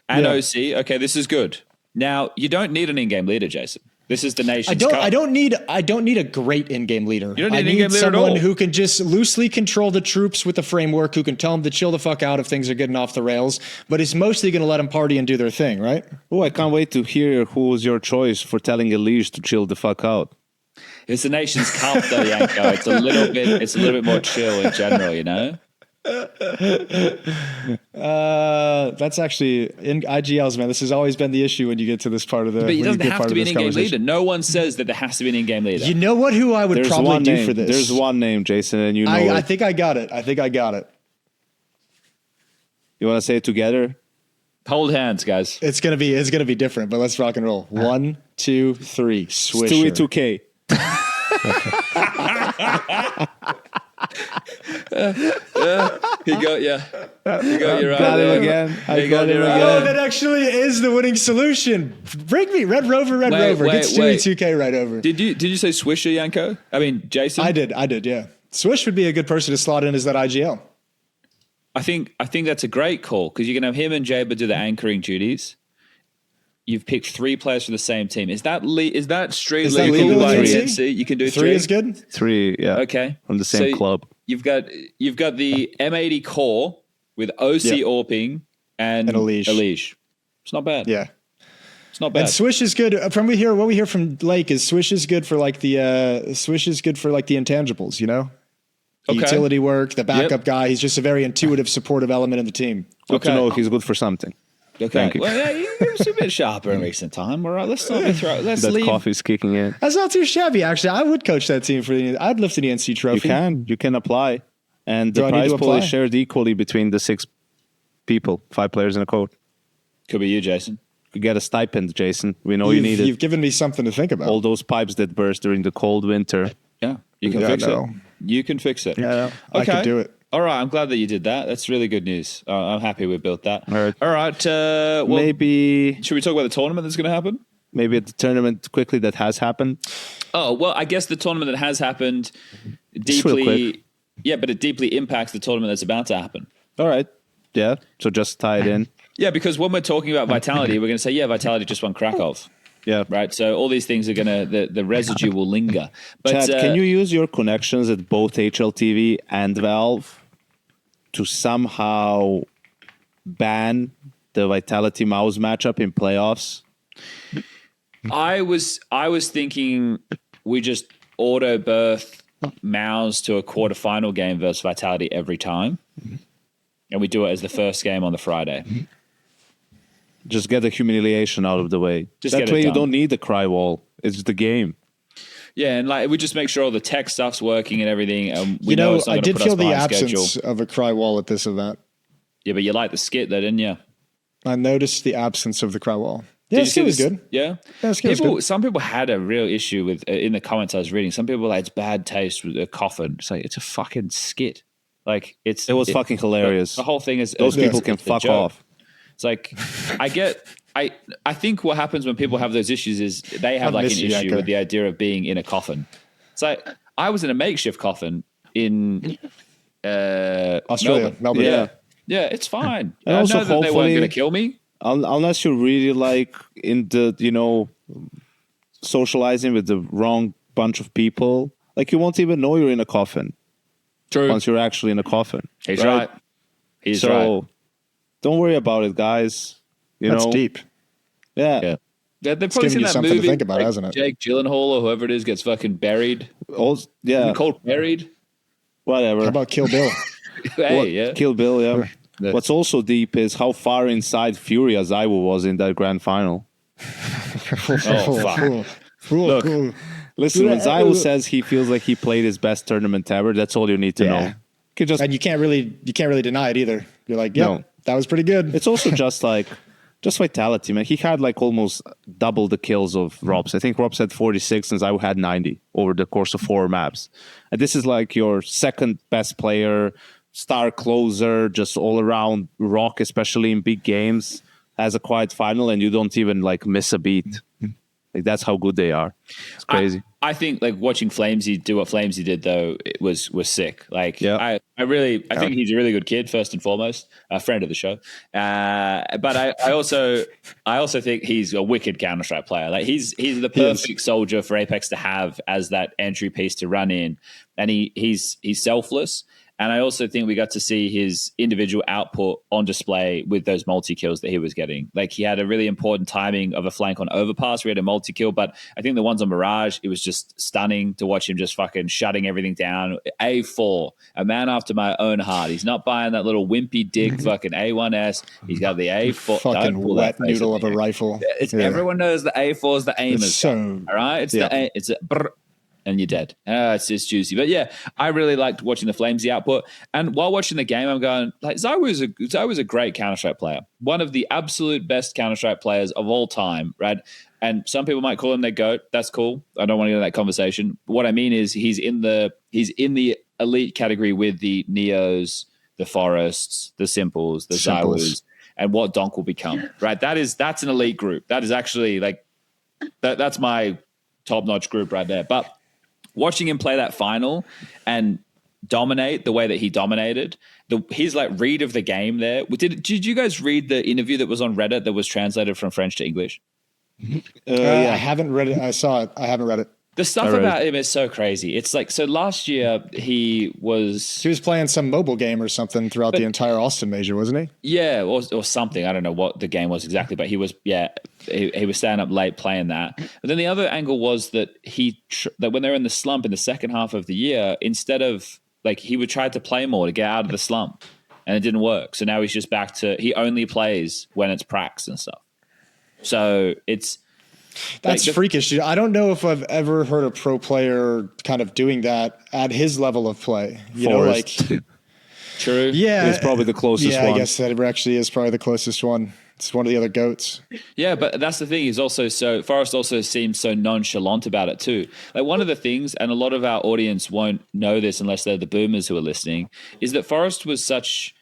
And OC. Okay, this is good. Now you don't need an in-game leader, Jason. This is the Nations Cup. I don't need a great in-game leader. You don't need an in-game leader at all. Someone who can just loosely control the troops with the framework, who can tell them to chill the fuck out if things are getting off the rails, but is mostly going to let them party and do their thing, right? Oh, I can't wait to hear who was your choice for telling Elish to chill the fuck out. It's the Nations Cup, though, Yanko. It's a little bit more chill in general, you know. That's actually in IGLs, man. This has always been the issue when you get to this part of the. But it doesn't when you get have part to of be an this in-game leader. conversation. No one says that there has to be an in-game leader. You know what? Who I would probably do for this? There's one name, Jason, and you know. I think I got it. You want to say it together? Hold hands, guys. It's gonna be different, but let's rock and roll. 1, 2, 3. Swisher. Stewie 2K. He got you. He got you right. Got there. him again. He got you right. Oh, that actually is the winning solution. Bring me Red Rover. Get Stewie 2K right over. Did you say Swisher, Yanko? I mean, Jason? I did, yeah. Swish would be a good person to slot in as that IGL. I think that's a great call because you can have him and Jaber do the anchoring duties. You've picked 3 players for the same team. Is that street Is that legal legal by in NC? You can do 3. 3 is good. 3, yeah. Okay. From the same club. You've got the M80 core with OC Orping and Elige. It's not bad. Yeah. It's not bad. And Swish is good. What we hear from Lake is Swish is good for like the intangibles, you know? The utility work, the backup guy. He's just a very intuitive, supportive element in the team. Good to know if he's good for something. Okay. Thank you. Well, yeah, you're a bit sharper in recent time. All right, let's not be let's that leave. coffee's kicking in. That's not too shabby, actually. I would coach that team I'd lift an NC trophy. You can apply. And the prize pool is shared equally between the 6 people, 5 players in a code. Could be you, Jason. You get a stipend, Jason. We know you need it. You've given me something to think about. All those pipes that burst during the cold winter. Yeah, you can fix it. You can fix it. Yeah, I could do it. All right, I'm glad that you did that. That's really good news. I'm happy we built that. All right. Well, maybe should we talk about the tournament that's going to happen? Maybe at the tournament quickly that has happened. Oh, well, I guess the tournament that has happened deeply. Yeah, but it deeply impacts the tournament that's about to happen. All right. Yeah. So just tie it in. Yeah, because when we're talking about Vitality, we're going to say, yeah, Vitality just won Krakow. Yeah. Right. So all these things are going to, the residue will linger. But Chad, can you use your connections at both HLTV and Valve to somehow ban the Vitality Mouse matchup in playoffs? I was thinking we just auto birth Mouse to a quarterfinal game versus Vitality every time. And we do it as the first game on the Friday. Just get the humiliation out of the way. That way you don't need the cry wall. It's the game. Yeah, and like we just make sure all the tech stuff's working and everything. And we know it's not I did feel the absence schedule. of a cry wall at this event. Yeah, but you like the skit though, didn't you? I noticed the absence of the cry wall. Yeah, it was good. Yeah, some people had a real issue with in the comments I was reading. Some people were like, it's bad taste with a coffin. It's like it's a fucking skit. Like it was fucking hilarious. The whole thing is those people can fuck off. It's like I think what happens when people have those issues is they have like an issue with the idea of being in a coffin. It's like I was in a makeshift coffin in Australia, Melbourne. Yeah, it's fine. And I also know that they weren't going to kill me. Unless you're really like into, socializing with the wrong bunch of people, like you won't even know you're in a coffin. True. Once you're actually in a coffin. He's right. He's right. Don't worry about it, guys. That's deep. Yeah. They've probably seen that something movie. To think about, hasn't it? Jake Gyllenhaal or whoever it is gets fucking buried. Called buried. Whatever. How about Kill Bill? Kill Bill, yeah. What's also deep is how far inside Furia Zywoo was in that grand final. Oh, fuck. Look, listen, when Zywoo says he feels like he played his best tournament ever, that's all you need to know. And you can't really deny it either. You're like, that was pretty good. It's also just Vitality, man. He had like almost double the kills of Robs. I think Robs had 46 and Zywoo had 90 over the course of 4 maps. And this is like your second best player, star closer, just all around rock, especially in big games, as a quiet final, and you don't even like miss a beat. Like that's how good they are. It's crazy. I think like watching Flamesy do what Flamesy did though, it was sick. Like I think he's a really good kid first and foremost, a friend of the show. But I also think he's a wicked Counter-Strike player. Like he's the perfect soldier for Apex to have as that entry piece to run in, and he's selfless. And I also think we got to see his individual output on display with those multi-kills that he was getting. Like, he had a really important timing of a flank on overpass. We had a multi-kill, but I think the ones on Mirage, it was just stunning to watch him just fucking shutting everything down. A4, a man after my own heart. He's not buying that little wimpy dick fucking A1S. He's got the A4. Fucking wet noodle of a rifle. Everyone knows the A4 is the aimers. So, all right? It's a brr, and you're dead. It's just juicy. But yeah, I really liked watching the Flamesy output. And while watching the game, I'm going, like, Zywoo's a great Counter-Strike player. One of the absolute best Counter-Strike players of all time, right? And some people might call him their GOAT. That's cool. I don't want to get in that conversation. But what I mean is he's in the elite category with the Neos, the Forests, the Simples, the Zywoos, and what Donk will become, right? That's an elite group. That is actually like that's my top-notch group right there. But watching him play that final and dominate the way that he dominated, his like read of the game there. Did you guys read the interview that was on Reddit that was translated from French to English? I haven't read it. I saw it. I haven't read it. The stuff about him is so crazy. It's like, so last year he was playing some mobile game or something throughout the entire Austin major, wasn't he? Yeah, or something. I don't know what the game was exactly, but he was he was staying up late playing that. But then the other angle was that that when they're in the slump in the second half of the year, instead of like, he would try to play more to get out of the slump, and it didn't work. So now he's just back to, he only plays when it's pracs and stuff. So that's freakish, dude. I don't know if I've ever heard a pro player kind of doing that at his level of play. You know, like, true. Yeah, it's probably the closest one. I guess that actually is probably the closest one. It's one of the other GOATs. Yeah, but that's the thing. He's also Forrest also seems so nonchalant about it too. Like, one of the things, and a lot of our audience won't know this unless they're the boomers who are listening, is that Forrest was such.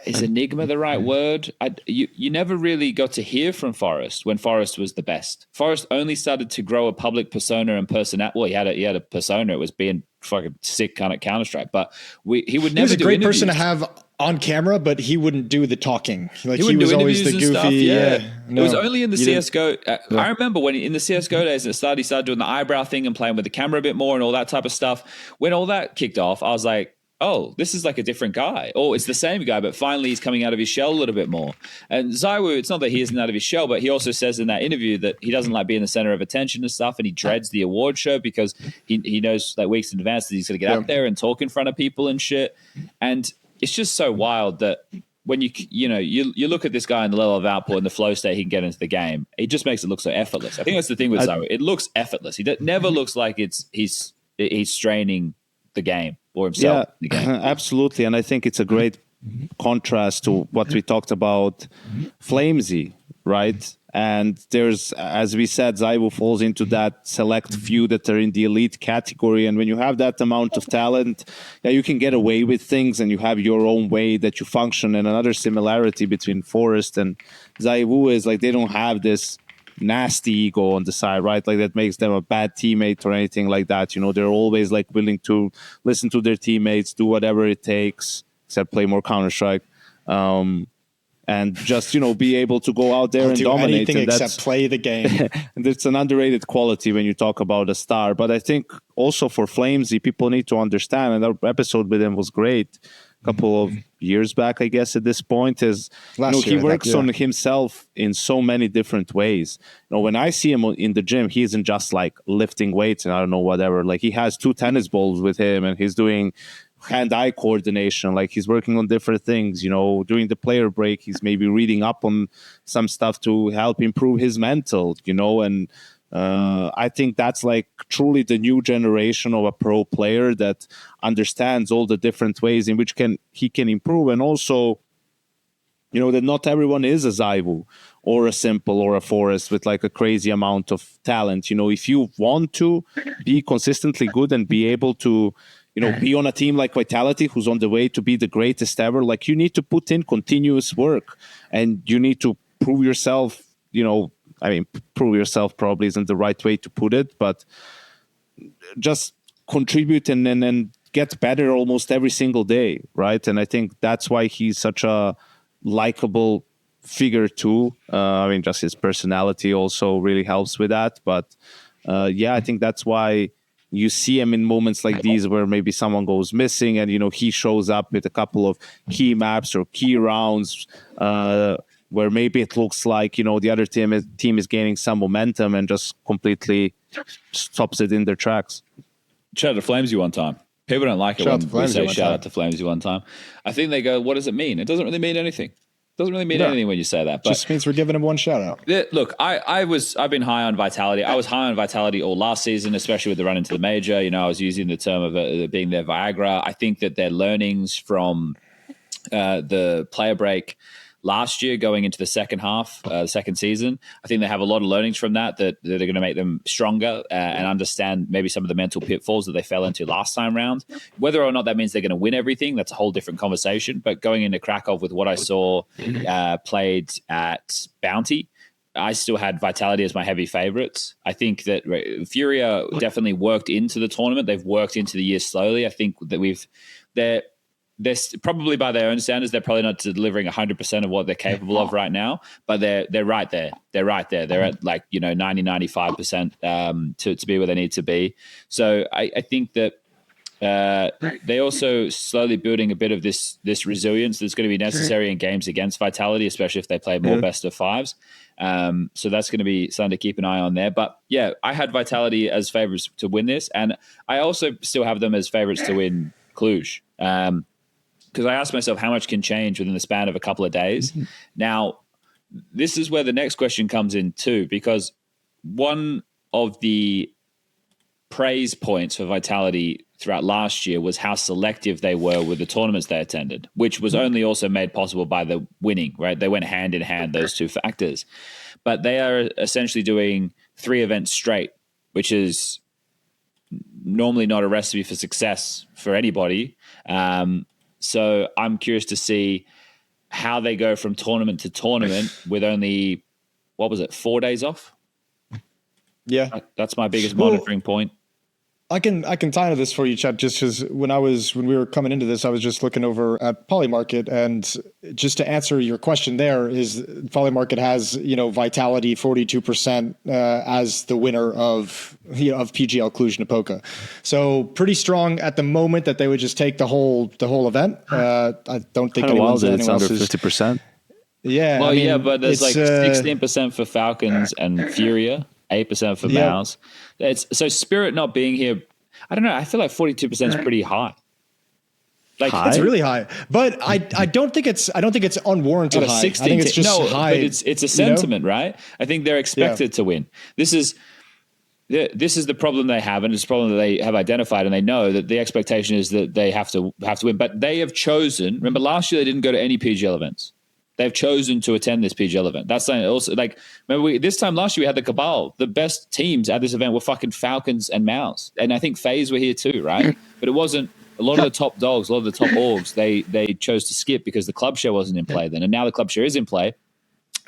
Is enigma the right word? You never really got to hear from Forrest when Forrest was the best. Forrest only started to grow a public persona and personality. Well, he had a persona. It was being fucking sick kind of Counter-Strike. But he would never. He was a great person to have on camera, but he wouldn't do the talking. Like, he was always the goofy. Stuff, yeah. No, it was only in the CS:GO. I remember when in the CS:GO days at the start, he started doing the eyebrow thing and playing with the camera a bit more and all that type of stuff. When all that kicked off, I was like, oh, this is like a different guy. Oh, it's the same guy, but finally he's coming out of his shell a little bit more. And Zywoo, it's not that he isn't out of his shell, but he also says in that interview that he doesn't like being the center of attention and stuff, and he dreads the award show because he knows like weeks in advance that he's going to get out there and talk in front of people and shit. And it's just so wild that when you look at this guy in the level of output and the flow state he can get into the game, it just makes it look so effortless. I think that's the thing with Zywoo. It looks effortless. He never looks like he's straining the game or himself. Yeah, absolutely. And I think it's a great contrast to what we talked about Flamesy, right? And there's, as we said, Zywoo falls into that select few that are in the elite category. And when you have that amount of talent, you can get away with things and you have your own way that you function. And another similarity between Forrest and Zywoo is like they don't have this nasty ego on the side, right? Like that makes them a bad teammate or anything like that. You know, they're always like willing to listen to their teammates, do whatever it takes, except play more Counter-Strike. And just, be able to go out there and dominate. Anything except play the game. And it's an underrated quality when you talk about a star. But I think also for Flamesy, people need to understand, and our episode with him was great a couple of years back, I guess, at this point, is he works on himself in so many different ways. When I see him in the gym, he isn't just like lifting weights and I don't know, whatever. Like, he has 2 tennis balls with him and he's doing hand-eye coordination. Like, he's working on different things. During the player break, he's maybe reading up on some stuff to help improve his mental, and I think that's like truly the new generation of a pro player that understands all the different ways in which he can improve. And also, that not everyone is a Zywoo or a Simple or a Forest with like a crazy amount of talent. If you want to be consistently good and be able to be on a team like Vitality, who's on the way to be the greatest ever, like, you need to put in continuous work and you need to prove yourself. Prove yourself probably isn't the right way to put it, but just contribute and get better almost every single day, right? And I think that's why he's such a likable figure too. Just his personality also really helps with that. But I think that's why you see him in moments like these where maybe someone goes missing and, he shows up with a couple of key maps or key rounds where maybe it looks like, the other team is gaining some momentum and just completely stops it in their tracks. Shout out to Flamesy one time. People don't like it when we say shout out to Flamesy one time. I think they go, what does it mean? It doesn't really mean anything. It doesn't really mean anything when you say that. But just means we're giving him one shout out. Look, I've been high on Vitality. I was high on Vitality all last season, especially with the run into the major. I was using the term of it being their Viagra. I think that their learnings from the player break last year going into the second half, the second season, I think they have a lot of learnings from that are going to make them stronger and understand maybe some of the mental pitfalls that they fell into last time round. Whether or not that means they're going to win everything, that's a whole different conversation. But going into Krakow with what I saw played at Bounty, I still had Vitality as my heavy favorites. I think that Furia definitely worked into the tournament. They've worked into the year slowly. I think that they're probably by their own standards, they're probably not delivering 100% of what they're capable of right now, but they're right there. They're right there. They're at 90, 95% to be where they need to be. So I think that they also slowly building a bit of this resilience that's going to be necessary in games against Vitality, especially if they play more best of fives. So that's going to be something to keep an eye on there. But yeah, I had Vitality as favorites to win this, and I also still have them as favorites to win Cluj. Because I asked myself how much can change within the span of a couple of days. Mm-hmm. Now, this is where the next question comes in too, because one of the praise points for Vitality throughout last year was how selective they were with the tournaments they attended, which was only also made possible by the winning, right? They went hand in hand, those two factors. But they are essentially doing 3 events straight, which is normally not a recipe for success for anybody. So I'm curious to see how they go from tournament to tournament with only, 4 days off? Yeah. That's my biggest monitoring point. I can tie into this for you, Chad, just because when we were coming into this, I was just looking over at Polymarket, and just to answer your question there is Polymarket has, Vitality 42% as the winner of PGL Cluj-Napoca. So pretty strong at the moment that they would just take the whole event. I don't think anyone else is under 50%. Yeah. Well, but there's 16% for Falcons and Furia. 8% for Mouse. So Spirit not being here, I don't know. I feel like 42% is pretty high. It's really high, but I don't think it's unwarranted high. 16, I think it's just high. But it's a sentiment, right? I think they're expected to win. This is the problem they have, and it's a problem that they have identified, and they know that the expectation is that they have to win. But they have chosen. Remember, last year they didn't go to any PGL events. They've chosen to attend this PGL event. That's also remember this time last year we had the Cabal. The best teams at this event were fucking Falcons and Mouse, and I think FaZe were here too, right? But it wasn't a lot of the top dogs, a lot of the top orgs. They chose to skip because the club share wasn't in play then, and now the club share is in play.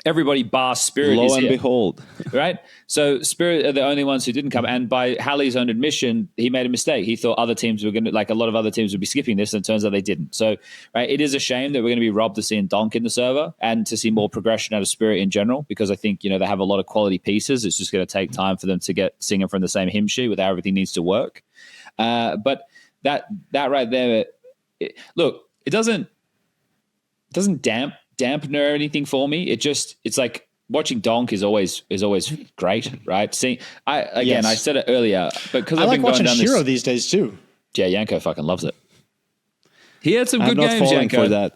Everybody bar Spirit Lo is and here, behold. right? So Spirit are the only ones who didn't come. And by Hallie's own admission, he made a mistake. He thought other teams were going to, a lot of other teams would be skipping this, and it turns out they didn't. So it is a shame that we're going to be robbed to seeing Donk in the server and to see more progression out of Spirit in general, because I think, they have a lot of quality pieces. It's just going to take time for them to get singing from the same hymn sheet with how everything needs to work. But that right there, it doesn't dampen or anything for me. It's like watching Donk is always great, right? I said it earlier, but because I like watching Shiro these days too. Yeah, Yanko fucking loves it. He had some good games,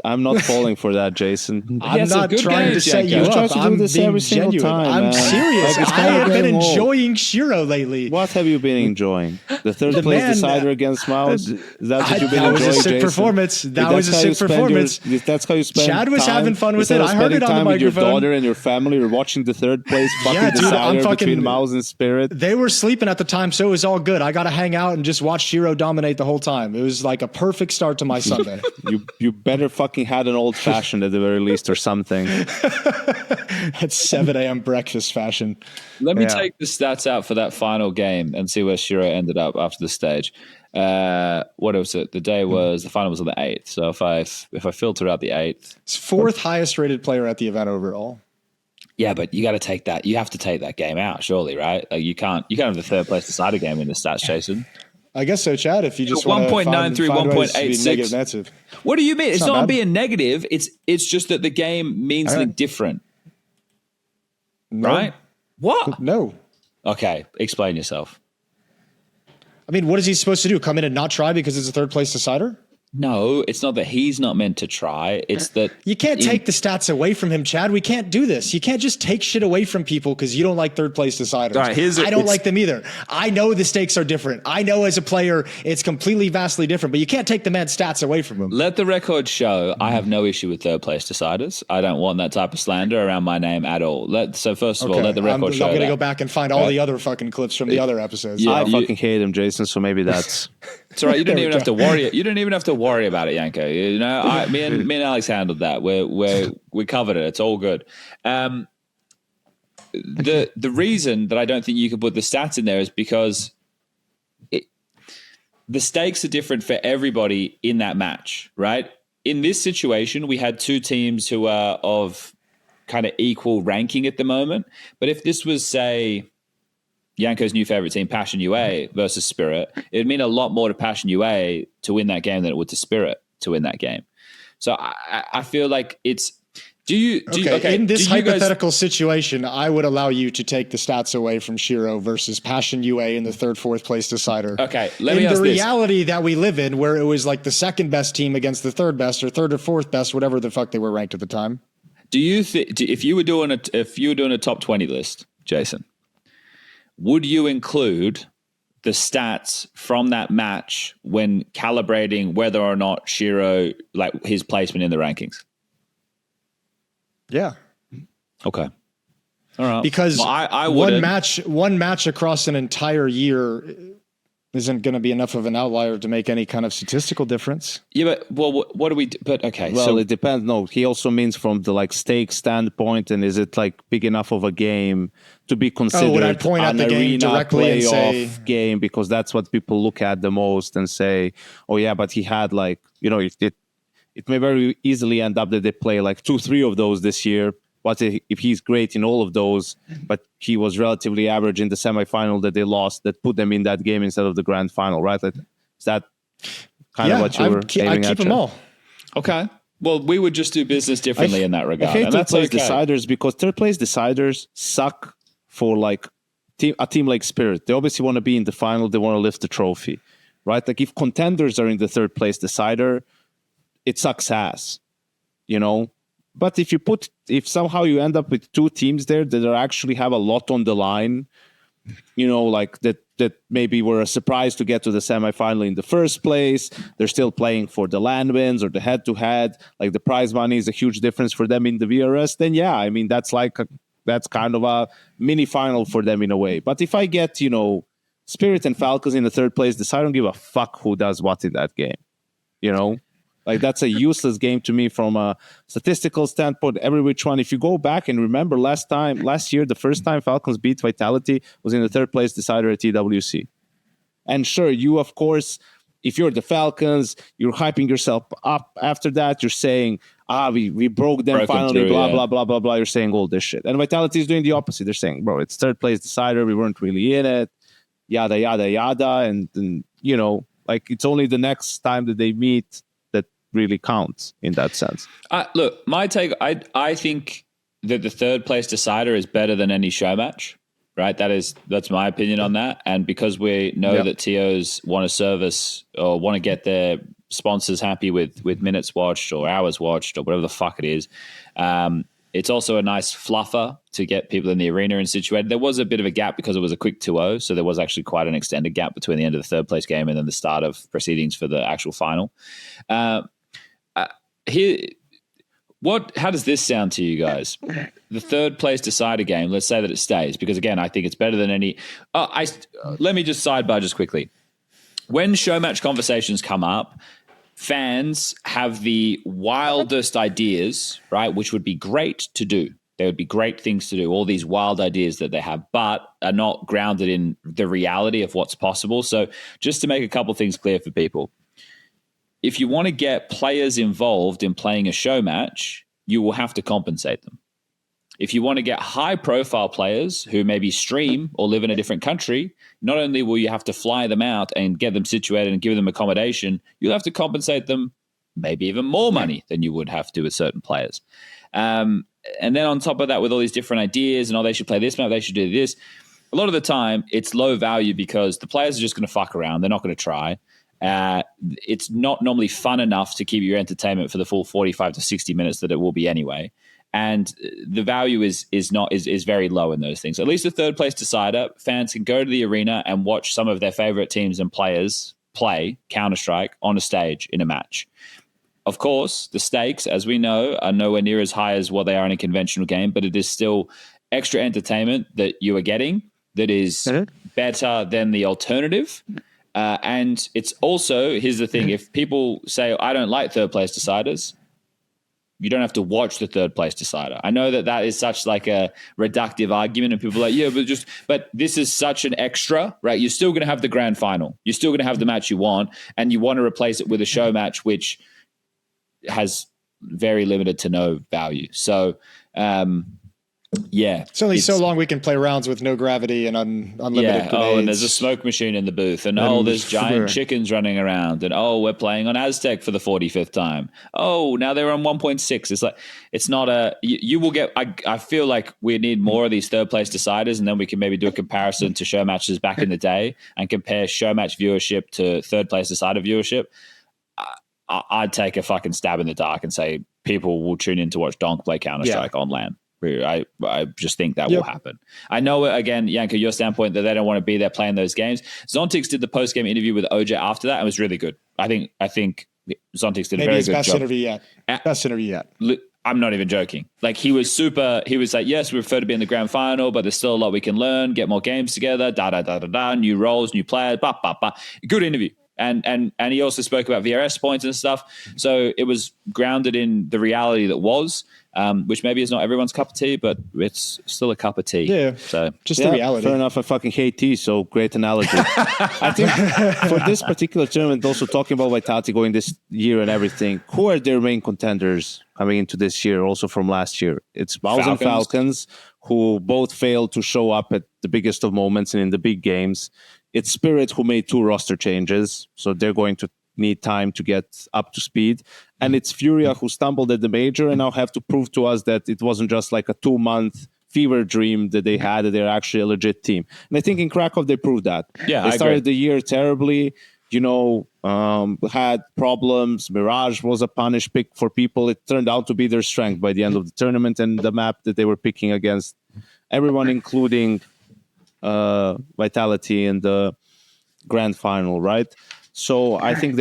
I'm not falling for that, Jason. I'm not trying to set you up. I'm being genuine. I'm serious. I have been enjoying Shiro lately. What have you been enjoying? The third place decider against Mouse? Is that what you've been enjoying, That was a sick performance. That was a sick performance. That's how you spend Chad was having fun with it. I heard it on the microphone. With your daughter and your family. You're watching the third place fucking decider between Mouse and Spirit. They were sleeping at the time, so it was all good. I got to hang out and just watch Shiro dominate the whole time. It was like a perfect start to my Sunday. You better fucking had an old fashioned at the very least or something. That's 7 a.m. breakfast fashion. Let me take the stats out for that final game and see where Shiro ended up after the stage. What was it? The final was on the 8th. So if I filter out the 8th, it's 4th highest rated player at the event overall. Yeah, but you got to take that. You have to take that game out, surely, right? Like you can't have the third place decider game in the stats, Jason. I guess so, Chad. If you just want to 1.93, 1.86. What do you mean? It's not being negative. It's just that the game means something different, right? What? No. Okay, explain yourself. I mean, what is he supposed to do? Come in and not try because it's a third place decider? No, it's not that he's not meant to try. It's that you can't take the stats away from him, Chad. We can't do this. You can't just take shit away from people because you don't like third place deciders. All right, I don't like them either. I know the stakes are different. I know as a player it's completely vastly different, but you can't take the man's stats away from him. Let the record show I have no issue with third place deciders. I don't want that type of slander around my name at all. So first of all, let the record show. I'm going to go back and find all the other fucking clips from the other episodes. Yeah, I fucking hate him, Jason, so maybe that's... It's all right. You don't even have to worry. You don't even have to worry about it, Yanko. You know, me and Alex handled that. We covered it. It's all good. The reason that I don't think you could put the stats in there is because the stakes are different for everybody in that match, right? In this situation, we had two teams who are of kind of equal ranking at the moment. But if this was, say, Yanko's new favorite team, PassionUA versus Spirit, it'd mean a lot more to PassionUA to win that game than it would to Spirit to win that game. So I feel like it's. In this hypothetical situation, I would allow you to take the stats away from Shiro versus PassionUA in the third, fourth place decider. Okay, let me ask this. In the reality that we live in, where it was like the second best team against the third best or third or fourth best, whatever the fuck they were ranked at the time. Do you think if you were doing a top 20 list, Jason? Would you include the stats from that match when calibrating whether or not Shiro, like his placement in the rankings? Yeah. Okay. All right. Because I one match across an entire year isn't going to be enough of an outlier to make any kind of statistical difference. Yeah, but what do we do? But okay, well, so it depends. No, he also means from the stake standpoint, and is it big enough of a game to be considered would I point at the game directly and say game? Because that's what people look at the most and say, oh yeah, but he had it may very easily end up that they play 2-3 of those this year. What if he's great in all of those, but he was relatively average in the semifinal that they lost, that put them in that game instead of the grand final, right? Is that kind of what you were aiming at? I keep them all. Okay. Well, we would just do business differently in that regard. I hate third place deciders because third place deciders suck for a team like Spirit. They obviously want to be in the final. They want to lift the trophy, right? If contenders are in the third place decider, it sucks ass, you know? But if somehow you end up with two teams there that actually have a lot on the line, that maybe were a surprise to get to the semifinal in the first place, they're still playing for the land wins or the head-to-head, the prize money is a huge difference for them in the VRS, then yeah, I mean, that's kind of a mini final for them in a way. But if I get, Spirit and Falcons in the third place, I don't give a fuck who does what in that game, that's a useless game to me from a statistical standpoint, every which one. If you go back and remember last year, the first time Falcons beat Vitality was in the third place decider at TWC. And sure, you, of course, if you're the Falcons, you're hyping yourself up after that. You're saying, we broke them finally, blah, blah, blah, blah. You're saying all this shit. And Vitality is doing the opposite. They're saying, bro, it's third place decider. We weren't really in it. Yada, yada, yada. And it's only the next time that they meet really counts in that sense. Look, my take, I think that the third place decider is better than any show match, right? That's my opinion on that. And because we know that TOs want to service or want to get their sponsors happy with minutes watched or hours watched or whatever the fuck it is, it's also a nice fluffer to get people in the arena and situated. There was a bit of a gap because it was a quick 2-0, so there was actually quite an extended gap between the end of the third place game and then the start of proceedings for the actual final. How does this sound to you guys? The third place decider game, let's say that it stays, because again, I think it's better than any. Let me just sidebar just quickly. When show match conversations come up, fans have the wildest ideas, right? Which would be great to do. They would be great things to do, all these wild ideas that they have, but are not grounded in the reality of what's possible. So just to make a couple things clear for people, if you want to get players involved in playing a show match, you will have to compensate them. if you want to get high-profile players who maybe stream or live in a different country, not only will you have to fly them out and get them situated and give them accommodation, you'll have to compensate them maybe even more money than you would have to with certain players. And then on top of that, with all these different ideas and, they should play this map, they should do this, a lot of the time it's low value because the players are just going to fuck around. They're not going to try. It's not normally fun enough to keep your entertainment for the full 45 to 60 minutes that it will be anyway. And the value is very low in those things. At least the third place decider, fans can go to the arena and watch some of their favorite teams and players play Counter-Strike on a stage in a match. Of course, the stakes, as we know, are nowhere near as high as what they are in a conventional game, but it is still extra entertainment that you are getting that is better than the alternative. And it's also, here's the thing, if people say, I don't like third place deciders, you don't have to watch the third place decider. I know that is such like a reductive argument, and people are like, but this is such an extra, right? You're still going to have the grand final. You're still going to have the match you want, and you want to replace it with a show match, which has very limited to no value. So, it's only so long we can play rounds with no gravity and unlimited grenades. And there's a smoke machine in the booth, and there's giant chickens running around, and we're playing on Aztec for the 45th time. Now they're on 1.6. It's like, it's not you will get. I feel like we need more of these third place deciders, and then we can maybe do a comparison to show matches back in the day and compare show match viewership to third place decider viewership. I'd take a fucking stab in the dark and say people will tune in to watch Donk play Counter-Strike on LAN. I just think that will happen. I know, again, Janko, your standpoint that they don't want to be there playing those games. Zontix did the post-game interview with OJ after that and was really good. I think Zontix did a very good job. Best interview yet. I'm not even joking. Like, he was like, yes, we prefer to be in the grand final, but there's still a lot we can learn, get more games together, new roles, new players, Good interview. And he also spoke about VRS points and stuff. So it was grounded in the reality that was, which maybe is not everyone's cup of tea, but it's still a cup of tea. Yeah. So just the reality. Fair enough. I fucking hate tea. So great analogy. I think for this particular tournament, also talking about Vitality going this year and everything, who are their main contenders coming into this year, also from last year? It's Vows and Falcons, who both failed to show up at the biggest of moments and in the big games. It's Spirit, who made 2 roster changes, so they're going to need time to get up to speed. And it's Furia, who stumbled at the major and now have to prove to us that it wasn't just like a 2-month fever dream that they had, that they're actually a legit team. And I think in Krakow, they proved that. Yeah, they started the year terribly, had problems. Mirage was a punish pick for people. It turned out to be their strength by the end of the tournament, and the map that they were picking against everyone, including Vitality in the grand final, right? So I think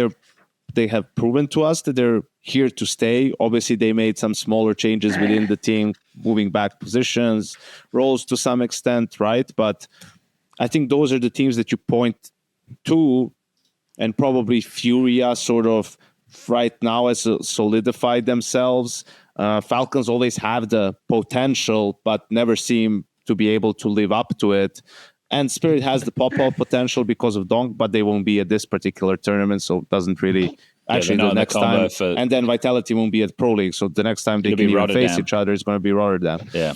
they have proven to us that they're here to stay. Obviously, they made some smaller changes within the team, moving back positions, roles to some extent, right? But I think those are the teams that you point to, and probably Furia sort of right now has solidified themselves. Falcons always have the potential, but never seem to be able to live up to it. And Spirit has the pop-up potential because of Donk, but they won't be at this particular tournament, so it doesn't really... Actually, the next time... And then Vitality won't be at Pro League, so the next time they can even face each other, it's going to be Rotterdam. Yeah.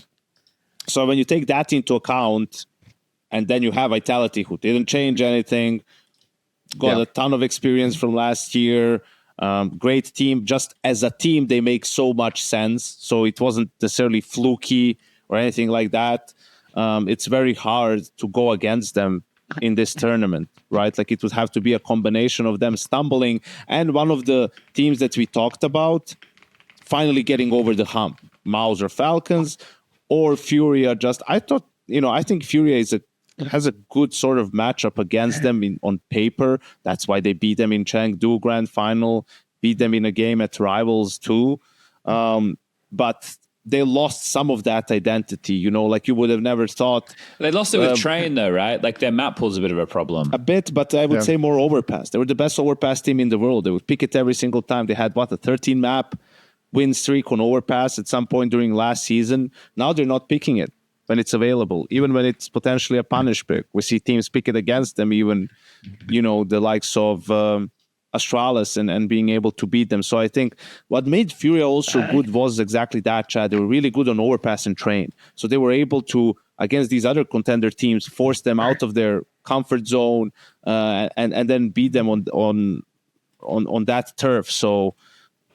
So when you take that into account, and then you have Vitality, who didn't change anything, got a ton of experience from last year, great team. Just as a team, they make so much sense, so it wasn't necessarily fluky or anything like that. It's very hard to go against them in this tournament, right? Like, it would have to be a combination of them stumbling and one of the teams that we talked about finally getting over the hump. Mouse or Falcons or Furia. I think Furia has a good sort of matchup against them on paper. That's why they beat them in Chengdu Grand Final, beat them in a game at Rivals too. But they lost some of that identity, like you would have never thought. They lost it with Train though, right? Like, their map pool's a bit of a problem. A bit, but I would say more overpass. They were the best overpass team in the world. They would pick it every single time. They had, a 13 map win streak on overpass at some point during last season. Now they're not picking it when it's available, even when it's potentially a punish pick. We see teams pick it against them, even, the likes of Astralis and being able to beat them. So I think what made Furia also good was exactly that, Chad. They were really good on overpass and train. So they were able to, against these other contender teams, force them out of their comfort zone and then beat them on that turf. So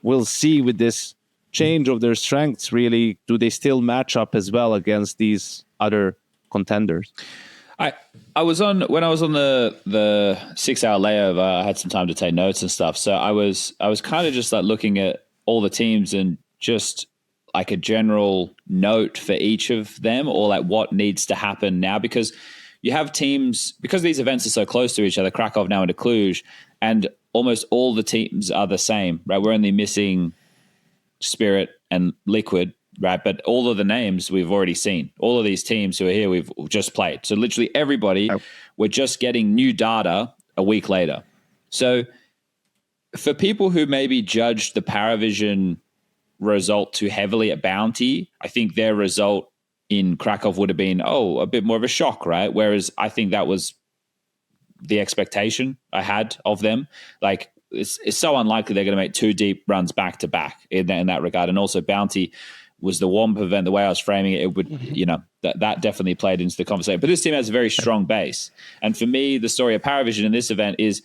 we'll see with this change of their strengths, really, do they still match up as well against these other contenders? I was on the 6 hour layover. I had some time to take notes and stuff. So I was kind of just like looking at all the teams and just like a general note for each of them, or like what needs to happen now, because you have teams, because these events are so close to each other, Krakow now into Cluj, and almost all the teams are the same, right? We're only missing Spirit and Liquid, right? But all of the names we've already seen. All of these teams who are here, we've just played. So literally everybody, we're just getting new data a week later. So for people who maybe judged the Paravision result too heavily at Bounty, I think their result in Krakow would have been, a bit more of a shock, right? Whereas I think that was the expectation I had of them. Like, it's so unlikely they're going to make 2 deep runs back to back in that regard. And also Bounty was the Womp event. The way I was framing it, it would, that definitely played into the conversation. But this team has a very strong base. And for me, the story of Paravision in this event is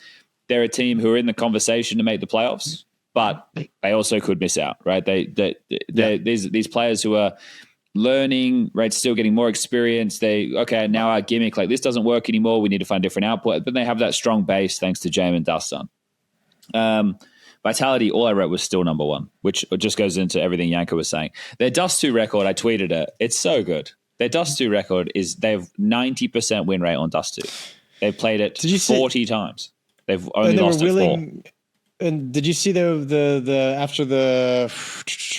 they're a team who are in the conversation to make the playoffs, but they also could miss out, right? These players who are learning, right, still getting more experience. Now our gimmick, like, this doesn't work anymore. We need to find different output. But they have that strong base thanks to Jame and Dustin. Vitality, all I wrote was still number 1, which just goes into everything Yanko was saying. Their Dust 2 record, I tweeted it. It's so good. Their Dust 2 record is they've 90% win rate on Dust 2. They've played it 40 times. They've only lost it 4. And did you see the after the,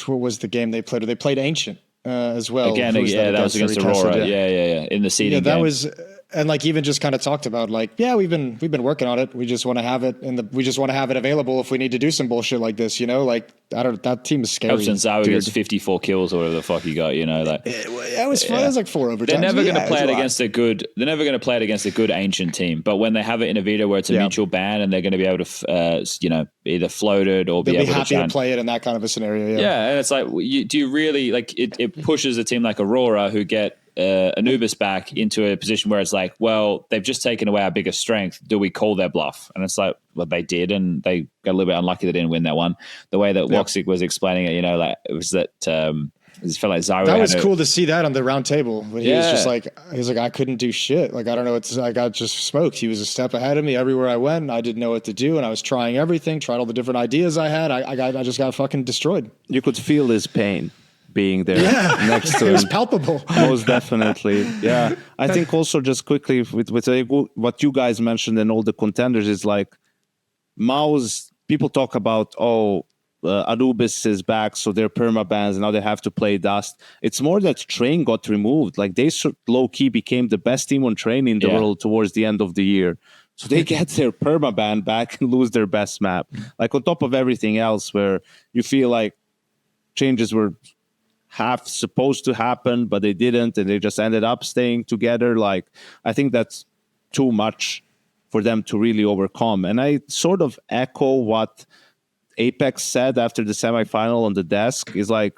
what was the game they played? They played Ancient as well. Again, that was against Aurora. Yeah. In the seeding that game. was. And like even just kind of talked about like, we've been working on it. We just want to have it we just want to have it available if we need to do some bullshit like this, like that team is scary. Since Zywoo gets 54 kills or whatever the fuck he got, like it was like 4 overtimes. They're never going to play it against a good. They're never going to play it against a good Ancient team. But when they have it in a veto where it's a mutual ban and they're going to be able to, either float it or be happy to play it in that kind of a scenario. Yeah, and it's like, do you really like it? It pushes a team like Aurora who get Anubis back into a position where it's like, well, they've just taken away our biggest strength. Do we call their bluff? And it's like, well, they did, and they got a little bit unlucky they didn't win that one. The way that Woxic was explaining it, like it was that it felt like Zywoo. That was cool to see that on the round table. But he was just like, I couldn't do shit. Like, I don't know. I got just smoked. He was a step ahead of me everywhere I went. I didn't know what to do, and I was trying everything, tried all the different ideas I had. I just got fucking destroyed. You could feel his pain being there next to him. It was palpable. Most definitely. Yeah. I think also just quickly with what you guys mentioned and all the contenders is like MOUZ, people talk about, Anubis is back, so they're permabans, and now they have to play Dust. It's more that Train got removed. Like, they low-key became the best team on Train in the world towards the end of the year. So they get their permaban back and lose their best map. Like, on top of everything else where you feel like changes were half supposed to happen, but they didn't, and they just ended up staying together. Like, I think that's too much for them to really overcome. And I sort of echo what Apex said after the semifinal on the desk, is like,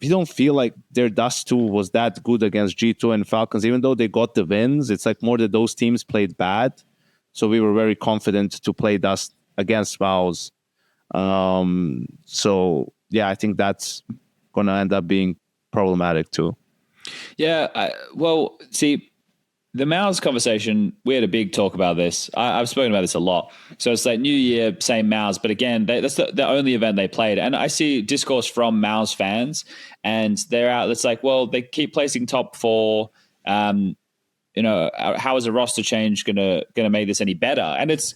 we don't feel like their Dust 2 was that good against G2 and Falcons, even though they got the wins. It's like more that those teams played bad. So we were very confident to play Dust against MOUZ. So yeah, I think that's going to end up being problematic too. Yeah. See, the MOUZ conversation, we had a big talk about this. I've spoken about this a lot. So it's like New Year, same MOUZ, but again, that's the only event they played. And I see discourse from MOUZ fans, and they're out. It's like, well, they keep placing top 4. How is a roster change gonna make this any better? And it's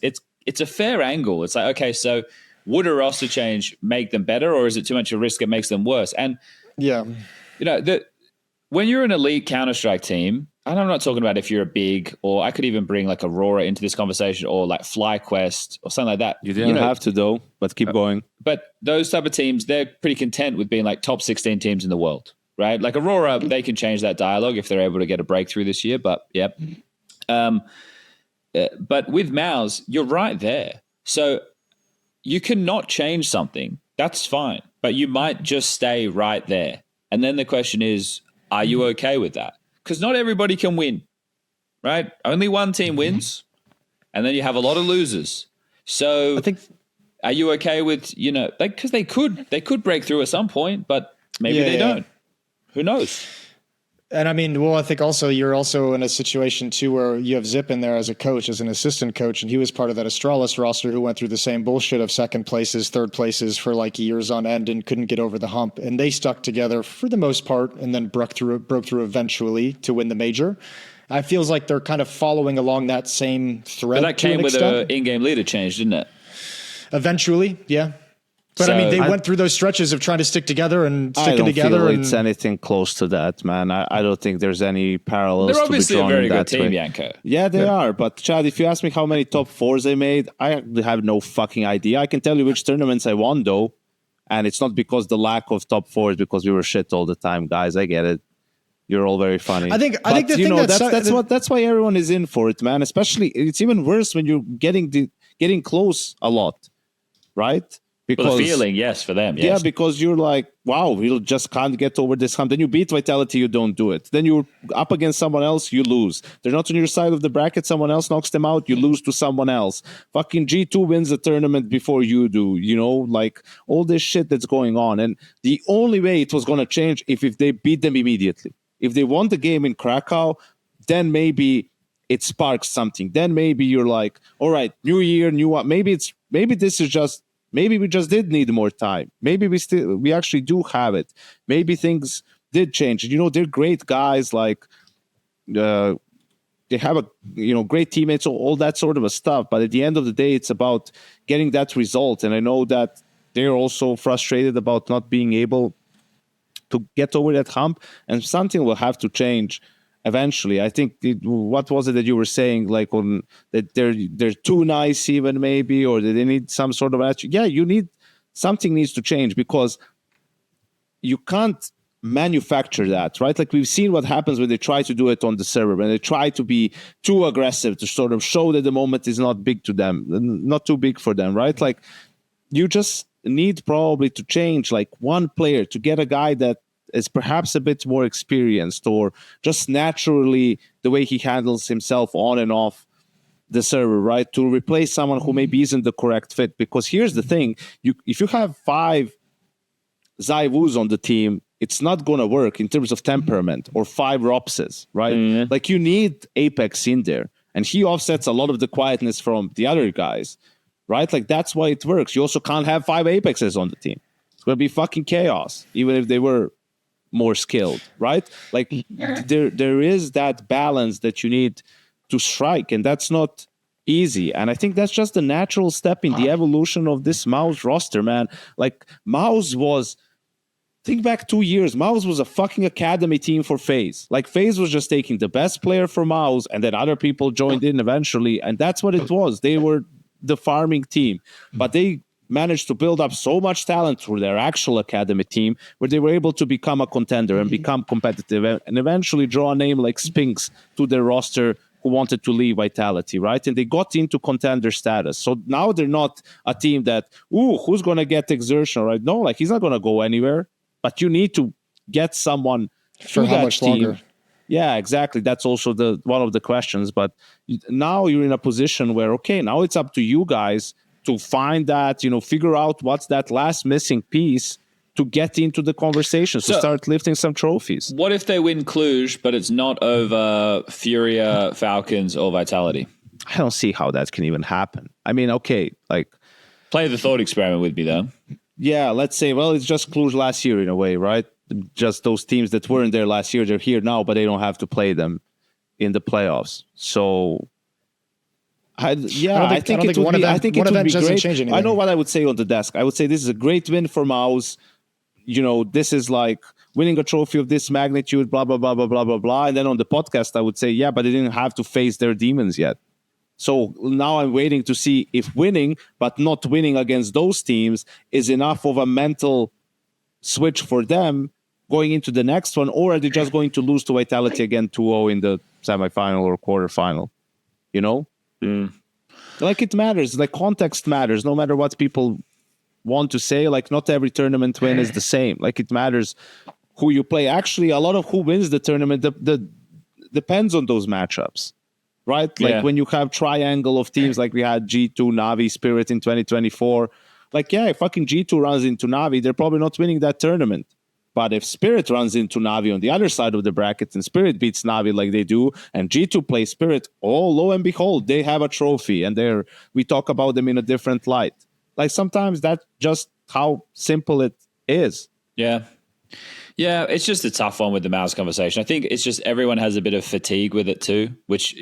a fair angle. It's like, okay, so would a roster change make them better, or is it too much of a risk it makes them worse? And when you're an elite Counter-Strike team, and I'm not talking about if you're a big, or I could even bring like Aurora into this conversation, or like FlyQuest or something like that. You didn't have to though, but keep going. But those type of teams, they're pretty content with being like top 16 teams in the world, right? Like Aurora, they can change that dialogue if they're able to get a breakthrough this year, but yep. But with MOUZ, you're right there. So you cannot change something. That's fine. But you might just stay right there. And then the question is, are you okay with that? Because not everybody can win, right? Only one team wins, and then you have a lot of losers. So I think, are you okay with, because they could break through at some point, but maybe they don't. Who knows? And I mean, well, I think also you're also in a situation too where you have Zip in there as a coach, as an assistant coach, and he was part of that Astralis roster who went through the same bullshit of second places, third places for like years on end and couldn't get over the hump. And they stuck together for the most part and then broke through eventually to win the major. I feels like they're kind of following along that same thread. But that came with an in-game leader change, didn't it? Eventually, yeah. But I mean, they went through those stretches of trying to stick together and sticking together. I don't feel it's anything close to that, man. I don't think there's any parallels. They're obviously to be drawn a very in good that team, way. Janko. Yeah, they are. But Chad, if you ask me how many top fours they made, I have no fucking idea. I can tell you which tournaments I won, though. And it's not because the lack of top fours, because we were shit all the time, guys. I get it. You're all very funny. I think the thing that's why everyone is in for it, man. Especially, it's even worse when you're getting close a lot, right? Because the feeling, yes, for them, yes. Yeah, because you're like, wow, we just can't get over this hump. Then you beat Vitality, you don't do it. Then you're up against someone else, you lose. They're not on your side of the bracket, someone else knocks them out, you lose to someone else. Fucking G2 wins the tournament before you do, like all this shit that's going on. And the only way it was going to change if they beat them immediately. If they won the game in Krakow, then maybe it sparks something. Then maybe you're like, all right, new year, new what? Maybe this is just. Maybe we just did need more time. Maybe we actually do have it. Maybe things did change. They're great guys. Like they have great teammates, all that sort of a stuff. But at the end of the day, it's about getting that result. And I know that they're also frustrated about not being able to get over that hump. And something will have to change eventually. I think what was it that you were saying, like that they're too nice even maybe, or that they need some sort of attitude. Yeah, something needs to change, because you can't manufacture that, right? Like we've seen what happens when they try to do it on the server, when they try to be too aggressive to sort of show that the moment is not big to them, not too big for them, right? Like you just need probably to change like one player to get a guy that is perhaps a bit more experienced, or just naturally the way he handles himself on and off the server, right? To replace someone who maybe isn't the correct fit. Because here's the thing, if you have 5 Zywoos on the team, it's not going to work in terms of temperament, or 5 Ropses, right? Mm-hmm. Like you need Apex in there, and he offsets a lot of the quietness from the other guys, right? Like that's why it works. You also can't have 5 Apexes on the team. It's going to be fucking chaos, even if they were more skilled, right? Like there is that balance that you need to strike, and that's not easy. And I think that's just a natural step in the evolution of this MOUZ roster, man. Like MOUZ was, think back 2 years, MOUZ was a fucking academy team for FaZe. Like FaZe was just taking the best player for MOUZ, and then other people joined in eventually, and that's what it was. They were the farming team, but they managed to build up so much talent through their actual academy team, where they were able to become a contender and become competitive, and eventually draw a name like Spinks to their roster, who wanted to leave Vitality, right? And they got into contender status. So now they're not a team that, who's going to get exertion, right? No, like he's not going to go anywhere, but you need to get someone for how much team. Longer. Yeah, exactly. That's also one of the questions. But now you're in a position where, okay, now it's up to you guys to find that, figure out what's that last missing piece to get into the conversations, to start lifting some trophies. What if they win Cluj, but it's not over Furia, Falcons, or Vitality? I don't see how that can even happen. I mean, okay, like... Play the thought experiment with me, though. Yeah, let's say, well, it's just Cluj last year in a way, right? Just those teams that weren't there last year, they're here now, but they don't have to play them in the playoffs. So... I think it would be great. I know what I would say on the desk. I would say this is a great win for MOUZ. This is like winning a trophy of this magnitude, blah, blah, blah, blah, blah, blah, blah. And then on the podcast, I would say, yeah, but they didn't have to face their demons yet. So now I'm waiting to see if winning, but not winning against those teams, is enough of a mental switch for them going into the next one, or are they just going to lose to Vitality again 2-0 in the semifinal or quarterfinal? Like it matters. Like context matters. No matter what people want to say, like not every tournament win is the same. Like it matters who you play. Actually, a lot of who wins the tournament depends on those matchups, right? Like when you have triangle of teams like we had G2, Navi, Spirit in 2024. Like, yeah, fucking G2 runs into Navi, they're probably not winning that tournament. But if Spirit runs into Navi on the other side of the bracket and Spirit beats Navi like they do, and G2 plays Spirit, oh, lo and behold, they have a trophy, and we talk about them in a different light. Like sometimes that's just how simple it is. Yeah. Yeah, it's just a tough one with the mouse conversation. I think it's just everyone has a bit of fatigue with it too, which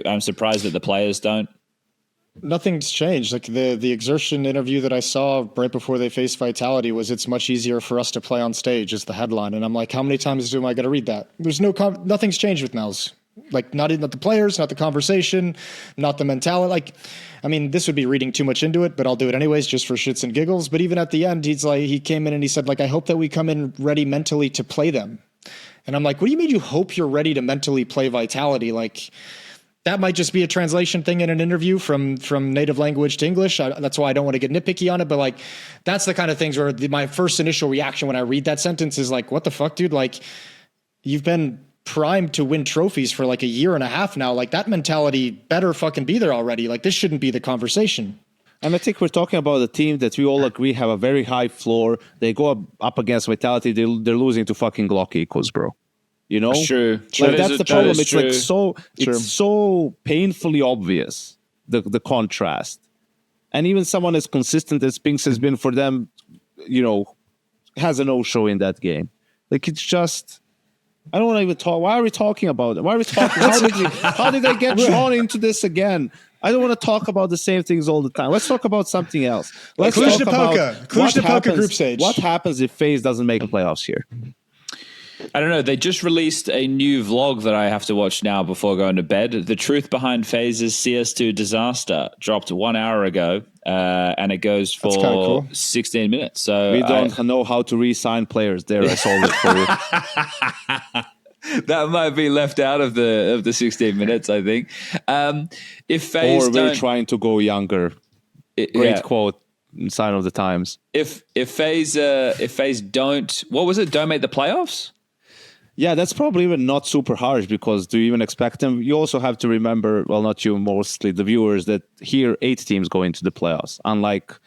I'm surprised that the players don't. Nothing's changed. Like the exertion interview that I saw right before they faced Vitality was, it's much easier for us to play on stage is the headline. And I'm like, how many times am I going to read that? There's nothing's changed with Mel's. Like not the players, not the conversation, not the mentality. Like, I mean, this would be reading too much into it, but I'll do it anyways, just for shits and giggles. But even at the end, he came in and he said, like, I hope that we come in ready mentally to play them. And I'm like, what do you mean you hope you're ready to mentally play Vitality? Like, that might just be a translation thing in an interview from native language to English. That's why I don't want to get nitpicky on it. But like, that's the kind of things where my first initial reaction when I read that sentence is like, what the fuck, dude? Like, you've been primed to win trophies for like a year and a half now. Like, that mentality better fucking be there already. Like, this shouldn't be the conversation. And I think we're talking about a team that we all agree have a very high floor. They go up against Vitality. They're losing to fucking Glock Equals, bro. You know, true. Like that's the problem. It's like it's so painfully obvious the contrast, and even someone as consistent as Pinks has been for them, you know, has a no-show in that game. Like it's just, I don't want to even talk. Why are we talking about it? Why are we talking? How did they get drawn into this again? I don't want to talk about the same things all the time. Let's talk about something else. Let's talk about Cluj-Napoca group stage. What happens if FaZe doesn't make the playoffs here? I don't know. They just released a new vlog that I have to watch now before going to bed. The truth behind FaZe's CS2 disaster dropped 1 hour ago, and it goes for cool. 16 minutes. So we don't know how to re-sign players. There, I solved it for you. That might be left out of the 16 minutes, I think. If FaZe, or we're trying to go younger. Great quote. Sign of the times. If FaZe don't, what was it? Don't make the playoffs? Yeah, that's probably even not super harsh, because do you even expect them? You also have to remember, well, not you, mostly the viewers, that here 8 teams go into the playoffs, unlike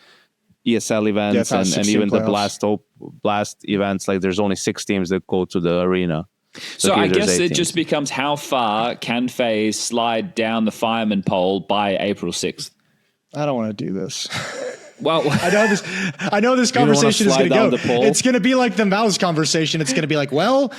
ESL events and even playoffs. The Blast events. Like there's only 6 teams that go to the arena. So I guess it just becomes, how far can FaZe slide down the fireman pole by April 6th? I don't want to do this. Well, I know this conversation is going to go. It's going to be like the Mouse conversation. It's going to be like, well,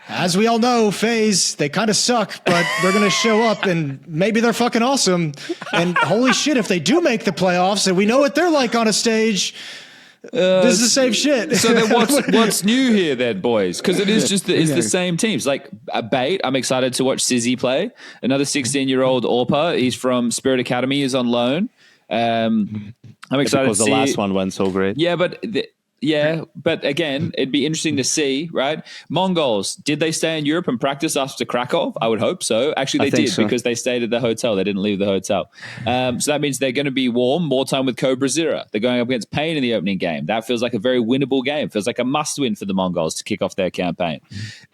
as we all know, FaZe, they kind of suck, but they're going to show up and maybe they're fucking awesome. And holy shit, if they do make the playoffs and we know what they're like on a stage, this is the same shit. So then what's new here then, boys? Because it is just the same teams. Like Bait, I'm excited to watch Sizzy play. Another 16-year-old Orpa. He's from Spirit Academy. He's on loan. I'm excited because the last one went so great. Yeah, but again, it'd be interesting to see, right? Mongols, did they stay in Europe and practice after Krakow? I would hope so. Actually, they did so, because they stayed at the hotel. They didn't leave the hotel. So that means they're going to be warm, more time with Cobra Zira. They're going up against Pain in the opening game. That feels like a very winnable game. Feels like a must-win for the Mongols to kick off their campaign.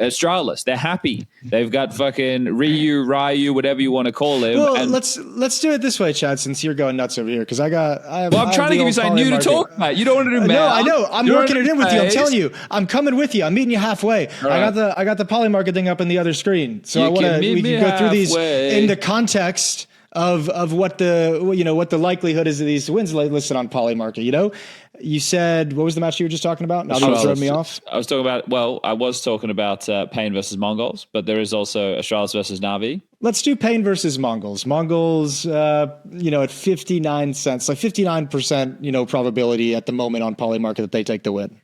Astralis, they're happy. They've got fucking Ryu, whatever you want to call him. Well, let's do it this way, Chad, since you're going nuts over here, because I'm trying to give you something new to talk about. You don't want to do No, I know. I'm working it in with you. I'm telling you, I'm coming with you. I'm meeting you halfway. Right. I got the Polymarket thing up in the other screen, so we can go through these in the context of what the likelihood is of these wins listed on Polymarket. You know, you said, what was the match you were just talking about? Now you're throwing me off. I was talking about Pain versus Mongols, but there is also Astralis versus Na'Vi. Let's do Pain versus Mongols. Mongols, at 59 cents, like 59%, probability at the moment on Polymarket that they take the win.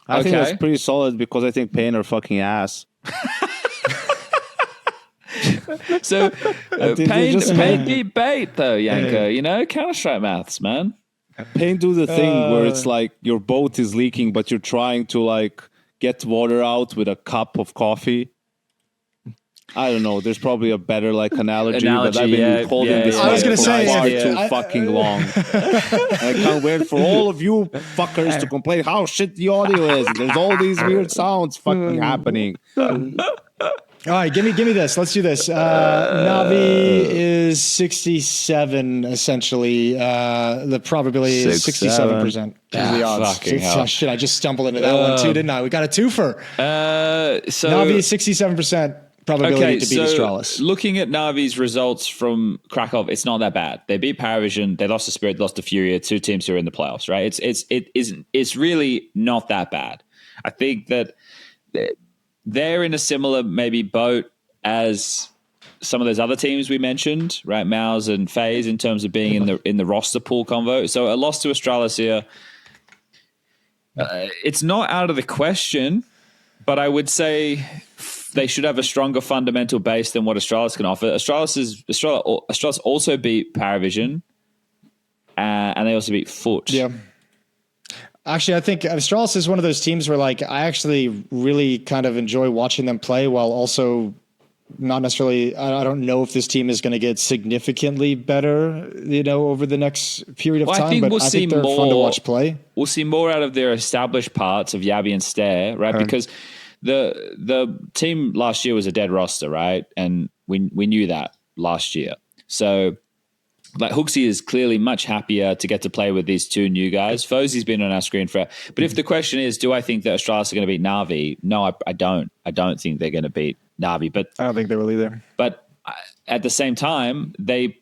I think that's pretty solid, because I think Pain are fucking ass. So Pain beat Bait though, Yanko. Counter-Strike maths, man. Pain do the thing where it's like your boat is leaking, but you're trying to like get water out with a cup of coffee. I don't know. There's probably a better analogy, but I've been holding this I was gonna say, far too fucking long. I can't wait for all of you fuckers to complain how shit the audio is. There's all these weird sounds fucking happening. All right, give me this. Let's do this. Navi is 67 essentially. The probability is 67% is the odds. Shit, I just stumbled into that one too, didn't I? We got a twofer. So Navi is 67% probability to beat Astralis. Looking at Navi's results from Krakow, it's not that bad. They beat Paravision, they lost to Spirit, lost to Furia, two teams who are in the playoffs, right? It's really not that bad. I think that they're in a similar maybe boat as some of those other teams we mentioned, right? Mouse and FaZe in terms of being in the roster pool convo. So a loss to Astralis here, it's not out of the question, but I would say they should have a stronger fundamental base than what Astralis can offer. Astralis also beat Paravision, and they also beat Foot. Yeah. Actually, I think Astralis is one of those teams where I actually really kind of enjoy watching them play while also not necessarily, I don't know if this team is going to get significantly better, over the next period of time, but I think they're fun to watch play. We'll see more out of their established parts of Yabi and Stare, right? Because the team last year was a dead roster, right? And we knew that last year. So Hooksy is clearly much happier to get to play with these two new guys. Fozzy's been on our screen for. But if the question is, do I think that Astralis are going to beat Na'Vi? No, I don't. I don't think they're going to beat Na'Vi. But I don't think they will either. But at the same time, they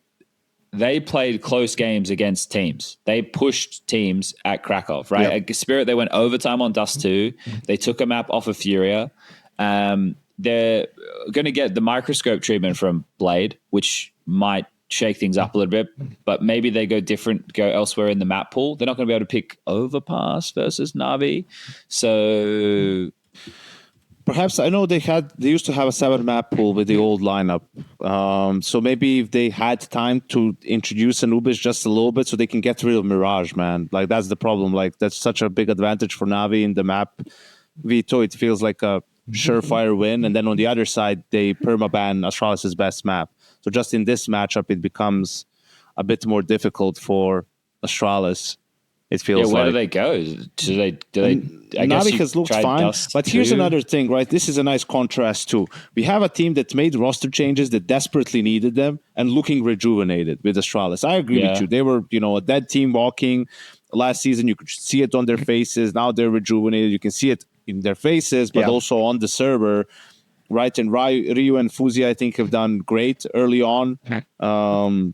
played close games against teams. They pushed teams at Krakow, right? Yep. At Spirit, they went overtime on Dust 2. They took a map off of Furia. They're going to get the microscope treatment from Blade, which might shake things up a little bit, but maybe they go elsewhere in the map pool. They're not going to be able to pick Overpass versus Na'Vi. So perhaps, I know they used to have a 7 map pool with the old lineup. So maybe if they had time to introduce Anubis just a little bit so they can get rid of Mirage, man. That's the problem. That's such a big advantage for Na'Vi in the map. Vito, it feels like a surefire win. And then on the other side, they permaban Astralis' best map. So just in this matchup, it becomes a bit more difficult for Astralis. It feels where do they go? Do they? I guess Na'Vi has looked fine, but here's another thing, right? This is a nice contrast too. We have a team that made roster changes that desperately needed them and looking rejuvenated with Astralis. I agree with you. They were, a dead team walking last season. You could see it on their faces. Now they're rejuvenated. You can see it in their faces, but also on the server. Right, and Ryu and Fuzi, I think, have done great early on. Bro,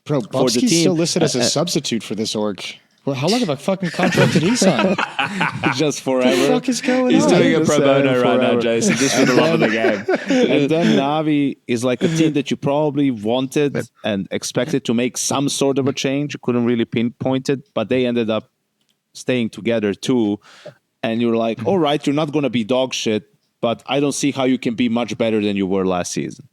Bubsky's still listed as a substitute for this org. Well, how long of a fucking contract did he sign? Just forever. What the fuck is going on? He's doing a pro bono right now, Jason, just for the love of the game. And then Na'Vi is like a team that you probably wanted and expected to make some sort of a change. You couldn't really pinpoint it, but they ended up staying together too. And you're like, all right, you're not going to be dog shit, but I don't see how you can be much better than you were last season.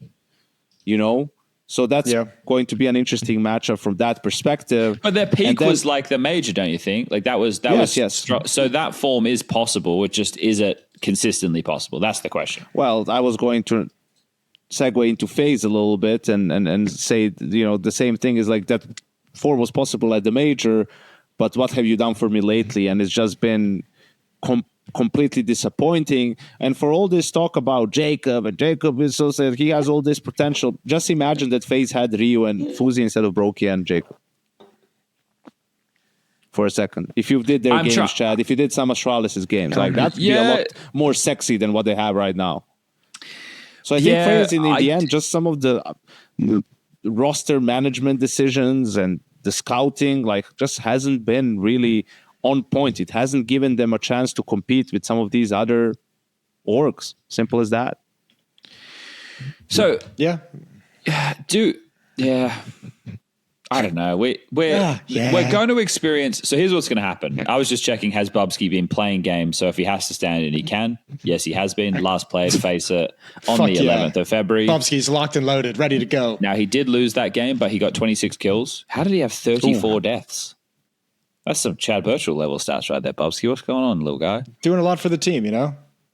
So that's going to be an interesting matchup from that perspective. But their peak was like the major, don't you think? That was so that form is possible. It just is it consistently possible? That's the question. Well, I was going to segue into FaZe a little bit and say, the same thing is that form was possible at the major, but what have you done for me lately? And it's just been completely disappointing. And for all this talk about Jacob, and Jacob is so sad, he has all this potential. Just imagine that FaZe had Ryu and Fuzi instead of Brokey and Jacob. For a second. If you did their games, Chad, if you did some Astralis' games, that'd be a lot more sexy than what they have right now. So I think FaZe in the end, just some of the roster management decisions and the scouting, just hasn't been really on point. It hasn't given them a chance to compete with some of these other orgs. Simple as that. So I don't know. We're going to experience. So here's what's going to happen. I was just checking. Has Bubsky been playing games? So if he has to stand in, he can. Yes, he has been. Last played face it on the 11th of February. Bubsky's locked and loaded, ready to go. Now he did lose that game, but he got 26 kills. How did he have 34 deaths? That's some Chad Birchall level stats right there, Bubsky. What's going on, little guy? Doing a lot for the team,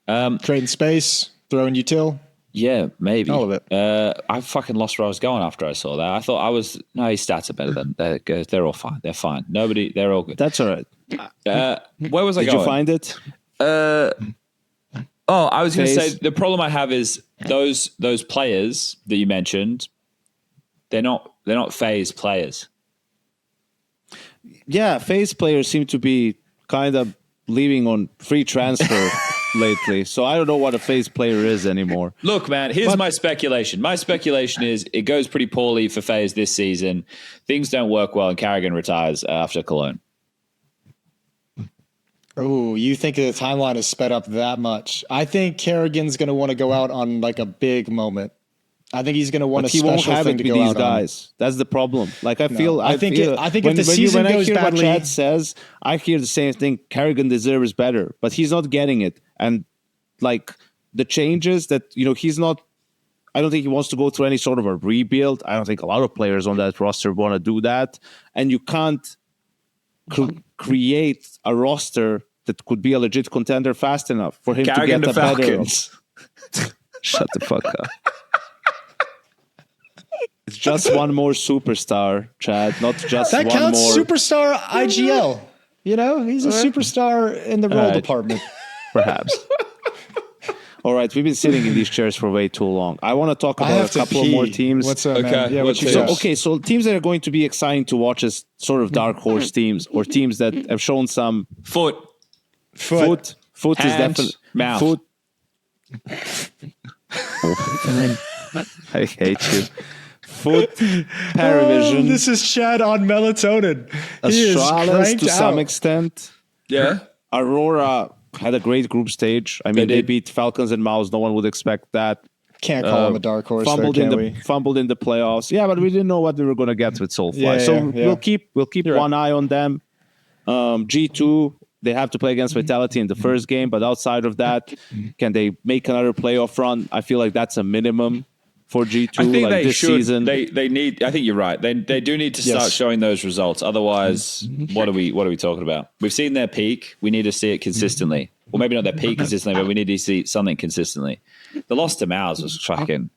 trading space, throwing util. Yeah, maybe. All of it. I fucking lost where I was going after I saw that. I thought his stats are better than they're all fine. They're fine. They're all good. That's all right. Where was I going? Did you find it? I was going to say the problem I have is those players that you mentioned, they're not phase players. Yeah, phase players seem to be kind of leaving on free transfer lately. So I don't know what a phase player is anymore. Look, man, here's my speculation. My speculation is it goes pretty poorly for FaZe this season. Things don't work well, and Carrigan retires after Cologne. Oh, you think the timeline is sped up that much? I think Carrigan's going to want to go out on like a big moment. I think he's going to want a special thing to go out guys. That's the problem. Like I think if the season goes badly, when I hear what Chad says, I hear the same thing. Carrigan deserves better, but he's not getting it. And like the changes that he's not. I don't think he wants to go through any sort of a rebuild. I don't think a lot of players on that roster want to do that. And you can't create a roster that could be a legit contender fast enough for him Carrigan to get a better. Shut the fuck up. It's just one more superstar, Chad. Not just that one counts. more Superstar IGL. He's a superstar in the role department. Perhaps. All right, we've been sitting in these chairs for way too long. I want to talk about a couple of more teams. What's up, okay. man? Yeah, what you got? Okay, so teams that are going to be exciting to watch as sort of dark horse teams, or teams that have shown some foot is definitely mouth. Foot. I hate you. Foot, Paravision. This is Chad on melatonin. He Astralis is to some extent. Yeah. Aurora had a great group stage. I mean, they beat Falcons and Mouse. No one would expect that. Can't call him a dark horse. Fumbled in the playoffs. Yeah, but we didn't know what we were going to get with Soulfly. We'll keep one eye on them. G2, they have to play against Vitality in the first game, but outside of that, can they make another playoff run? I feel like that's a minimum for G2. I think this season. They need. I think you're right. They do need to start showing those results. Otherwise, what are we talking about? We've seen their peak. We need to see it consistently. Well, maybe not their peak consistently, but we need to see something consistently. The loss to Mouse was fucking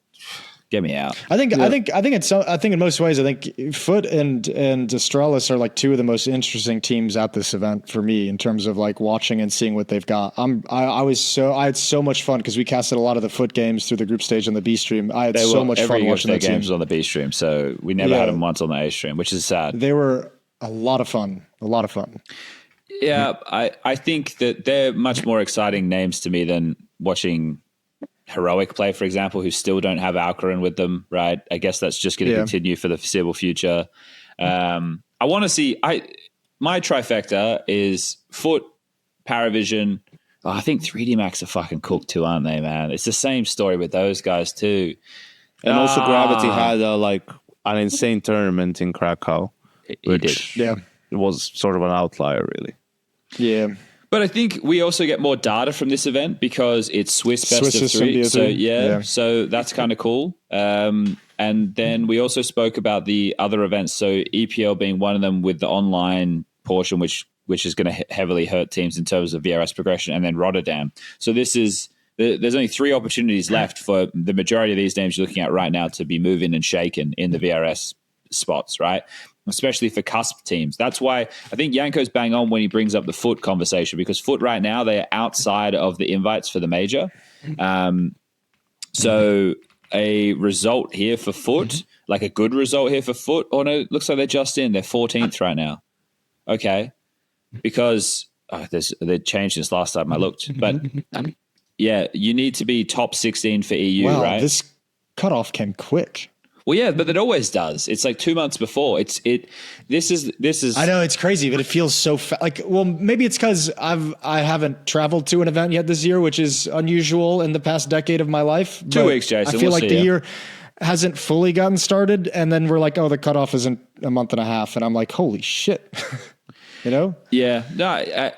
get me out. I think in most ways, I think Foot and Astralis are like two of the most interesting teams at this event for me in terms of like watching and seeing what they've got. I had so much fun because we casted a lot of the Foot games through the group stage on the B stream. I had so much fun watching their games on the B stream, so we never had them once on the A stream, which is sad. They were a lot of fun. Yeah, I think that they're much more exciting names to me than watching Heroic play, for example, who still don't have Alcarin with them, right? I guess that's just going to continue for the foreseeable future. I want to see. My trifecta is Foot, Paravision. Oh, I think 3D Max are fucking cooked too, aren't they, man? It's the same story with those guys too. And also Gravity had an insane tournament in Krakow. He did. Yeah. It was sort of an outlier, really. Yeah. But I think we also get more data from this event because it's Swiss best of three. So that's kind of cool. And then we also spoke about the other events. So EPL being one of them with the online portion, which is going to heavily hurt teams in terms of VRS progression, and then Rotterdam. So there's only 3 opportunities left for the majority of these names you're looking at right now to be moving and shaken in the VRS spots, right? Especially for cusp teams. That's why I think Yanko's bang on when he brings up the Foot conversation, because Foot right now, they're outside of the invites for the major. So a result here for Foot, like a good result here for Foot. Oh no, it looks like they're just in. They're 14th right now. Okay. Because they changed since last time I looked. But yeah, you need to be top 16 for EU, right? This cutoff came quick. Well, yeah, but it always does. It's like 2 months before. This is. I know it's crazy, but it feels so well, maybe it's because I haven't traveled to an event yet this year, which is unusual in the past decade of my life. 2 weeks, Jason. I feel like the year hasn't fully gotten started, and then we're like, oh, the cutoff isn't a month and a half, and I'm like, holy shit. Yeah. No,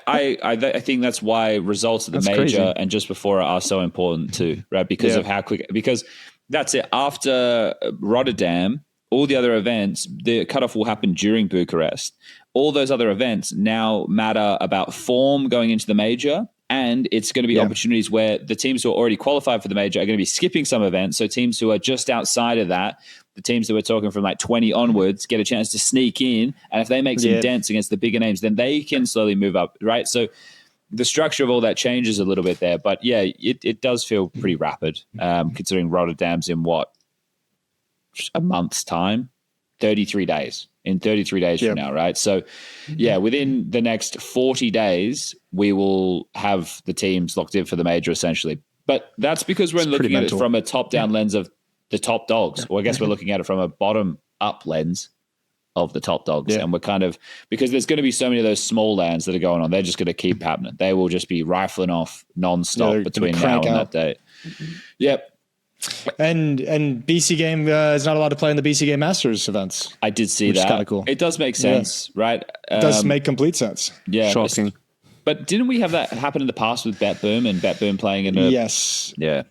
I think that's why results at the major crazy. And just before are so important too, right? Because of how quick. Because that's it. After Rotterdam, all the other events, the cutoff will happen during Bucharest. All those other events now matter about form going into the major And it's going to be opportunities where the teams who are already qualified for the major are going to be skipping some events. So teams who are just outside of that, the teams that we're talking from like 20 onwards, get a chance to sneak in. And if they make some dents against the bigger names, then they can slowly move up, right? So the structure of all that changes a little bit there. But yeah, it does feel pretty rapid, considering Rotterdam's in a month's time, 33 days. In 33 days from now, right? So, yeah, within the next 40 days, we will have the teams locked in for the major, essentially. But that's because we're looking at it from a top-down lens of the top dogs, or I guess we're looking at it from a bottom-up lens of the top dogs. And we're kind of, because there's going to be so many of those small lands that are going on, they're just going to keep happening. They will just be rifling off non-stop between now and that date. Yep. And BC Game is not allowed to play in the BC Game Masters events. I did see that. Which is kind of cool. It does make sense, right? It does make complete sense. Yeah. Shocking. But didn't we have that happen in the past with Bet-Boom and Bet-Boom playing in a... Yes. Yeah.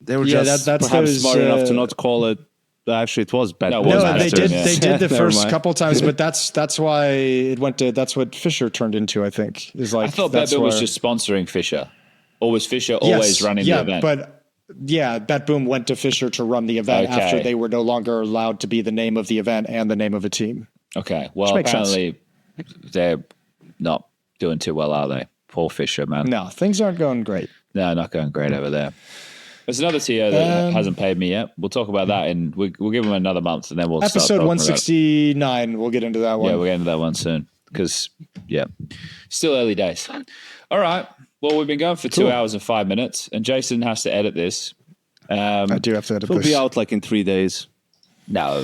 They were just perhaps smart enough to not call it... Actually, it was Bet-Boom. No, they did the first couple times, but that's why it went to... That's what Fisher turned into, I think. Is like, I thought Bet-Boom was just sponsoring Fisher. Or was Fisher always running the event? But... Yeah, Bet-Boom went to Fisher to run the event after they were no longer allowed to be the name of the event and the name of a team. Okay, well, apparently they're not doing too well, are they? Poor Fisher, man. No, things aren't going great. No, not going great over there. There's another TO that hasn't paid me yet. We'll talk about that, and we'll give them another month, and then we'll episode start 169. We'll get into that one. Yeah, we'll get into that one soon because still early days. All right. Well, we've been going for 2 hours and 5 minutes, and Jason has to edit this. I do have to edit this. It'll be out like in 3 days. No.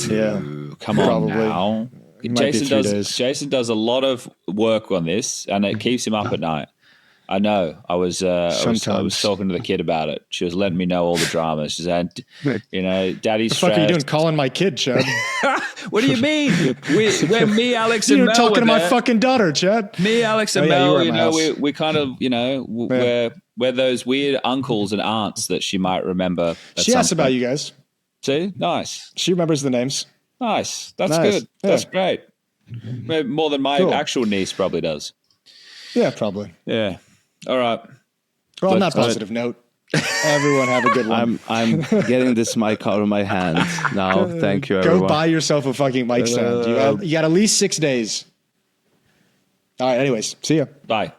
Yeah. Come on now. Jason does a lot of work on this, and it keeps him up at night. I know. I was talking to the kid about it. She was letting me know all the dramas. She said, Daddy's stressed. What the fuck are you doing calling my kid, Chad? What do you mean? We're me, Alex, and Mel. You're talking to my fucking daughter, Chad. Me, Alex, and Mel, we kind of, we're those weird uncles and aunts that she might remember. She asked about you guys. See? Nice. She remembers the names. Nice. That's good. Yeah. That's great. Maybe more than my actual niece probably does. Yeah, probably. Yeah. All right. Well, on that positive note, everyone have a good one. I'm getting this mic out of my hands now. Thank you, everyone. Go buy yourself a fucking mic stand. You got at least 6 days. All right. Anyways, see ya. Bye.